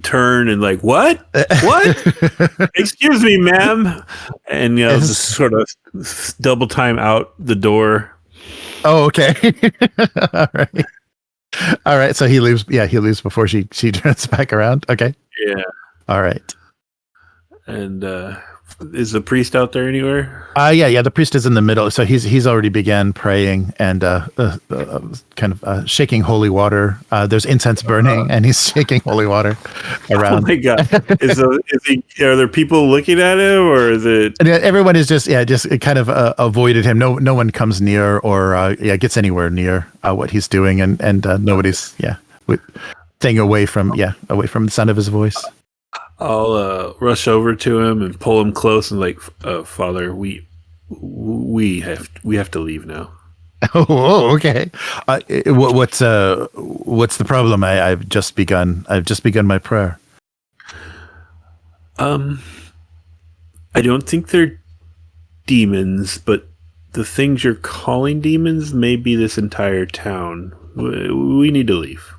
S2: turn and like, what? Excuse me, ma'am, and just sort of double time out the door.
S1: Oh, okay. All right. So he leaves. Yeah, he leaves before she turns back around. Okay.
S2: Yeah.
S1: All right.
S2: And is the priest out there anywhere?
S1: Yeah. The priest is in the middle. So he's already began praying and kind of shaking holy water. There's incense burning, and he's shaking holy water around.
S2: Oh my god! Are there people looking at him, or is it?
S1: And everyone is just kind of avoided him. No one comes near or gets anywhere near what he's doing, and nobody's staying away from the sound of his voice.
S2: I'll rush over to him and pull him close and like, Father, we have to leave now.
S1: Oh, okay. What's the problem? I've just begun my prayer.
S2: I don't think they're demons, but the things you're calling demons may be this entire town. We need to leave.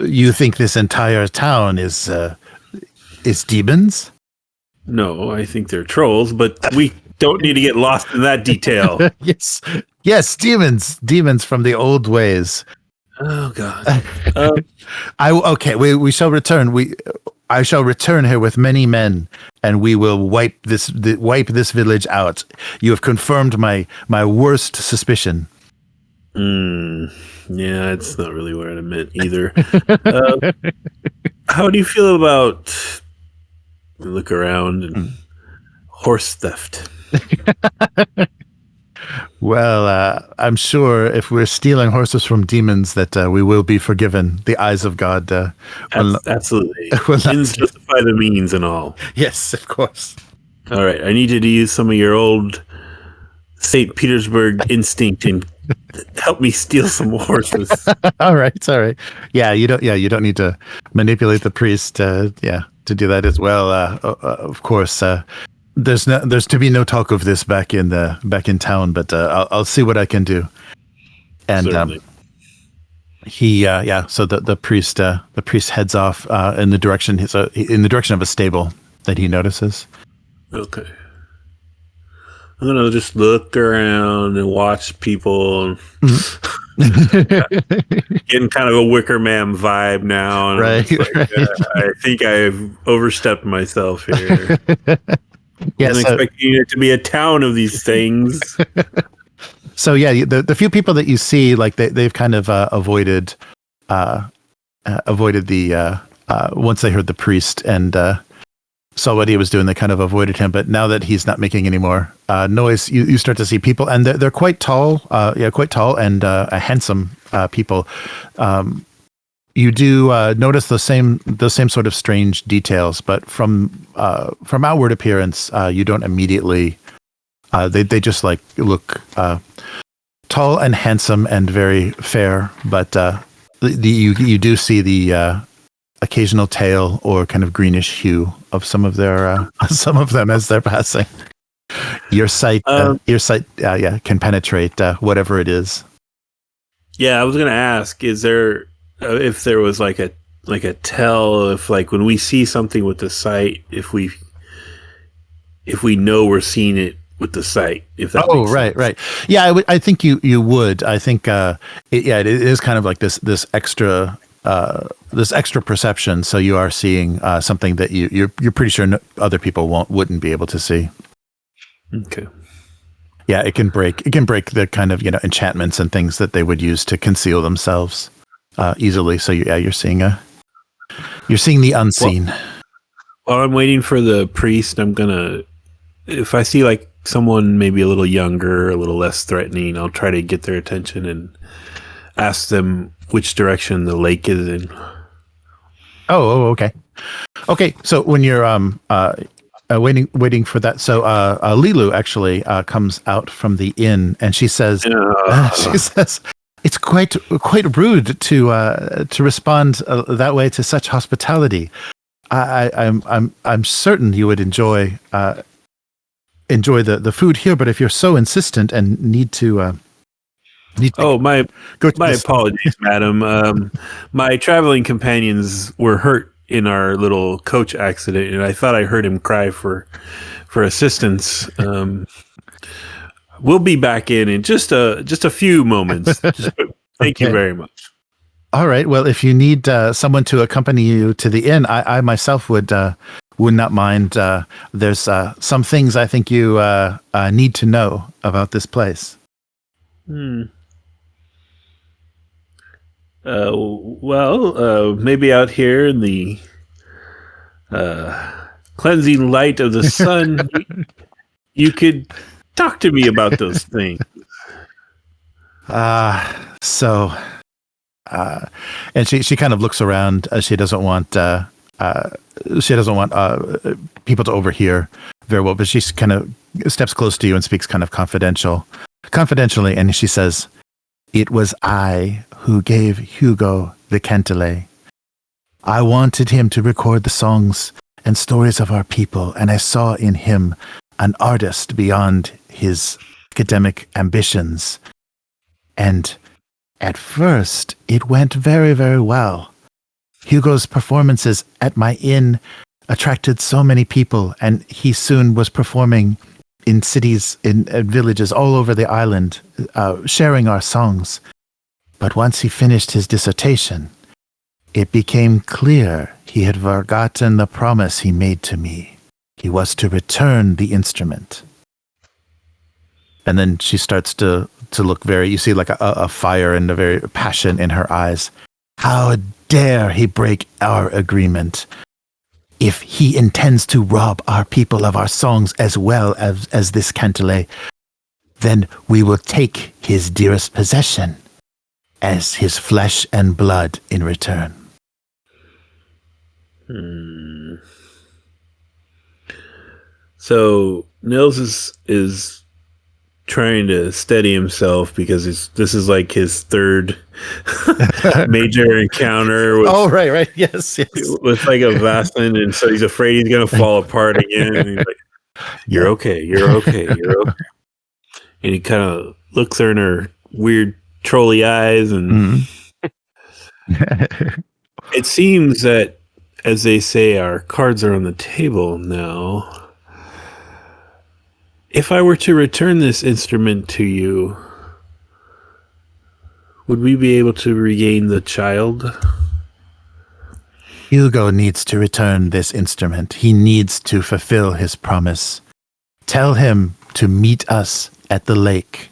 S1: You think this entire town is demons?
S2: No, I think they're trolls, but we don't need to get lost in that detail.
S1: Yes, demons from the old ways.
S2: Oh God.
S1: We shall return. I shall return here with many men, and we will wipe this village out. You have confirmed my worst suspicion.
S2: Yeah, it's not really what I meant either. How do you feel about look around and horse theft?
S1: Well, I'm sure if we're stealing horses from demons, that we will be forgiven. The eyes of God.
S2: Absolutely. Ends justify the means and all.
S1: Yes, of course.
S2: All right, I need you to use some of your old St. Petersburg instinct and help me steal some horses.
S1: All right. Yeah, you don't need to manipulate the priest. To do that as well. Of course. There's to be no talk of this back in town, but I'll see what I can do. And
S2: certainly.
S1: So the priest heads off in the direction of a stable that he notices.
S2: Okay. I'm gonna just look around and watch people. Getting kind of a Wicker Man vibe now. And
S1: right.
S2: I think I've overstepped myself here.
S1: Yes,
S2: I'm expecting it to be a town of these things.
S1: So yeah, the few people that you see, like they've kind of avoided the once they heard the priest and saw what he was doing, they kind of avoided him. But now that he's not making any more noise, you start to see people, and they're quite tall, and handsome people. You do notice the same sort of strange details, but from outward appearance, you don't immediately. They just like look tall and handsome and very fair, but you do see the occasional tail or kind of greenish hue of some of them as they're passing. Your sight can penetrate whatever it is.
S2: Yeah, I was gonna ask: is there if there was like a tell, if like when we see something with the sight, if we know we're seeing it with the sight, if that makes sense.
S1: Right. Yeah, I think you would. I think it is kind of like this extra perception. So you are seeing something that you're pretty sure other people wouldn't be able to see.
S2: Okay.
S1: Yeah, it can break the kind of enchantments and things that they would use to conceal themselves easily. So you're seeing the unseen.
S2: While I'm waiting for the priest, I'm gonna, if I see like someone maybe a little younger, a little less threatening, I'll try to get their attention and ask them which direction the lake is in.
S1: Okay. So when you're waiting for that, so Lilu actually comes out from the inn, and she says, it's quite rude to respond that way to such hospitality. I'm certain you would enjoy the food here, but if you're so insistent and need to
S2: my apologies, madam. My traveling companions were hurt in our little coach accident, and I thought I heard him cry for assistance. We'll be back in just a few moments. Thank you very much.
S1: All right. Well, if you need someone to accompany you to the inn, I myself would not mind. There's some things I think you need to know about this place.
S2: Maybe out here in the cleansing light of the sun, you could talk to me about those things.
S1: And she kind of looks around. She doesn't want people to overhear very well, but she kind of steps close to you and speaks kind of confidentially, and she says, "It was I who gave Hugo the Kentele. I wanted him to record the songs and stories of our people, and I saw in him an artist beyond his academic ambitions. And at first, it went very, very well. Hugo's performances at my inn attracted so many people, and he soon was performing in cities, in villages all over the island, sharing our songs. But once he finished his dissertation, it became clear he had forgotten the promise he made to me. He was to return the instrument." And then she starts to look you see like a fire and a very passion in her eyes. "How dare he break our agreement? If he intends to rob our people of our songs as well as this Kentele, then we will take his dearest possession as his flesh and blood in return."
S2: So Nils is trying to steady himself because this is like his third major encounter with,
S1: right. Yes.
S2: with like a Vaesen, and so he's afraid he's gonna fall apart again, and he's like, you're okay. And he kind of looks her in her weird trolly eyes, and it seems that, as they say, our cards are on the table now. If I were to return this instrument to you, would we be able to regain the child?
S1: Hugo needs to return this instrument. He needs to fulfill his promise. Tell him to meet us at the lake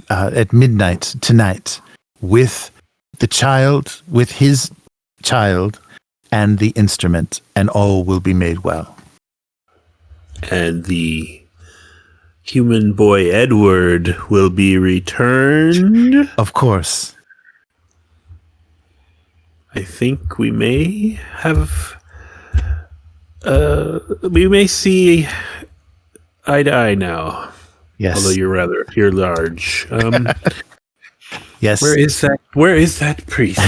S1: at midnight tonight with the child, with his child, and the instrument, and all will be made well.
S2: And the human boy Edward will be returned?
S1: Of course.
S2: I think we may have... we may see eye to eye now.
S1: Yes.
S2: Although you're large.
S1: Yes.
S2: Where is that priest?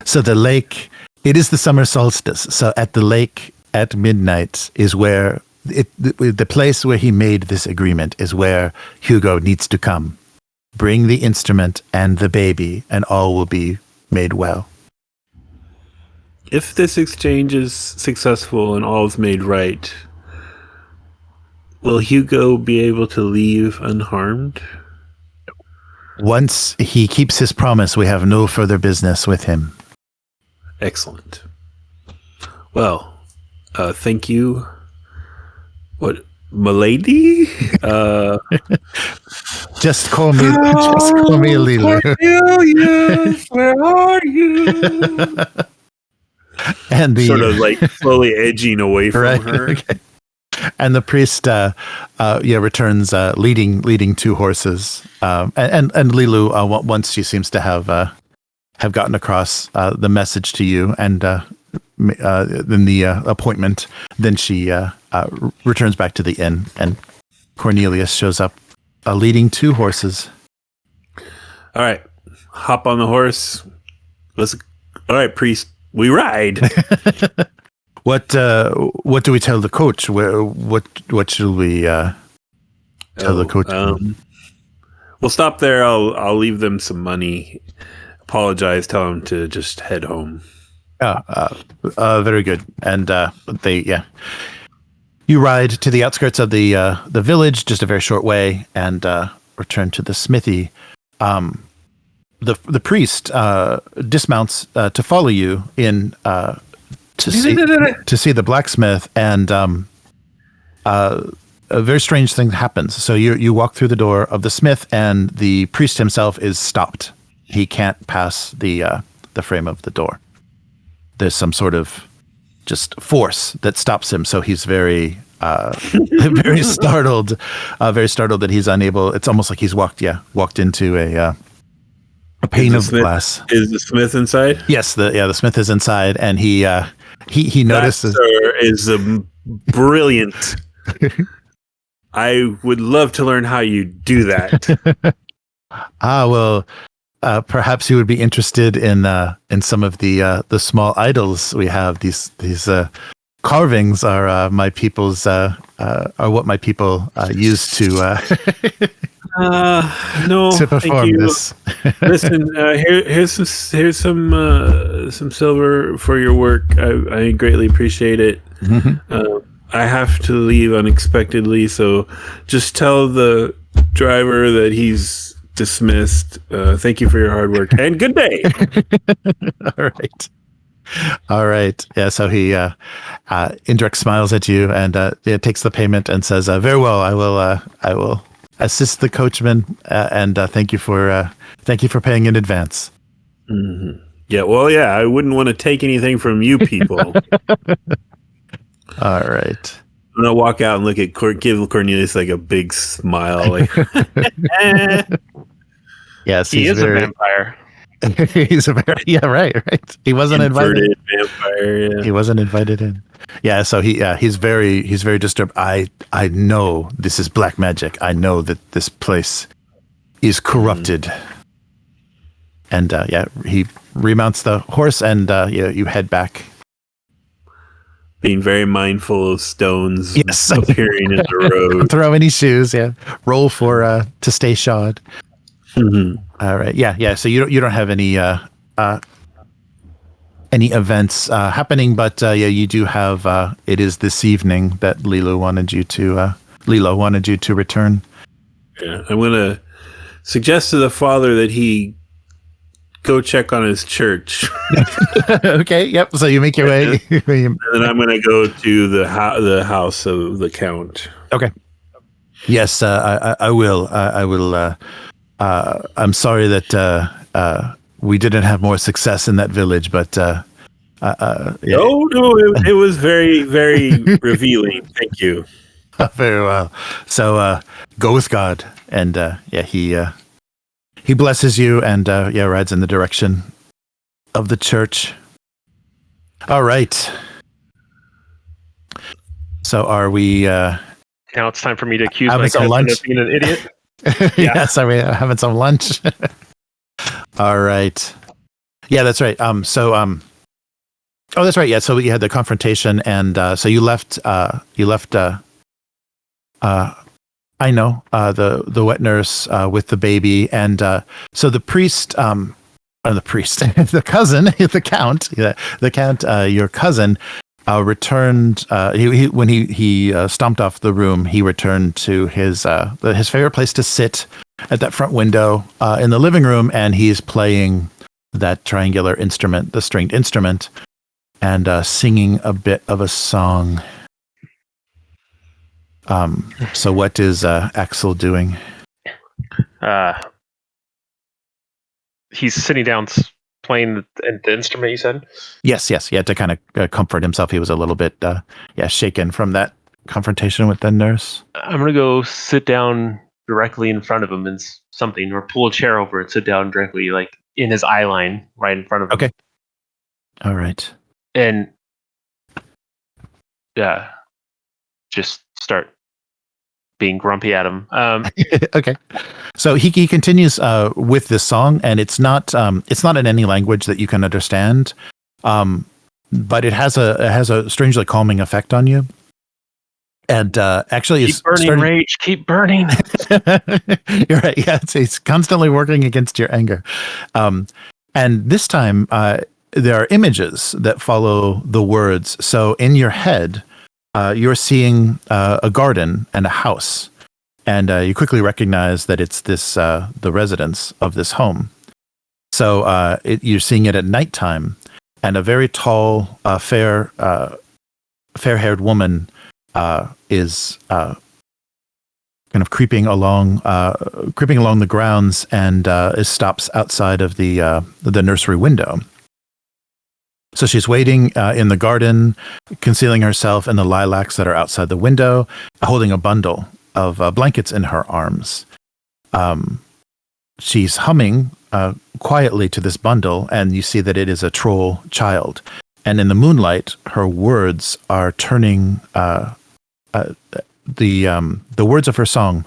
S1: So the lake, it is the summer solstice. So at the lake at midnight is where the place where he made this agreement is where Hugo needs to come. Bring the instrument and the baby, and all will be made well.
S2: If this exchange is successful and all is made right, will Hugo be able to leave unharmed?
S1: Once he keeps his promise, we have no further business with him.
S2: Excellent. Well, thank you. What, milady?
S1: Just call me Lilo.
S2: Cornelius, where are you?
S1: And the
S2: Sort of like slowly edging away from her.
S1: Okay. And the priest, returns leading two horses. And Lilu, once she seems to have gotten across the message to you, and then the appointment, then she returns back to the inn, and Cornelius shows up, leading two horses.
S2: All right, hop on the horse. All right, priest, we ride.
S1: What do we tell the coach? What should we tell the coach?
S2: We'll stop there. I'll leave them some money. Apologize. Tell them to just head home.
S1: Very good. And you ride to the outskirts of the village, just a very short way, and return to the smithy. The priest dismounts to follow you in to see the blacksmith, and a very strange thing happens. So you walk through the door of the smith, and the priest himself is stopped. He can't pass the frame of the door. There's some sort of just force that stops him. So he's very very startled that he's unable. It's almost like he's walked into a pane of glass.
S2: Is the smith inside?
S1: Yes, the smith is inside, and he notices.
S2: That, sir, is brilliant. I would love to learn how you do that.
S1: Well, perhaps you would be interested in some of the small idols we have. These carvings are my people's are what my people use to
S2: no
S1: to perform this.
S2: Listen, here's some silver for your work. I greatly appreciate it.
S1: Mm-hmm.
S2: I have to leave unexpectedly, so just tell the driver that he's dismissed. Thank you for your hard work, and good day.
S1: All right. Yeah. So he indirect smiles at you and takes the payment and says, "Very well. I will assist the coachman and thank you for paying in advance."
S2: Mm-hmm. Yeah. Well, yeah. I wouldn't want to take anything from you people.
S1: All right.
S2: I'm gonna walk out and look at give Cornelius like a big smile. Like,
S1: yes,
S3: he is a vampire.
S1: He's a very right. He wasn't invited.
S2: Vampire. Yeah.
S1: He wasn't invited in. Yeah, so he's very disturbed. I know this is black magic. I know that this place is corrupted. And he remounts the horse, and you head back.
S2: Being very mindful of stones
S1: yes.
S2: appearing in the road.
S1: Don't throw any shoes. Yeah, roll for to stay shod.
S2: Mm-hmm.
S1: All right. Yeah. So you don't have any events happening, but you do have. It is this evening that Lilo wanted you to return.
S2: Yeah, I'm gonna suggest to the father that he go check on his church.
S1: Okay. Yep. So you make your way,
S2: and then I'm gonna go to the house of the count.
S1: Okay. Yes, I will. I will. I'm sorry that we didn't have more success in that village, but yeah.
S2: No, it was very, very revealing. Thank you.
S1: Very well. So go with God, and he blesses you, and rides in the direction of the church. All right. So are we?
S3: Now it's time for me to accuse
S1: having
S3: my
S1: some
S3: cousin
S1: lunch?
S3: of being an idiot.
S1: Yes, are we having some lunch? All right. Yeah, that's right. Oh, that's right. Yeah, so you had the confrontation, and so you left I know the wet nurse with the baby, and so the priest, the priest, the cousin, the count, the count, your cousin, returned. When he stomped off the room, he returned to his favorite place to sit at that front window in the living room, and he's playing that triangular instrument, the stringed instrument, and singing a bit of a song. So what is Aksel doing?
S3: He's sitting down playing the instrument, you said?
S1: Yes. He had to kind of comfort himself. He was a little bit shaken from that confrontation with the nurse.
S3: I'm going to go sit down directly in front of him and something, or pull a chair over and sit down directly, like in his eye line, right in front of him.
S1: Okay. All right.
S3: And just start being grumpy at him.
S1: Okay. So he continues with this song, and it's not in any language that you can understand, but it has a strangely calming effect on you. And actually,
S3: keep burning, rage. Keep burning.
S1: You're right. Yeah, it's constantly working against your anger. And this time, there are images that follow the words. So in your head, you're seeing a garden and a house, and you quickly recognize that it's the residence of this home. So you're seeing it at nighttime, and a very tall, fair-haired woman is kind of creeping along the grounds, and stops outside of the nursery window. So she's waiting in the garden, concealing herself in the lilacs that are outside the window, holding a bundle of blankets in her arms. She's humming quietly to this bundle, and you see that it is a troll child. And in the moonlight, her words are turning. The words of her song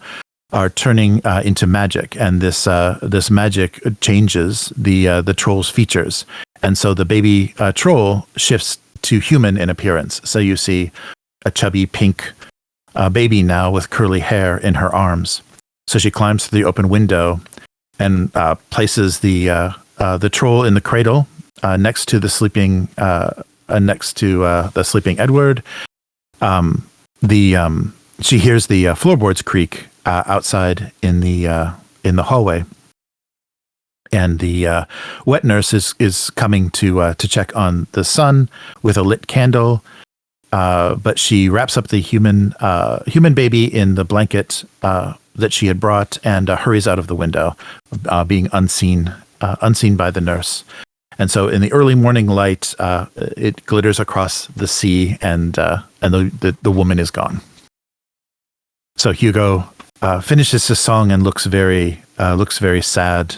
S1: are turning into magic, and this magic changes the troll's features. And so the baby troll shifts to human in appearance. So you see a chubby pink baby now with curly hair in her arms. So she climbs through the open window and places the troll in the cradle next to the sleeping Edward. She hears the floorboards creak outside in the hallway. And the wet nurse is coming to check on the son with a lit candle, but she wraps up the human baby in the blanket that she had brought, and hurries out of the window, being unseen by the nurse. And so, in the early morning light, it glitters across the sea, and the woman is gone. So Hugo finishes his song and looks very sad,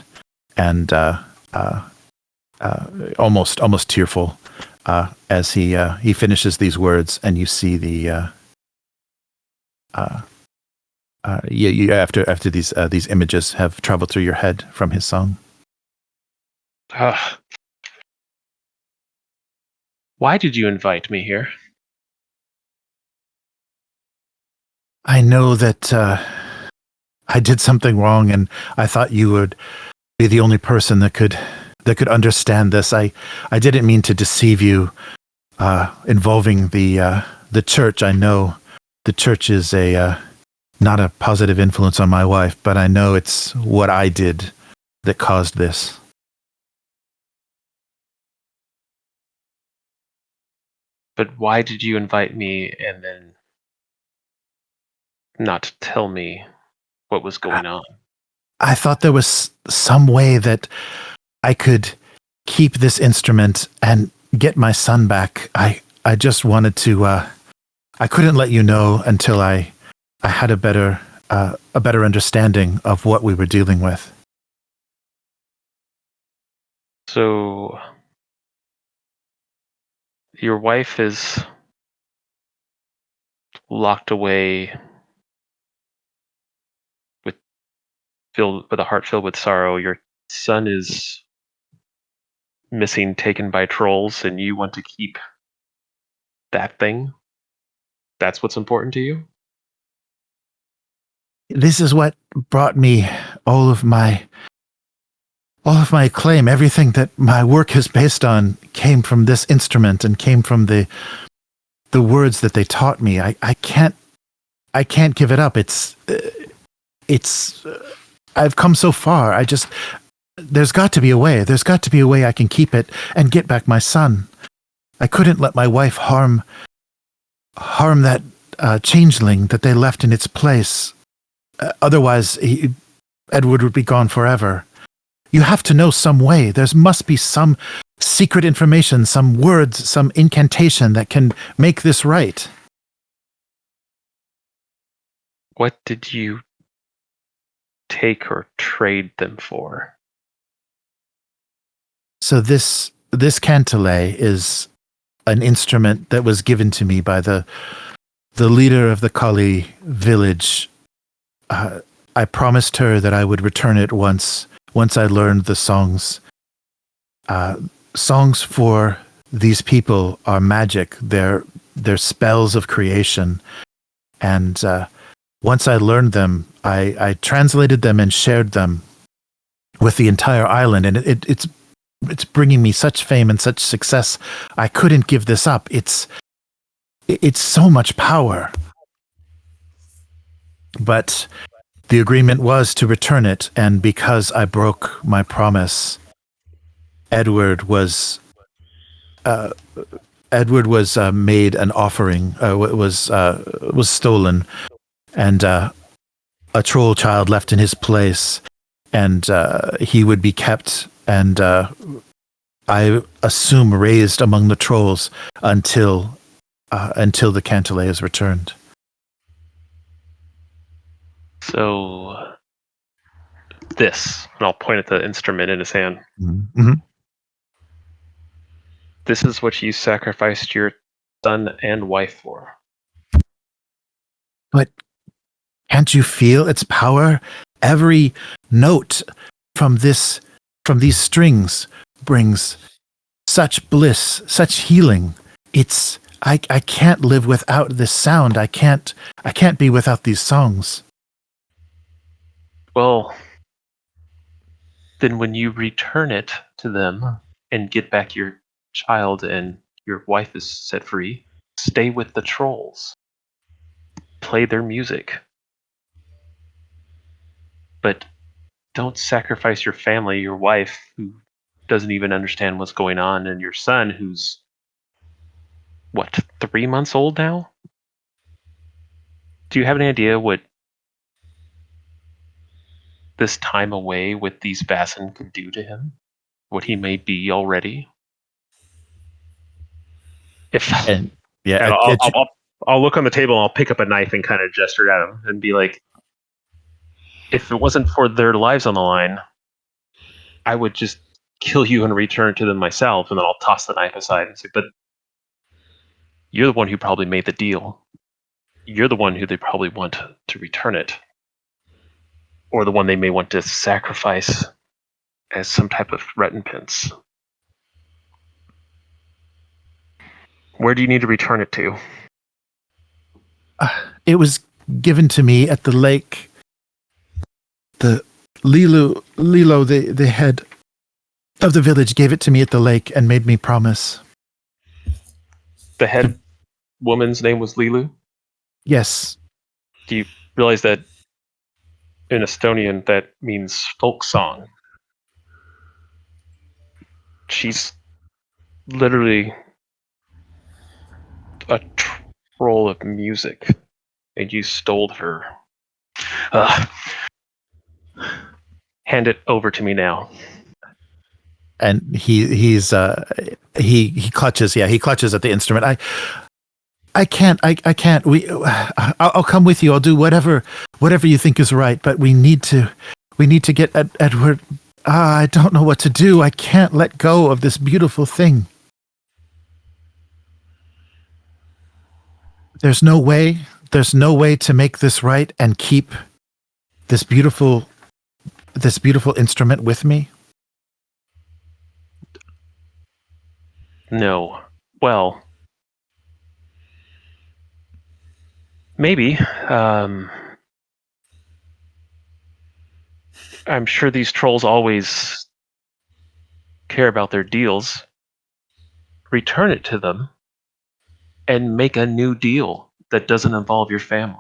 S1: and almost tearful as he finishes these words, and you see after these images have traveled through your head from his song.
S3: Why did you invite me here?
S1: I know that I did something wrong, and I thought you would be the only person that could understand this. I didn't mean to deceive you involving the church. I know the church is not a positive influence on my wife, but I know it's what I did that caused this.
S3: But why did you invite me and then not tell me what was going on?
S1: I thought there was some way that I could keep this instrument and get my son back. I just wanted to. I couldn't let you know until I had a better understanding of what we were dealing with.
S3: So your wife is locked away with a heart filled with sorrow. Your son is missing, taken by trolls, and you want to keep that thing? That's what's important to you?
S1: This is what brought me all of my acclaim. Everything that my work is based on came from this instrument and came from the words that they taught me. I can't give it up. I've come so far. There's got to be a way. There's got to be a way I can keep it and get back my son. I couldn't let my wife harm that changeling that they left in its place. Otherwise, Edward would be gone forever. You have to know some way. There must be some secret information, some words, some incantation that can make this right.
S3: What did you take or trade them for?
S1: So this cantilet is an instrument that was given to me by the leader of the Kali village. I promised her that I would return it once I learned the songs. Songs for these people are magic. They're spells of creation. And once I learned them, I translated them and shared them with the entire island. And it's bringing me such fame and such success. I couldn't give this up. It's so much power. But the agreement was to return it, and because I broke my promise, Edward was made an offering. Was stolen, and a troll child left in his place, and he would be kept and I assume raised among the trolls until the cantilet is returned.
S3: So this, and I'll point at the instrument in his hand.
S1: Mm-hmm.
S3: This is what you sacrificed your son and wife for.
S1: But can't you feel its power? Every note from these strings brings such bliss, such healing. I can't live without this sound. I can't be without these songs.
S3: Well, then when you return it to them and get back your child and your wife is set free, stay with the trolls. Play their music. But don't sacrifice your family, your wife, who doesn't even understand what's going on, and your son, who's, 3 months old now? Do you have any idea what this time away with these Vaesen could do to him? What he may be already? I'll look on the table and I'll pick up a knife and kind of gesture at him and be like, if it wasn't for their lives on the line, I would just kill you and return to them myself, and then I'll toss the knife aside and say, but you're the one who probably made the deal. You're the one who they probably want to return it. Or the one they may want to sacrifice as some type of recompense. Where do you need to return it to?
S1: It was given to me at the lake. The Lilo, the head of the village, gave it to me at the lake and made me promise.
S3: The head woman's name was Lilu?
S1: Yes.
S3: Do you realize that in Estonian that means folk song? She's literally a troll of music, and you stole her. Hand it over to me now.
S1: And he clutches. Yeah, he clutches at the instrument. I can't. I'll come with you. I'll do whatever you think is right. But we need to get Edward. I don't know what to do. I can't let go of this beautiful thing. There's no way to make this right and keep this beautiful instrument with me.
S3: No. Well, maybe. I'm sure these trolls always care about their deals. Return it to them and make a new deal that doesn't involve your family.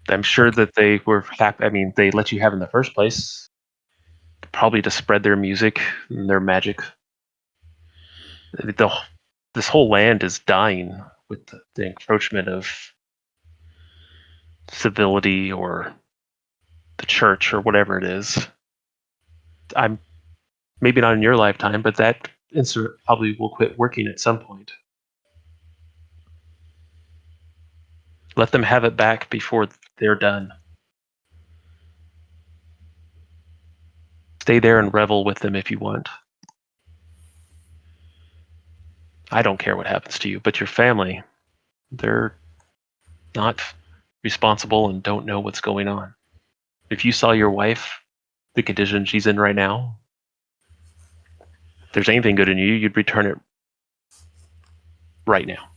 S3: I'm sure that they were happy. I mean, they let you have in the first place, probably to spread their music and their magic. This whole land is dying with the encroachment of civility or the church or whatever it is. I'm maybe not in your lifetime, but that insert probably will quit working at some point. Let them have it back before they're done. Stay there and revel with them if you want. I don't care what happens to you, but your family, they're not responsible and don't know what's going on. If you saw your wife, the condition she's in right now, if there's anything good in you, you'd return it right now.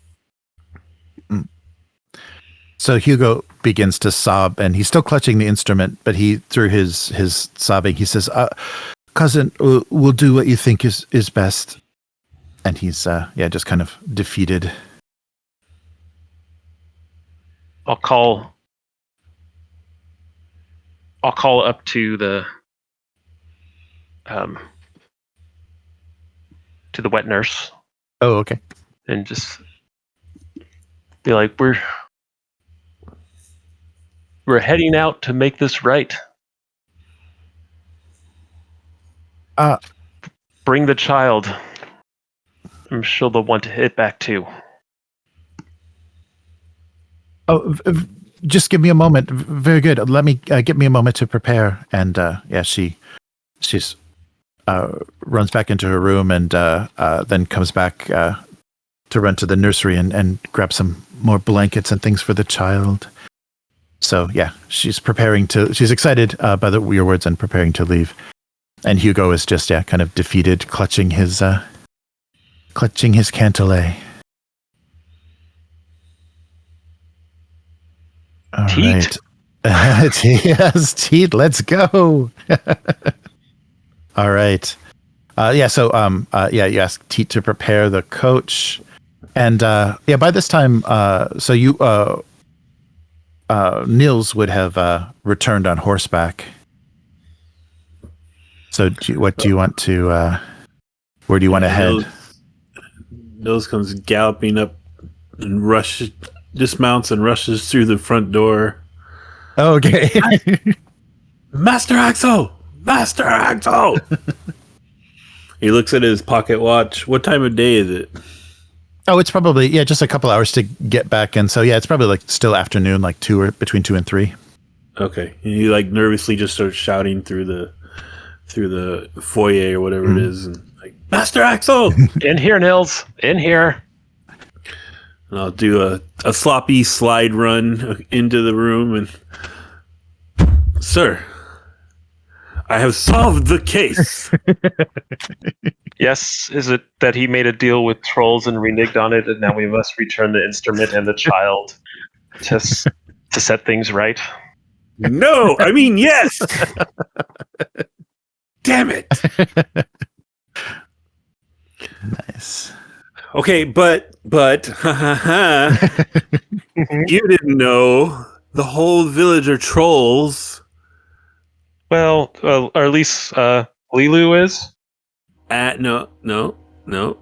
S1: So Hugo begins to sob, and he's still clutching the instrument, but through his sobbing, he says, cousin, we'll do what you think is best. And he's, just kind of defeated.
S3: I'll call up to the wet nurse.
S1: Oh, okay.
S3: And just be like, we're heading out to make this right. Bring the child. I'm sure they'll want to hit back too.
S1: Oh, just give me a moment. Very good. Let me get me a moment to prepare. And she's runs back into her room and then comes back to run to the nursery and grab some more blankets and things for the child. So yeah, she's excited by your words and preparing to leave. And Hugo is just kind of defeated, clutching his cantelet. All
S3: Teat.
S1: Right. Yes, Teat, let's go. All right. So you asked Teat to prepare the coach. And by this time, so you Nils would have returned on horseback. So what do you want to where do you want to head?
S2: Nils comes galloping up and dismounts and rushes through the front door.
S1: Okay.
S2: Master Aksel! Master Aksel! He looks at his pocket watch. What time of day is it?
S1: Oh, it's probably just a couple hours to get back, and so it's probably like still afternoon, like between 2 and 3.
S2: Okay, and he like nervously just starts shouting through the foyer or whatever it is, and like, Master Aksel!
S3: In here, Nils. In here.
S2: And I'll do a sloppy slide run into the room and, sir, I have solved the case.
S3: Yes, is it that he made a deal with trolls and reneged on it, and now we must return the instrument and the child to set things right?
S2: No, I mean yes. Damn it.
S1: Nice.
S2: Okay, but you didn't know the whole village are trolls.
S3: Well, or at least Lilu is.
S2: No.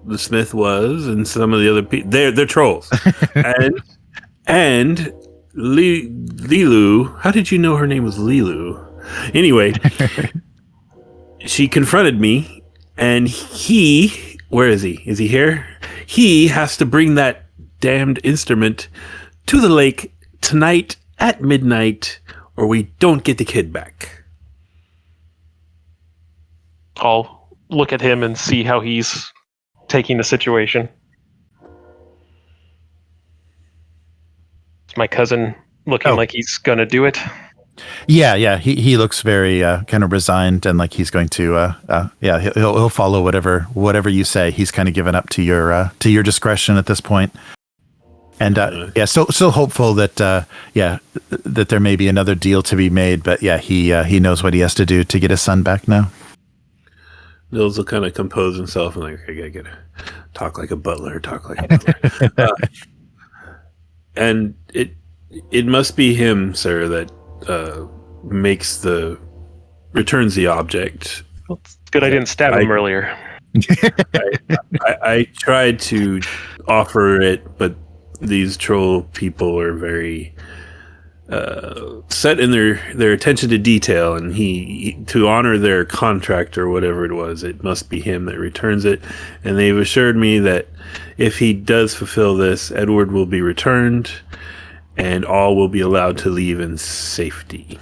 S2: The Smith was, and some of the other people. They're trolls. and Lilu. How did you know her name was Lilu? Anyway, she confronted me, and where is he? Is he here? He has to bring that damned instrument to the lake tonight at midnight, or we don't get the kid back.
S3: I'll look at him and see how he's taking the situation. Is my cousin looking like he's gonna do it?
S1: Yeah. He looks very kind of resigned and like he's going to he'll follow whatever you say. He's kind of given up to your discretion at this point. And still hopeful that that there may be another deal to be made. But yeah, he knows what he has to do to get his son back now.
S2: Nils will kind of compose himself and like, I gotta talk like a butler. And it must be him, sir, that returns the object.
S3: Well, it's good I didn't stab him earlier.
S2: I tried to offer it, but these troll people are very set in their attention to detail, and he to honor their contract or whatever it was, it must be him that returns it. And they've assured me that if he does fulfill this, Edward will be returned, and all will be allowed to leave in safety.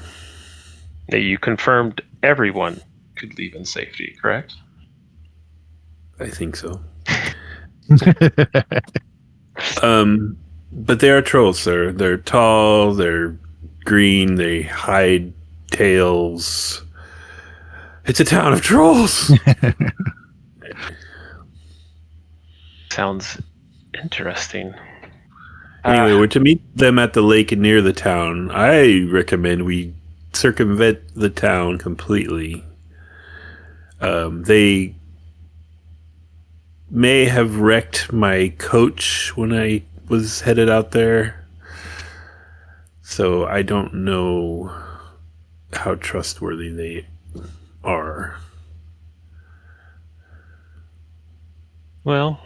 S3: Now, you confirmed everyone could leave in safety, correct?
S2: I think so. But they are trolls, sir. They're tall, they're green, they hide tails. It's a town of trolls.
S3: Sounds interesting.
S2: Anyway, we're to meet them at the lake near the town. I recommend we circumvent the town completely. They may have wrecked my coach when I was headed out there, so I don't know how trustworthy they are.
S3: Well,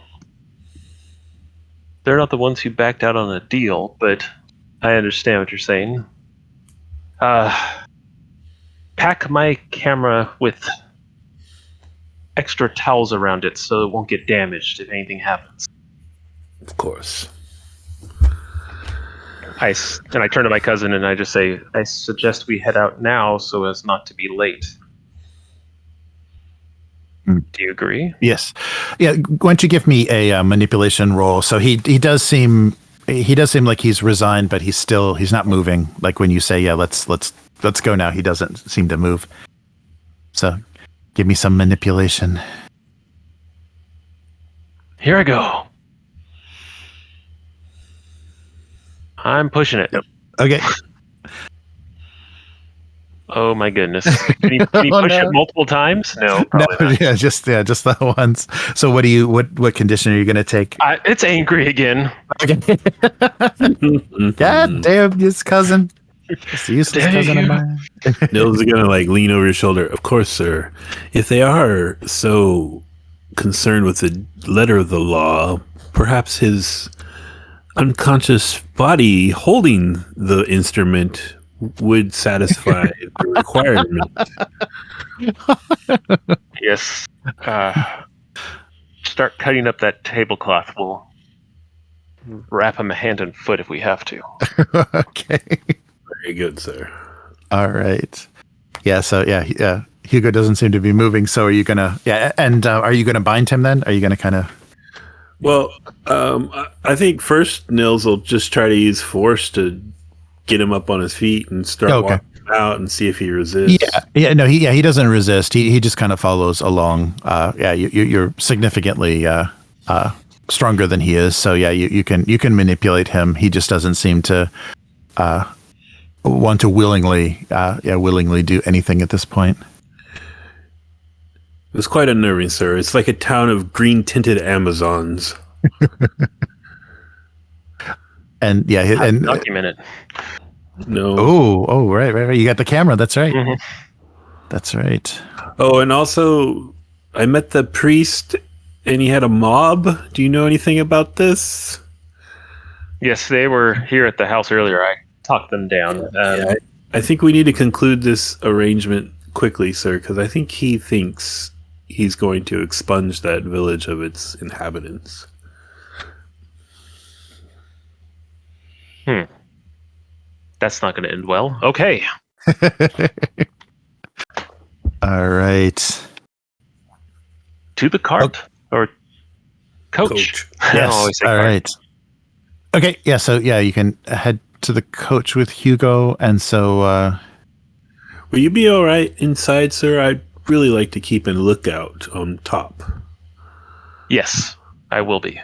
S3: they're not the ones who backed out on a deal, but I understand what you're saying. Pack my camera with extra towels around it so it won't get damaged if anything happens.
S2: Of course.
S3: I turn to my cousin and I just say, I suggest we head out now so as not to be late. Do you agree?
S1: Yes. Yeah. Why don't you give me a manipulation roll? So he does seem like he's resigned, but he's not moving. Like when you say, yeah, let's go now, he doesn't seem to move. So give me some manipulation.
S3: Here I go. I'm pushing it.
S1: Yep. Okay.
S3: Oh my goodness! Can you push it multiple times? No, probably not.
S1: Yeah, just the once. So what condition are you going to take?
S3: It's angry again.
S1: Okay. God damn, this cousin. It's a useless cousin of mine.
S2: Nils is gonna like lean over your shoulder. Of course, sir. If they are so concerned with the letter of the law, perhaps his unconscious body holding the instrument would satisfy the requirement.
S3: Yes. Start cutting up that tablecloth. We'll wrap him hand and foot if we have to.
S1: Okay.
S2: Very good, sir.
S1: All right. Yeah. So yeah. Hugo doesn't seem to be moving. So are you gonna? Yeah. And are you gonna bind him then? Are you gonna kind of?
S2: Well, I think first Nils will just try to use force to get him up on his feet and start walking out and see if he resists.
S1: Yeah. No. He doesn't resist. He just kind of follows along. You're significantly stronger than he is. So yeah, you can manipulate him. He just doesn't seem to want to willingly do anything at this point.
S2: It was quite unnerving, sir. It's like a town of green-tinted Amazons.
S1: And yeah, and
S3: document it.
S2: No.
S1: Oh, right. You got the camera. That's right.
S3: Mm-hmm.
S1: That's right.
S2: Oh, and also, I met the priest, and he had a mob. Do you know anything about this?
S3: Yes, they were here at the house earlier. I talked them down.
S2: I think we need to conclude this arrangement quickly, sir, because I think he thinks he's going to expunge that village of its inhabitants.
S3: That's not going to end well. Okay.
S1: All right.
S3: To the cart or coach.
S1: Yes. All right. Okay. Yeah. So yeah, you can head to the coach with Hugo, and so.
S2: Will you be all right inside, sir? I'd really like to keep a lookout on top.
S3: Yes, I will be,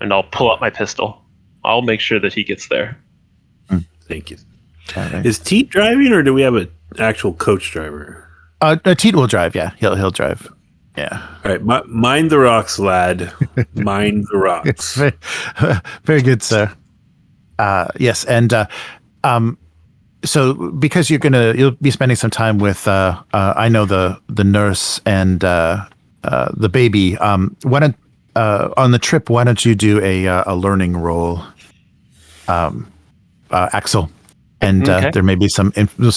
S3: and I'll pull out my pistol I'll make sure that he gets there.
S2: Thank you.
S1: Right.
S2: Is Teat driving, or do we have an actual coach driver?
S1: Teat will drive. Yeah, he'll drive. Yeah.
S2: All right, mind the rocks, lad. Mind the rocks.
S1: very, very good, sir. Yes, and so because you'll be spending some time with I know the nurse and the baby. Why don't on the trip? Why don't you do a learning roll, Axel? And
S3: Okay.
S1: there may be some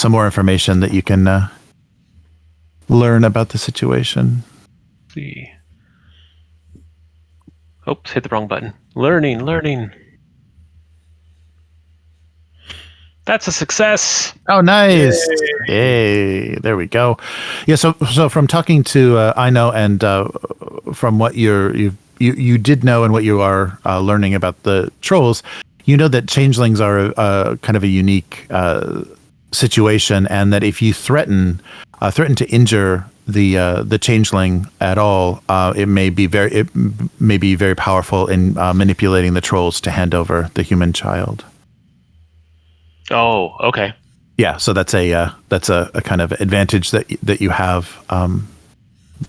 S1: more information that you can learn about the situation.
S3: Let's see. Oops, hit the wrong button. Learning. That's a success.
S1: Oh, nice! Yay! There we go. Yeah. So from talking to I know, and from what you did know and what you are learning about the trolls, you know that changelings are kind of a unique situation, and that if you threaten to injure the changeling at all, it may be very powerful in manipulating the trolls to hand over the human child.
S3: Oh, okay.
S1: Yeah, so that's a kind of advantage that you have.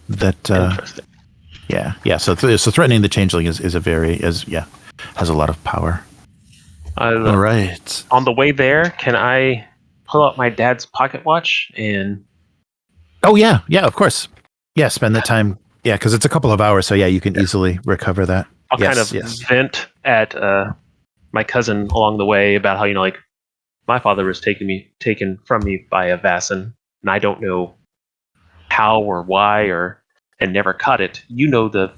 S3: Interesting.
S1: Yeah. So threatening the changeling has a lot of power. All right.
S3: On the way there, can I pull out my dad's pocket watch and?
S1: Oh yeah, of course. Yeah, spend the time. Yeah, because it's a couple of hours, so yeah, you can easily recover that.
S3: I'll kind of vent at my cousin along the way about how, like, my father was taken from me by a Vaesen, and I don't know how or why and never caught it. You know the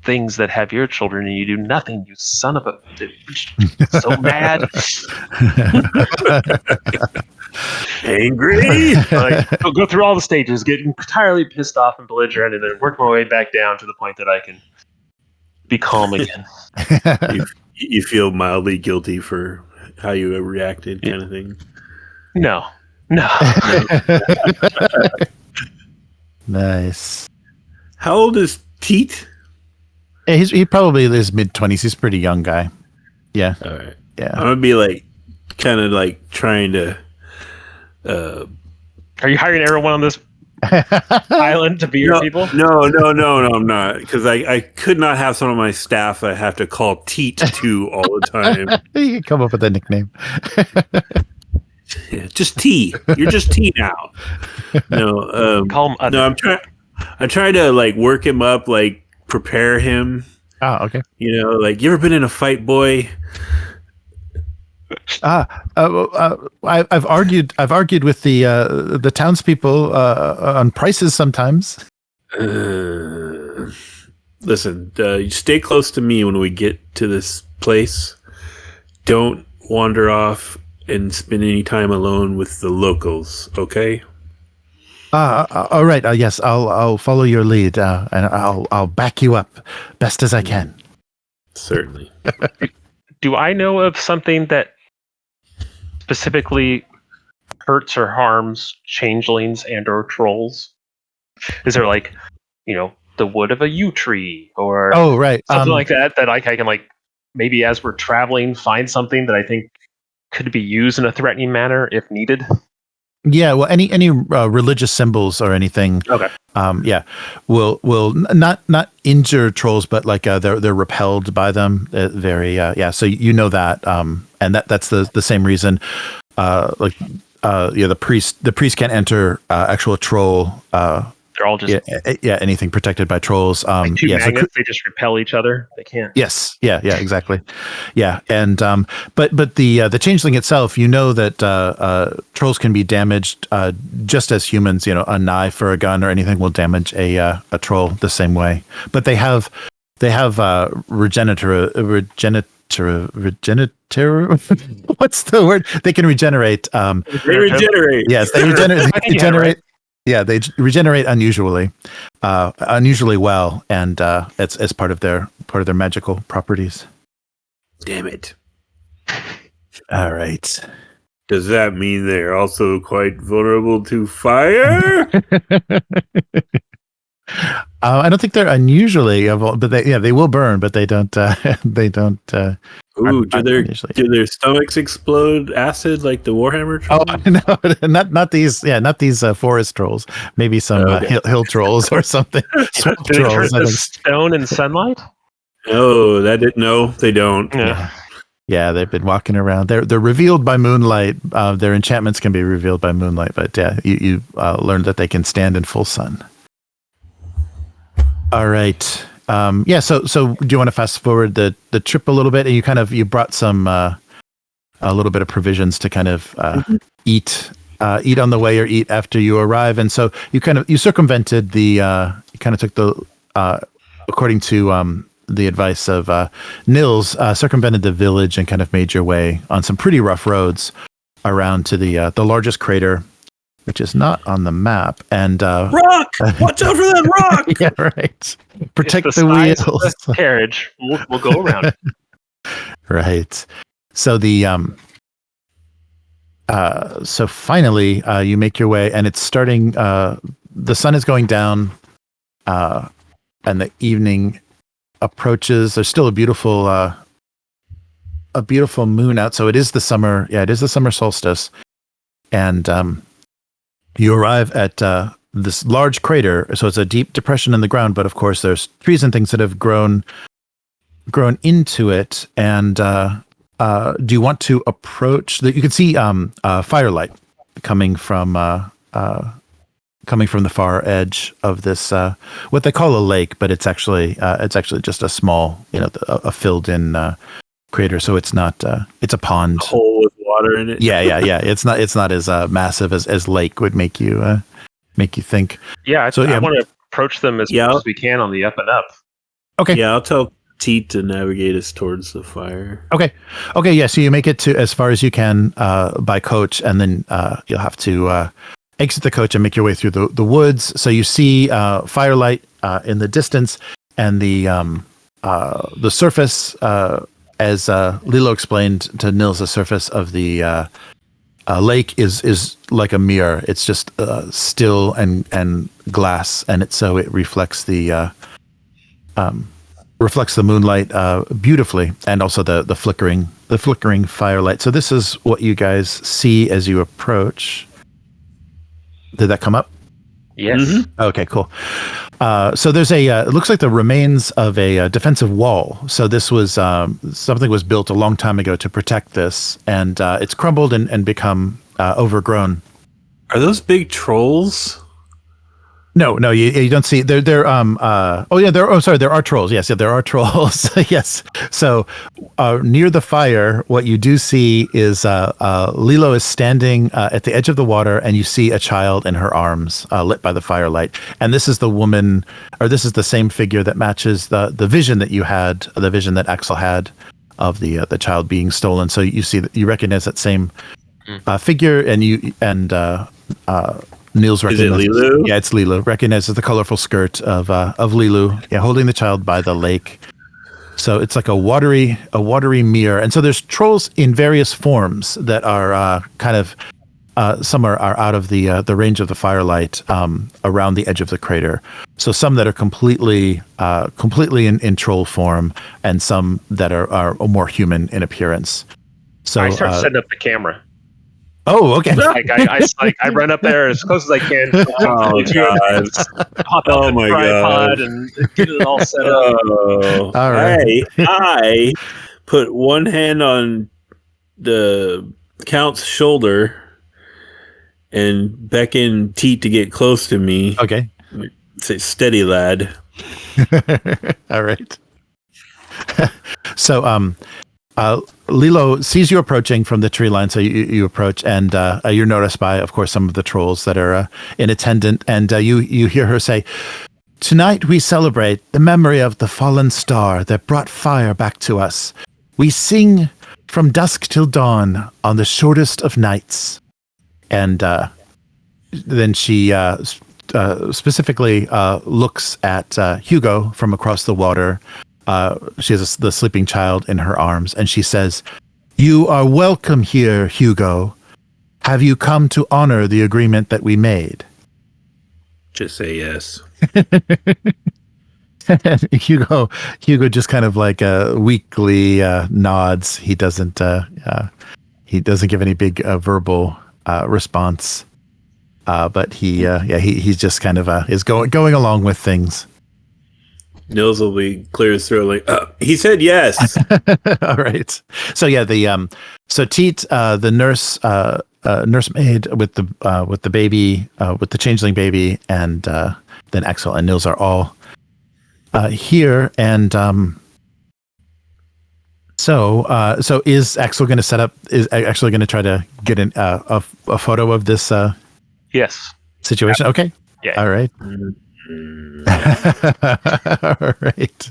S3: things that have your children, and you do nothing. You son of a! So mad.
S2: Angry.
S3: I'll go through all the stages, get entirely pissed off and belligerent, and then work my way back down to the point that I can be calm again.
S2: You feel mildly guilty for how you reacted, kind of thing.
S3: No.
S1: Nice.
S2: How old is Teat?
S1: Yeah, he probably is mid-20s. He's a pretty young guy. Yeah.
S2: All right.
S1: Yeah.
S2: I'm gonna be kind of trying to.
S3: Are you hiring everyone on this island to be your people?
S2: No, I'm not, because I could not have some of my staff I have to call Teat to all the time.
S1: You can come up with a nickname.
S2: Yeah, just T. You're just T now. No,
S3: call him.
S2: No, I'm trying to work him up, prepare him.
S1: Oh, okay.
S2: You ever been in a fight, boy?
S1: I've argued with the townspeople on prices sometimes.
S2: Listen, you stay close to me when we get to this place. Don't wander off and spend any time alone with the locals, okay?
S1: All right. Yes, I'll follow your lead, and I'll back you up best as I can.
S2: Certainly.
S3: Do I know of something that specifically hurts or harms changelings and or trolls? Is there the wood of a yew tree or something like that I can maybe as we're traveling find something that I think could be used in a threatening manner if needed?
S1: Yeah, well, any religious symbols or anything.
S3: Okay.
S1: Will not injure trolls, but they're repelled by them. So you know that, and that's the same reason. The priest can't enter actual troll.
S3: They're all just
S1: anything protected by trolls.
S3: two magnets, they just repel each other. They can't.
S1: Yes. Yeah. Exactly. Yeah. And but the changeling itself, that trolls can be damaged just as humans. A knife or a gun or anything will damage a troll the same way. But they have regenerator. What's the word? They can regenerate.
S2: They regenerate.
S1: Yes, they regenerate. Yeah, they regenerate unusually well, and it's part of their magical properties.
S2: Damn it!
S1: All right.
S2: Does that mean they're also quite vulnerable to fire?
S1: I don't think they're unusually, but they will burn, but they don't. They don't.
S2: Ooh, do their stomachs explode acid like the Warhammer trolls?
S1: Oh no, not these. Yeah, not these forest trolls. Maybe some hill trolls or something. Swamp
S3: Do they turn
S1: trolls. I
S3: to
S1: think.
S3: stone and sunlight?
S2: Oh, no, they don't.
S3: Yeah.
S1: Yeah, they've been walking around. They're revealed by moonlight. Their enchantments can be revealed by moonlight, but yeah, you learn that they can stand in full sun. All right. Yeah. So do you want to fast forward the trip a little bit? And you brought some a little bit of provisions to kind of eat on the way or eat after you arrive. And so you circumvented you kind of took the according to the advice of Nils, circumvented the village and kind of made your way on some pretty rough roads around to the largest crater, which is not on the map. And
S2: rock! Watch out for that rock!
S1: Yeah, right. Protect
S3: It's
S1: the
S3: size of
S1: wheels.
S3: the carriage. We'll go around it.
S1: Right. So so finally you make your way, and it's starting. The sun is going down, and the evening approaches. There's still a beautiful moon out. So it is the summer. Yeah, it is the summer solstice, and you arrive at this large crater. So it's a deep depression in the ground, but of course there's trees and things that have grown into it. And do you want to approach? You can see firelight coming from the far edge of this what they call a lake, but it's actually just a small, a filled in crater. So it's not it's a pond,
S2: a hole with water in it.
S1: Yeah. It's not as massive as lake would make you think.
S3: Yeah, I want to approach them as much as we can on the up and up.
S1: Okay.
S2: Yeah, I'll tell Teat to navigate us towards the fire.
S1: Okay. Yeah. So you make it to as far as you can by coach, and then you'll have to exit the coach and make your way through the woods. So you see firelight in the distance, and the surface, as Lilo explained to Nils, the surface of the lake is like a mirror. It's just still and glass, and it reflects the moonlight beautifully, and also the flickering firelight. So this is what you guys see as you approach. Did that come up?
S3: Yes.
S2: Mm-hmm.
S1: Okay, cool. So there's it looks like the remains of a defensive wall. So this was something was built a long time ago to protect this, and it's crumbled and become overgrown.
S2: Are those big trolls?
S1: No, you don't see. There are trolls. Yes, there are trolls. Yes. So near the fire, what you do see is Lilo is standing at the edge of the water, and you see a child in her arms, lit by the firelight. And this is the woman, or this is the same figure that matches the vision that you had, the vision that Aksel had of the child being stolen. So you see that you recognize that same figure, and Nils recognizes.
S2: Is it Lilu?
S1: Yeah, it's Lilu. Recognizes the colorful skirt of Lilu. Yeah, holding the child by the lake. So it's like a watery mirror. And so there's trolls in various forms that are kind of some are out of the range of the firelight around the edge of the crater. So some that are completely in troll form, and some that are more human in appearance. So
S3: I start setting up the camera.
S1: Oh, okay.
S3: I run up there as close as I can.
S2: Oh, God.
S3: Hop out the tripod and get it all set up.
S2: Oh,
S1: all right.
S2: I put one hand on the Count's shoulder and beckon Teat to get close to me.
S1: Okay.
S2: Say, steady, lad.
S1: All right. So, Lilo sees you approaching from the tree line, so you approach, and you're noticed by, of course, some of the trolls that are in attendant, and you hear her say, "Tonight we celebrate the memory of the fallen star that brought fire back to us. We sing from dusk till dawn on the shortest of nights." And then she specifically looks at Hugo from across the water. She has the sleeping child in her arms, and she says, "You are welcome here, Hugo. Have you come to honor the agreement that we made?"
S2: Just say yes.
S1: Hugo just kind of like weakly nods. He doesn't give any big verbal response. But he's just kind of is going along with things.
S2: Nils will be clear as throat, like he said yes.
S1: All right. So yeah, so Teet, the nursemaid with the baby, with the changeling baby, and then Aksel and Nils are all here, and so is Aksel going to set up? Is actually going to try to get a photo of this?
S3: Yes.
S1: Situation. Okay.
S3: Yeah.
S1: All right. All right.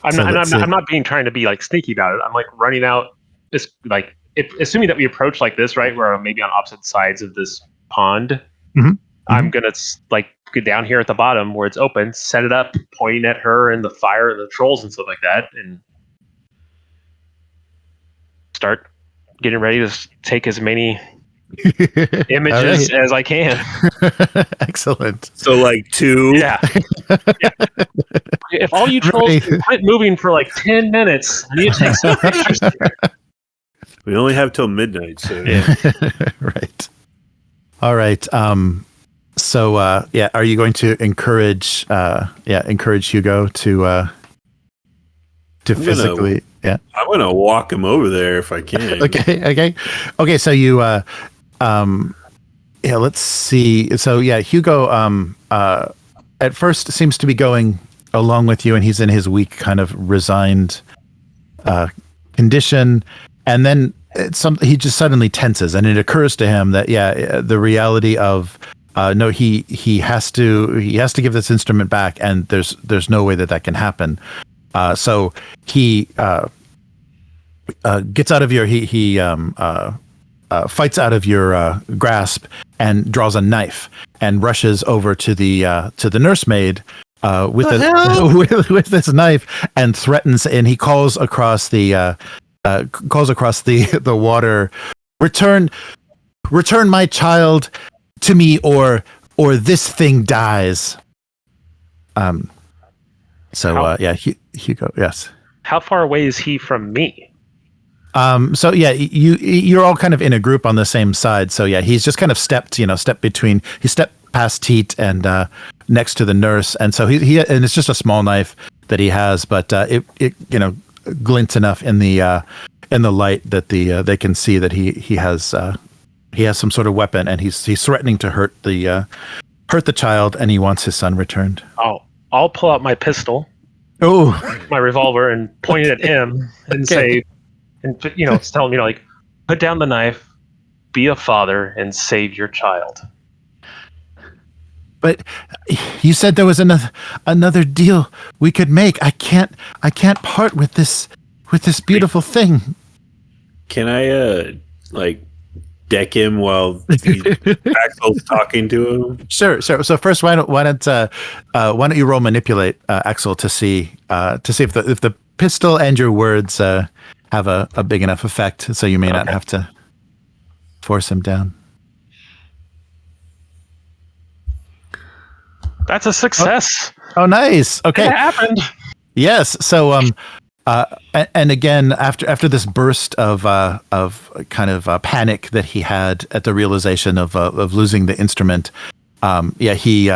S3: I'm not being trying to be like sneaky about it. I'm like running out. This like assuming that we approach like this, right? Where maybe on opposite sides of this pond.
S1: Mm-hmm.
S3: I'm gonna like go down here at the bottom where it's open, set it up, pointing at her and the fire and the trolls and stuff like that, and start getting ready to take as many images as I can.
S1: Excellent.
S2: So like 2.
S3: Yeah. If all you trolls can quit moving for like 10 minutes, I need to take some pictures here.
S2: We only have till midnight, so
S1: Right. All right. So are you going to encourage Hugo to physically
S2: I'm gonna walk him over there if I can.
S1: Okay. So you let's see. So Hugo at first seems to be going along with you, and he's in his weak, kind of resigned condition, and then he just suddenly tenses, and it occurs to him that the reality of no, he has to give this instrument back, and there's no way that can happen. So he gets out of your fights out of your grasp and draws a knife and rushes over to the nursemaid with this knife and threatens, and he calls across the water, return my child to me, or this thing dies. Hugo, yes.
S3: How far away is he from me?
S1: You're all kind of in a group on the same side. So he's just kind of stepped past Teet and next to the nurse, and so he and it's just a small knife that he has, but it glints enough in the light that they can see that he has some sort of weapon, and he's threatening to hurt the child, and he wants his son returned.
S3: I'll pull out my pistol, my revolver, and point it at him and say, and tell him, like, put down the knife, be a father, and save your child.
S1: But you said there was another deal we could make. I can't part with this beautiful thing. Can
S2: I deck him while Aksel's talking to him?
S1: Sure. So first, why don't you roll manipulate, Aksel, to see if the pistol and your words have a big enough effect, so you may not have to force him down.
S3: That's a success.
S1: Oh, nice. Okay.
S3: It happened.
S1: Yes. So and again, after this burst of kind of panic that he had at the realization of losing the instrument, he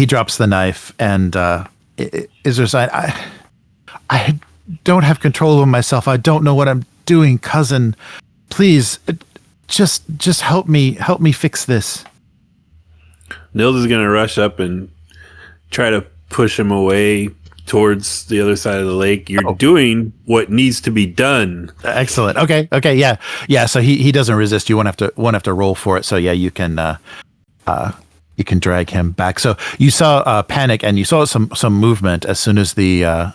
S1: drops the knife, and is there a sign? I don't have control over myself. I don't know what I'm doing, cousin. Please, just help me fix this.
S2: Nils is gonna rush up and try to push him away towards the other side of the lake. You're doing what needs to be done.
S1: Excellent. Okay. Yeah. So he doesn't resist. You won't have to roll for it. So you can drag him back. So you saw panic, and you saw some movement as soon as the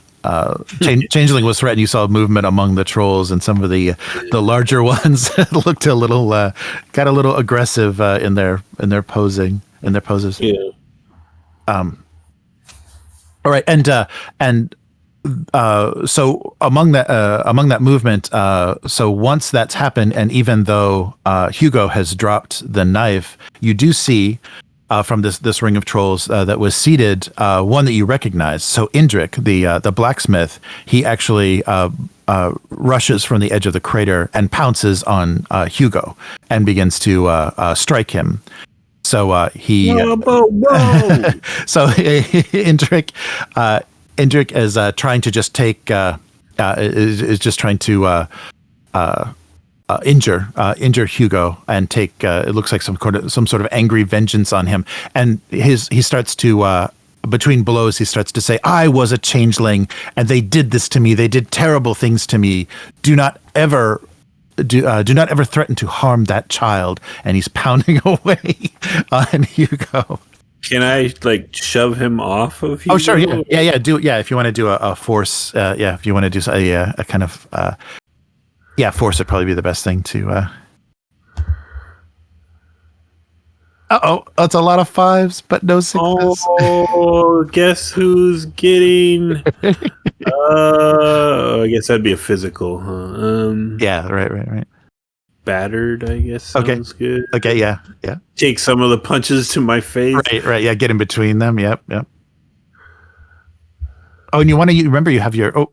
S1: changeling was threatened. You saw movement among the trolls, and some of the larger ones looked got a little aggressive in their poses.
S2: Yeah.
S1: All right, and so among that movement, so once that's happened, and even though Hugo has dropped the knife, you do see from this ring of trolls that was seated, one that you recognize. So Indrik, the blacksmith, he actually rushes from the edge of the crater and pounces on Hugo and begins to strike him. So he.
S2: Whoa.
S1: So Indrik is trying to just take is just trying to injure Hugo and take it looks like some sort of angry vengeance on him, and he starts to between blows he starts to say, "I was a changeling and they did this to me. They did terrible things to me. Do not ever threaten to harm that child." And he's pounding away on Hugo.
S2: Can I like shove him off of Hugo?
S1: Oh sure, yeah. Do if you want to do a force, if you want to do a kind of force would probably be the best thing to. That's a lot of fives, but no sixes.
S2: Oh, guess who's getting? I guess that'd be a physical, huh?
S1: Yeah, right.
S2: Battered, I guess sounds good.
S1: Okay, yeah.
S2: Take some of the punches to my face.
S1: Right. Yeah, get in between them. Yep. Oh, and you remember you have your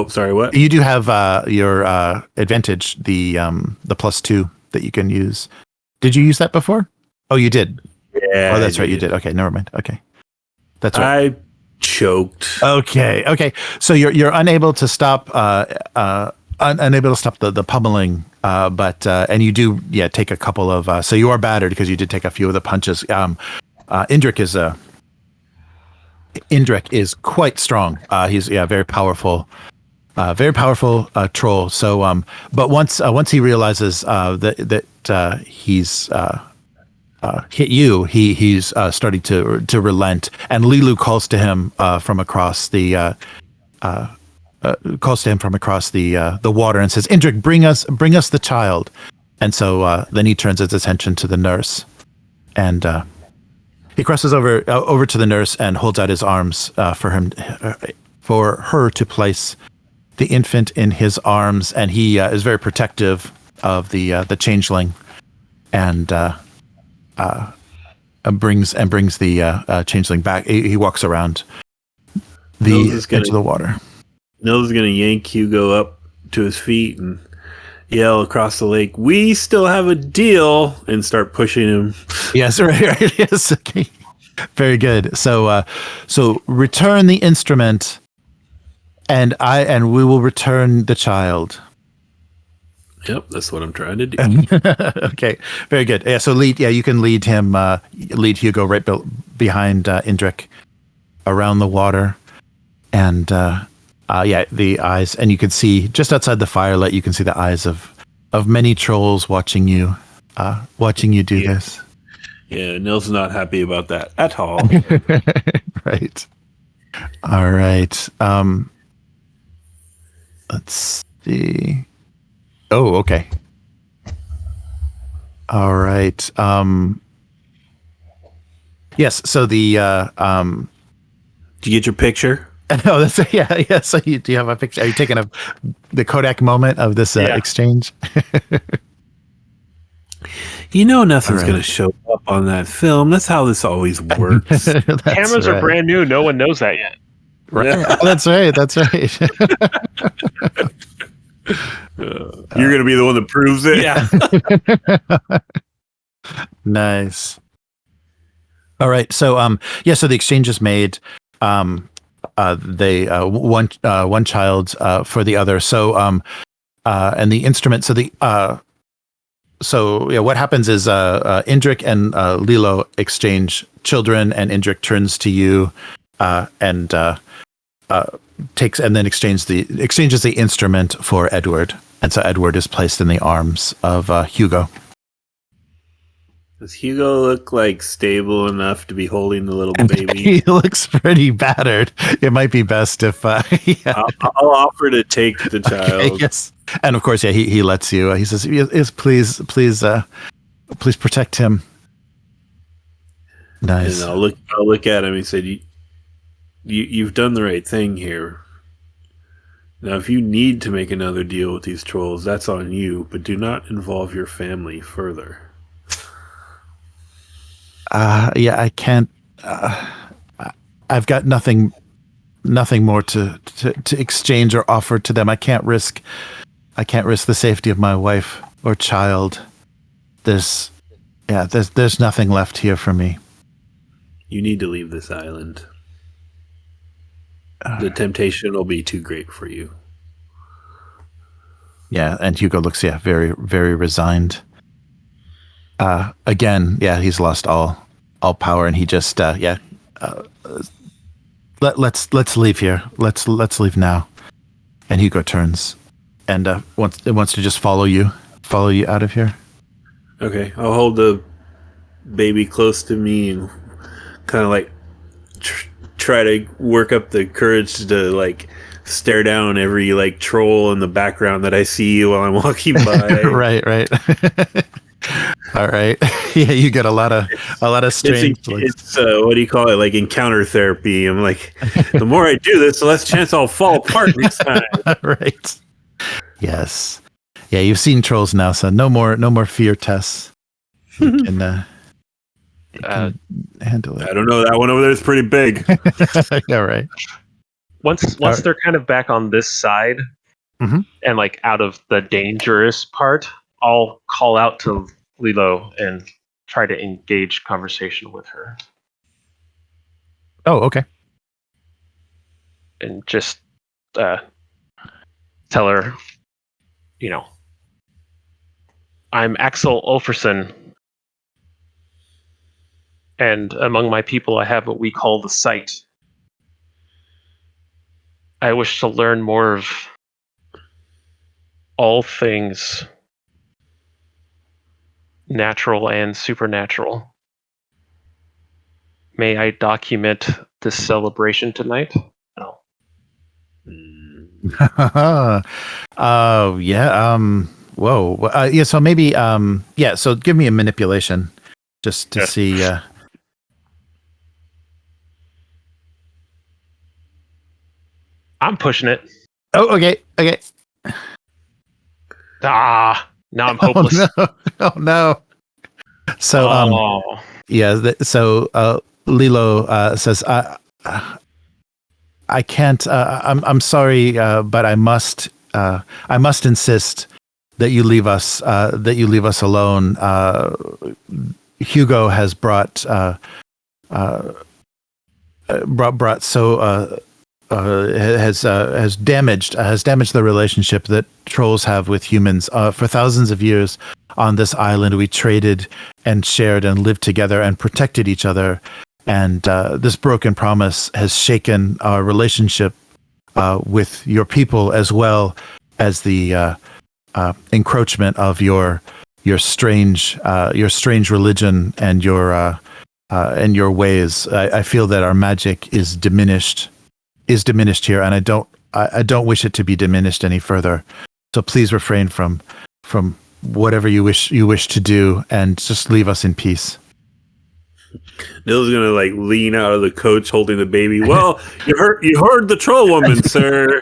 S2: Sorry, what?
S1: You do have your advantage, the +2 that you can use. Did you use that before? Oh, you did.
S2: Yeah.
S1: Oh, that's right. You did. Okay, never mind. Okay, that's right.
S2: I choked.
S1: Okay. So you're unable to stop unable to stop the pummeling, but and you do take a couple of. So you are battered because you did take a few of the punches. Indrik is quite strong. He's very powerful. Very powerful troll. So, but once he realizes that he's hit you, he's starting to relent. And Lilu calls to him from across the water and says, "Indrik, bring us the child." And so then he turns his attention to the nurse, and he crosses over to the nurse and holds out his arms for her to place the infant in his arms, and he is very protective of the changeling, and brings the changeling back. He walks around the edge of the water.
S2: Nils is gonna yank Hugo up to his feet and yell across the lake, "We still have a deal!" and start pushing him.
S1: Yes, right. Yes, okay. Very good. So return the instrument. And we will return the child.
S2: Yep, that's what I'm trying to do.
S1: Okay, very good. Yeah, so you can lead him, lead Hugo right behind Indrik around the water, and the eyes, and you can see just outside the firelight, you can see the eyes of many trolls watching you do this.
S2: Yeah, Nils is not happy about that at all.
S1: Right. All right. Let's see. Oh, okay. All right. Yes. So the
S2: Did you get your picture?
S1: Oh, that's yeah. So do you have a picture? Are you taking the Kodak moment of this exchange?
S2: Nothing's going to show up on that film. That's how this always works.
S3: Cameras are brand new. No one knows that yet.
S1: Right. Yeah. Oh, that's right.
S2: You're going to be the one that proves it.
S3: Yeah.
S1: Nice. All right. So so the exchange is made. They one child for the other. So and the instrument. So what happens is Indrik and Lilo exchange children, and Indrik turns to you and exchanges the instrument for Edward, and so Edward is placed in the arms of Hugo.
S2: Does Hugo look like stable enough to be holding the little baby?
S1: He looks pretty battered. It might be best if
S2: I'll offer to take the child.
S1: Okay, yes, and of course, he lets you. He says, "Yes, please protect him." Nice.
S2: And I'll look at him. He said, "You've done the right thing here. Now, if you need to make another deal with these trolls, that's on you. But do not involve your family further."
S1: Yeah, I can't. I've got nothing more to exchange or offer to them. I can't risk the safety of my wife or child. There's nothing left here for me.
S2: You need to leave this island. The temptation will be too great for you.
S1: Yeah, and Hugo looks very, very resigned. Again, he's lost all power, and he just let's leave here. Let's leave now. And Hugo turns and wants to just follow you out of here.
S2: Okay, I'll hold the baby close to me and kind of like try to work up the courage to like stare down every like troll in the background that I see while I'm walking by.
S1: Right. All right. Yeah, you get a lot of strange.
S2: It's what do you call it? Like encounter therapy. I'm like, the more I do this, the less chance I'll fall apart next time.
S1: Right. Yes. Yeah, you've seen trolls now, so no more fear tests. You can handle it.
S2: I don't know. That one over there is pretty big.
S1: Yeah, right.
S3: Once they're kind of back on this side and like out of the dangerous part, I'll call out to Lilo and try to engage conversation with her.
S1: Oh, okay.
S3: And just tell her, I'm Aksel Olafrsson, and among my people I have what we call the sight. I wish to learn more of all things natural and supernatural. May I document this celebration tonight? No.
S1: Whoa. Yeah. So maybe. Yeah. So give me a manipulation, just to see.
S3: I'm pushing it.
S1: Oh, okay.
S3: Now I'm hopeless.
S1: Oh no. So Lilo says, I can't. I'm sorry, but I must insist that you leave us. That you leave us alone. Hugo has brought has damaged the relationship that trolls have with humans. For thousands of years on this island, we traded and shared and lived together and protected each other. And this broken promise has shaken our relationship with your people, as well as the encroachment of your strange religion and your ways. I feel that our magic is diminished here, and I don't wish it to be diminished any further. So please refrain from whatever you wish to do, and just leave us in peace.
S2: Nils gonna like lean out of the coach holding the baby. Well, you heard the troll woman, sir.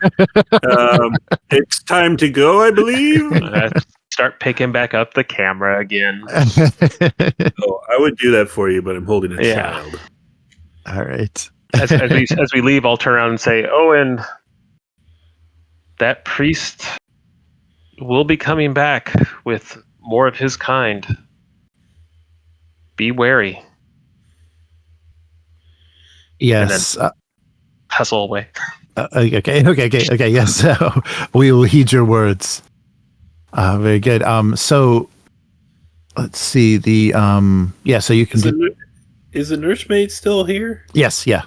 S2: It's time to go, I believe.
S3: Start picking back up the camera again.
S2: Oh, I would do that for you, but I'm holding a child.
S1: All right.
S3: as we leave, I'll turn around and say, "Oh, and that priest will be coming back with more of his kind. Be wary."
S1: Yes.
S3: And then hustle away.
S1: Okay. Yes. So we will heed your words. Very good. So let's see the so you can.
S2: Is the nursemaid still here?
S1: Yes. Yeah.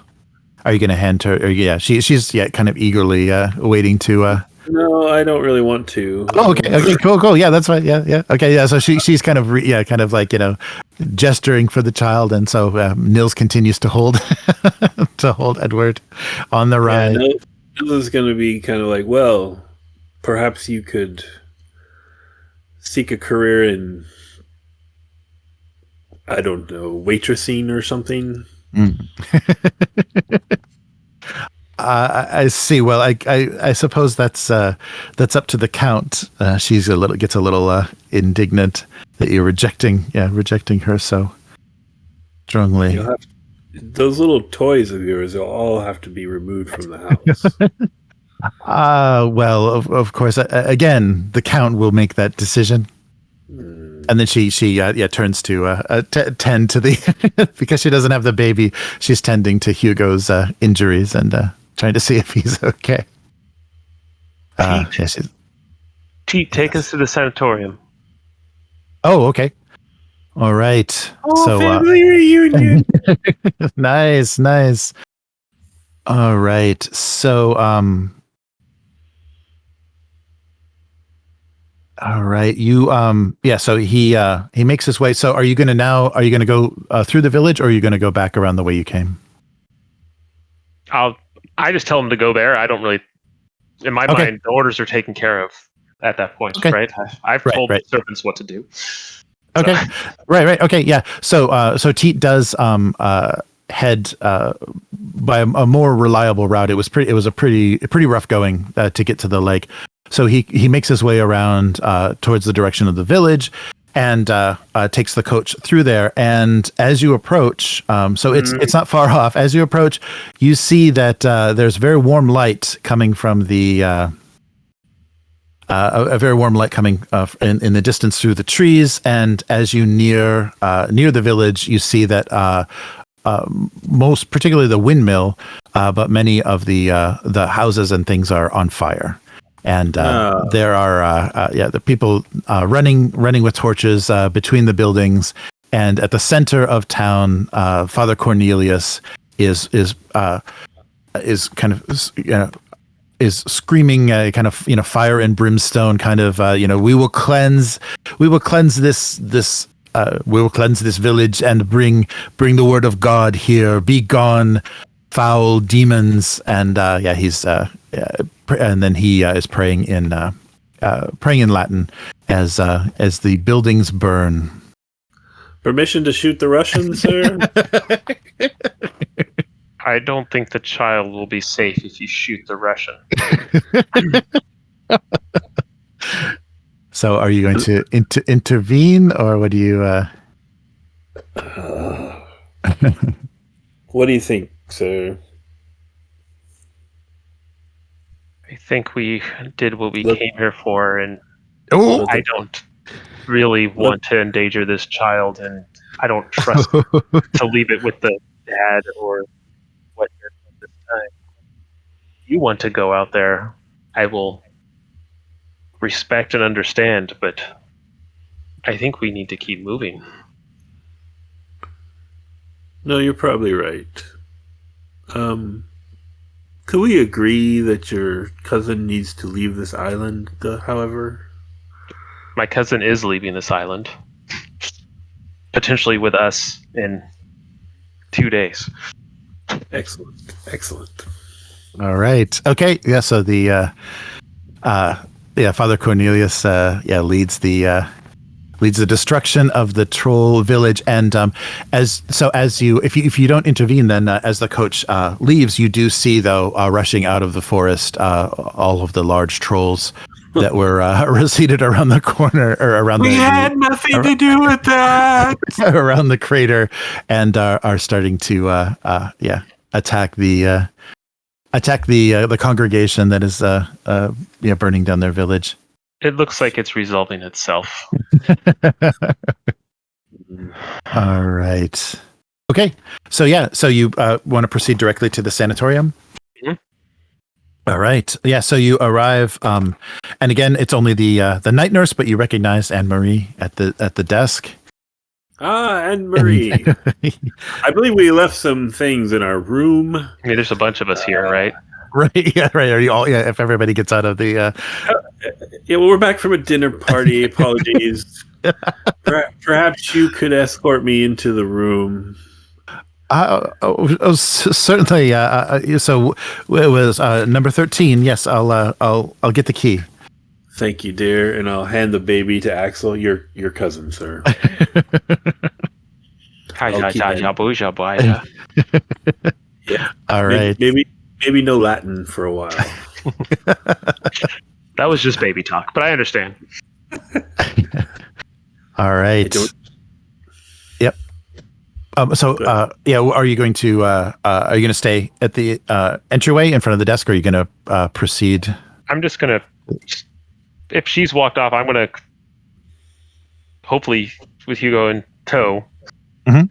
S1: Are you going to hand her? Or, yeah. She's kind of eagerly waiting to.
S2: No, I don't really want to.
S1: Oh, okay. Okay. Cool. Yeah, that's right. Yeah. Okay. Yeah. So she's kind of kind of like gesturing for the child, and so Nils continues to hold Edward on the ride.
S2: Yeah, Nils is going to be kind of like, well, perhaps you could seek a career in, I don't know, waitressing or something.
S1: I see. Well, I suppose that's up to the Count. She's gets a little indignant that you're rejecting her. So strongly.
S2: You'll have those little toys of yours will all have to be removed from the house.
S1: Well, of course, again, the count will make that decision. And then she turns to tend to the because she doesn't have the baby. She's tending to Hugo's injuries and trying to see if he's okay.
S3: Teat, take us to the sanatorium.
S1: Oh, okay. All right.
S2: Oh,
S1: so
S2: family reunion.
S1: nice. All right. So all right. You so he makes his way. So are you going to go through the village, or are you going to go back around the way you came?
S3: I just tell him to go there. I don't really, in my mind, the orders are taken care of at that point, right? I've told the servants what to do. So.
S1: Okay. Right. Okay. Yeah. So Teat does head by a more reliable route. It was a pretty rough going to get to the lake. So he makes his way around towards the direction of the village and takes the coach through there. And as you approach, it's not far off. As you approach, you see that there's very warm light coming from the a very warm light coming in the distance through the trees. And as you near the village, you see that most particularly the windmill, but many of the houses and things are on fire. And there are the people running with torches between the buildings. And at the center of town, Father Cornelius is kind of is screaming fire and brimstone kind of we will cleanse this village and bring the word of God here. Be gone, foul demons. And he's and then he is praying in Latin as the buildings burn.
S2: Permission to shoot the Russians, sir?
S3: I don't think the child will be safe if you shoot the Russian.
S1: So are you going to intervene, or what do you...
S2: What do you think, sir?
S3: I think we did what we came here for, and
S1: Oh!
S3: I don't really want to endanger this child, and I don't trust to leave it with the dad or what at this time. If you want to go out there, I will respect and understand, but I think we need to keep moving.
S2: No, you're probably right. Could we agree that your cousin needs to leave this island, however?
S3: My cousin is leaving this island. Potentially with us in 2 days.
S2: Excellent.
S1: All right. Okay. Yeah. So the Father Cornelius leads the destruction of the troll village, and if you don't intervene, then as the coach leaves, you do see though rushing out of the forest all of the large trolls that were receded around the corner or around.
S2: We had nothing to do with that.
S1: Around the crater, and are starting to attack the congregation that is burning down their village.
S3: It looks like it's resolving itself.
S1: All right. Okay. So you want to proceed directly to the sanatorium?
S3: Mm-hmm.
S1: All right. Yeah. So you arrive, and again, it's only the night nurse, but you recognize Anne-Marie at the desk.
S2: Ah, Anne-Marie. I believe we left some things in our room.
S3: I mean, there's a bunch of us here, right?
S1: Right. Yeah. Right. Are you all? Yeah. If everybody gets out of the.
S2: Well, we're back from a dinner party. Apologies. Perhaps you could escort me into the room.
S1: Certainly. So it was number 13. Yes, I'll get the key.
S2: Thank you, dear, and I'll hand the baby to Aksel, your cousin, sir. Yeah.
S1: All right.
S2: Maybe no Latin for a while.
S3: That was just baby talk, but I understand.
S1: All right. Yep. Are you going to stay at the entryway in front of the desk, or are you going to proceed?
S3: I'm just gonna. If she's walked off, I'm gonna, hopefully with Hugo in tow,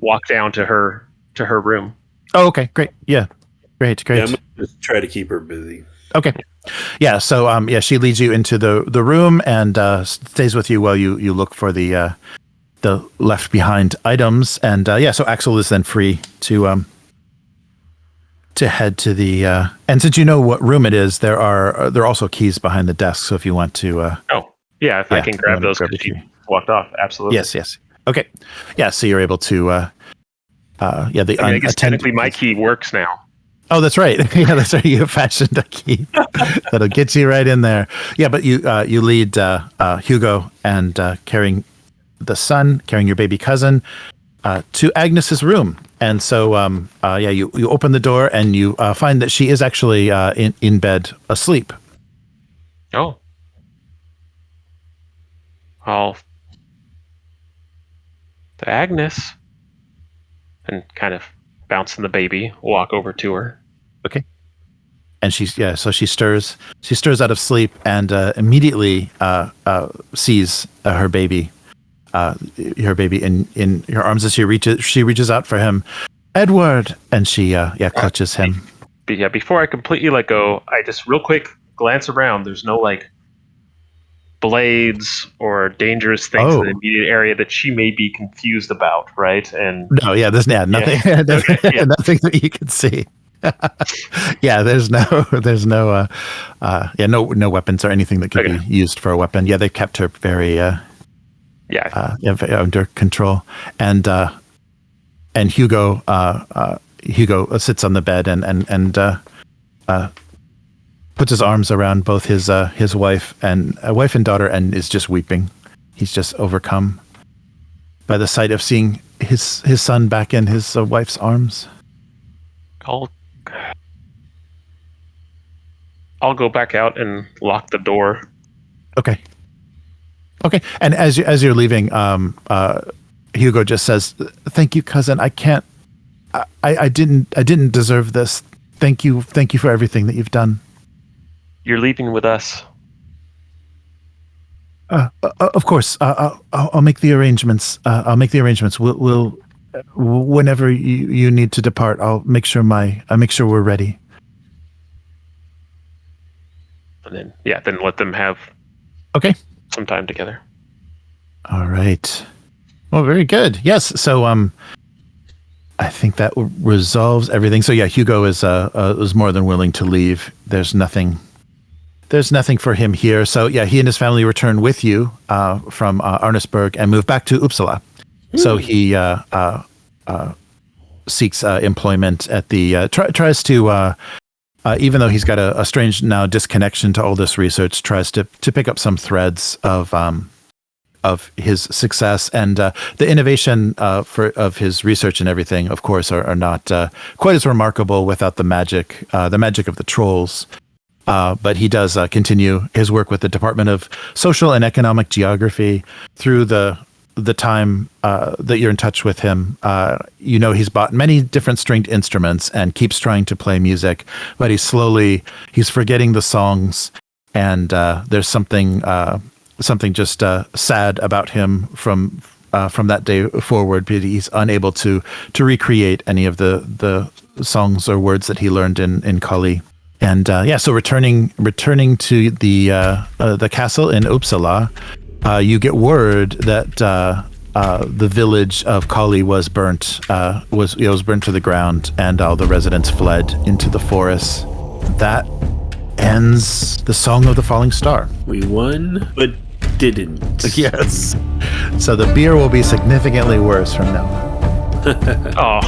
S3: walk down to her room.
S1: Oh, okay, great. Yeah, great.
S2: Yeah, I'm gonna just try to keep her busy.
S1: Okay. Yeah. So she leads you into the room and stays with you while you look for the left behind items. And so Aksel is then free to head to the and since you know what room it is, there are also keys behind the desk. So if you want to
S3: I can grab those because she walked off. Absolutely.
S1: Yes. Okay. Yeah. So you're able to I guess
S3: technically my key works now.
S1: Oh, that's right. Yeah, that's right. You fashioned a key that'll get you right in there. Yeah, but you lead Hugo and carrying your baby cousin to Agnes's room. And so you open the door and you find that she is actually in bed asleep.
S3: Oh. I'll to Agnes and kind of bouncing the baby, walk over to her.
S1: Okay. And she stirs out of sleep and immediately sees her baby in her arms as she reaches out for him. Edward, and she clutches him.
S3: Before I completely let go, I just real quick glance around. There's no blades or dangerous things in the immediate area that she may be confused about, right? And
S1: there's nothing nothing that you can see. There's no weapons or anything that could be used for a weapon. Yeah, they've kept her very under control. And Hugo sits on the bed and puts his arms around both his wife and daughter and is just weeping. He's just overcome by the sight of seeing his son back in his wife's arms.
S3: I'll go back out and lock the door.
S1: Okay. And as you're leaving, Hugo just says, "Thank you, cousin. I can't. I didn't deserve this. Thank you for everything that you've done."
S3: You're leaving with us.
S1: Of course. I'll make the arrangements. We'll whenever you need to depart, I'll make sure we're ready.
S3: And then let them have some time together.
S1: All right. Well, very good. Yes. So I think that resolves everything. So Hugo is more than willing to leave. There's nothing for him here. So he and his family return with you from Arnesburg and move back to Uppsala. So he seeks employment at the tries to even though he's got a strange now disconnection to all this research, tries to pick up some threads of his success and the innovation of his research and everything. Of course, are not quite as remarkable without the magic of the trolls. But he does continue his work with the Department of Social and Economic Geography through the time that you're in touch with him. He's bought many different stringed instruments and keeps trying to play music, but he's forgetting the songs, and there's something just sad about him from that day forward. But he's unable to recreate any of the songs or words that he learned in Kali. And so returning to the castle in Uppsala, you get word that the village of Kali was burnt. Was burnt to the ground, and all the residents fled into the forest. That ends the Song of the Falling Star.
S2: We won, but didn't.
S1: Yes. So the beer will be significantly worse from now on.
S3: Oh.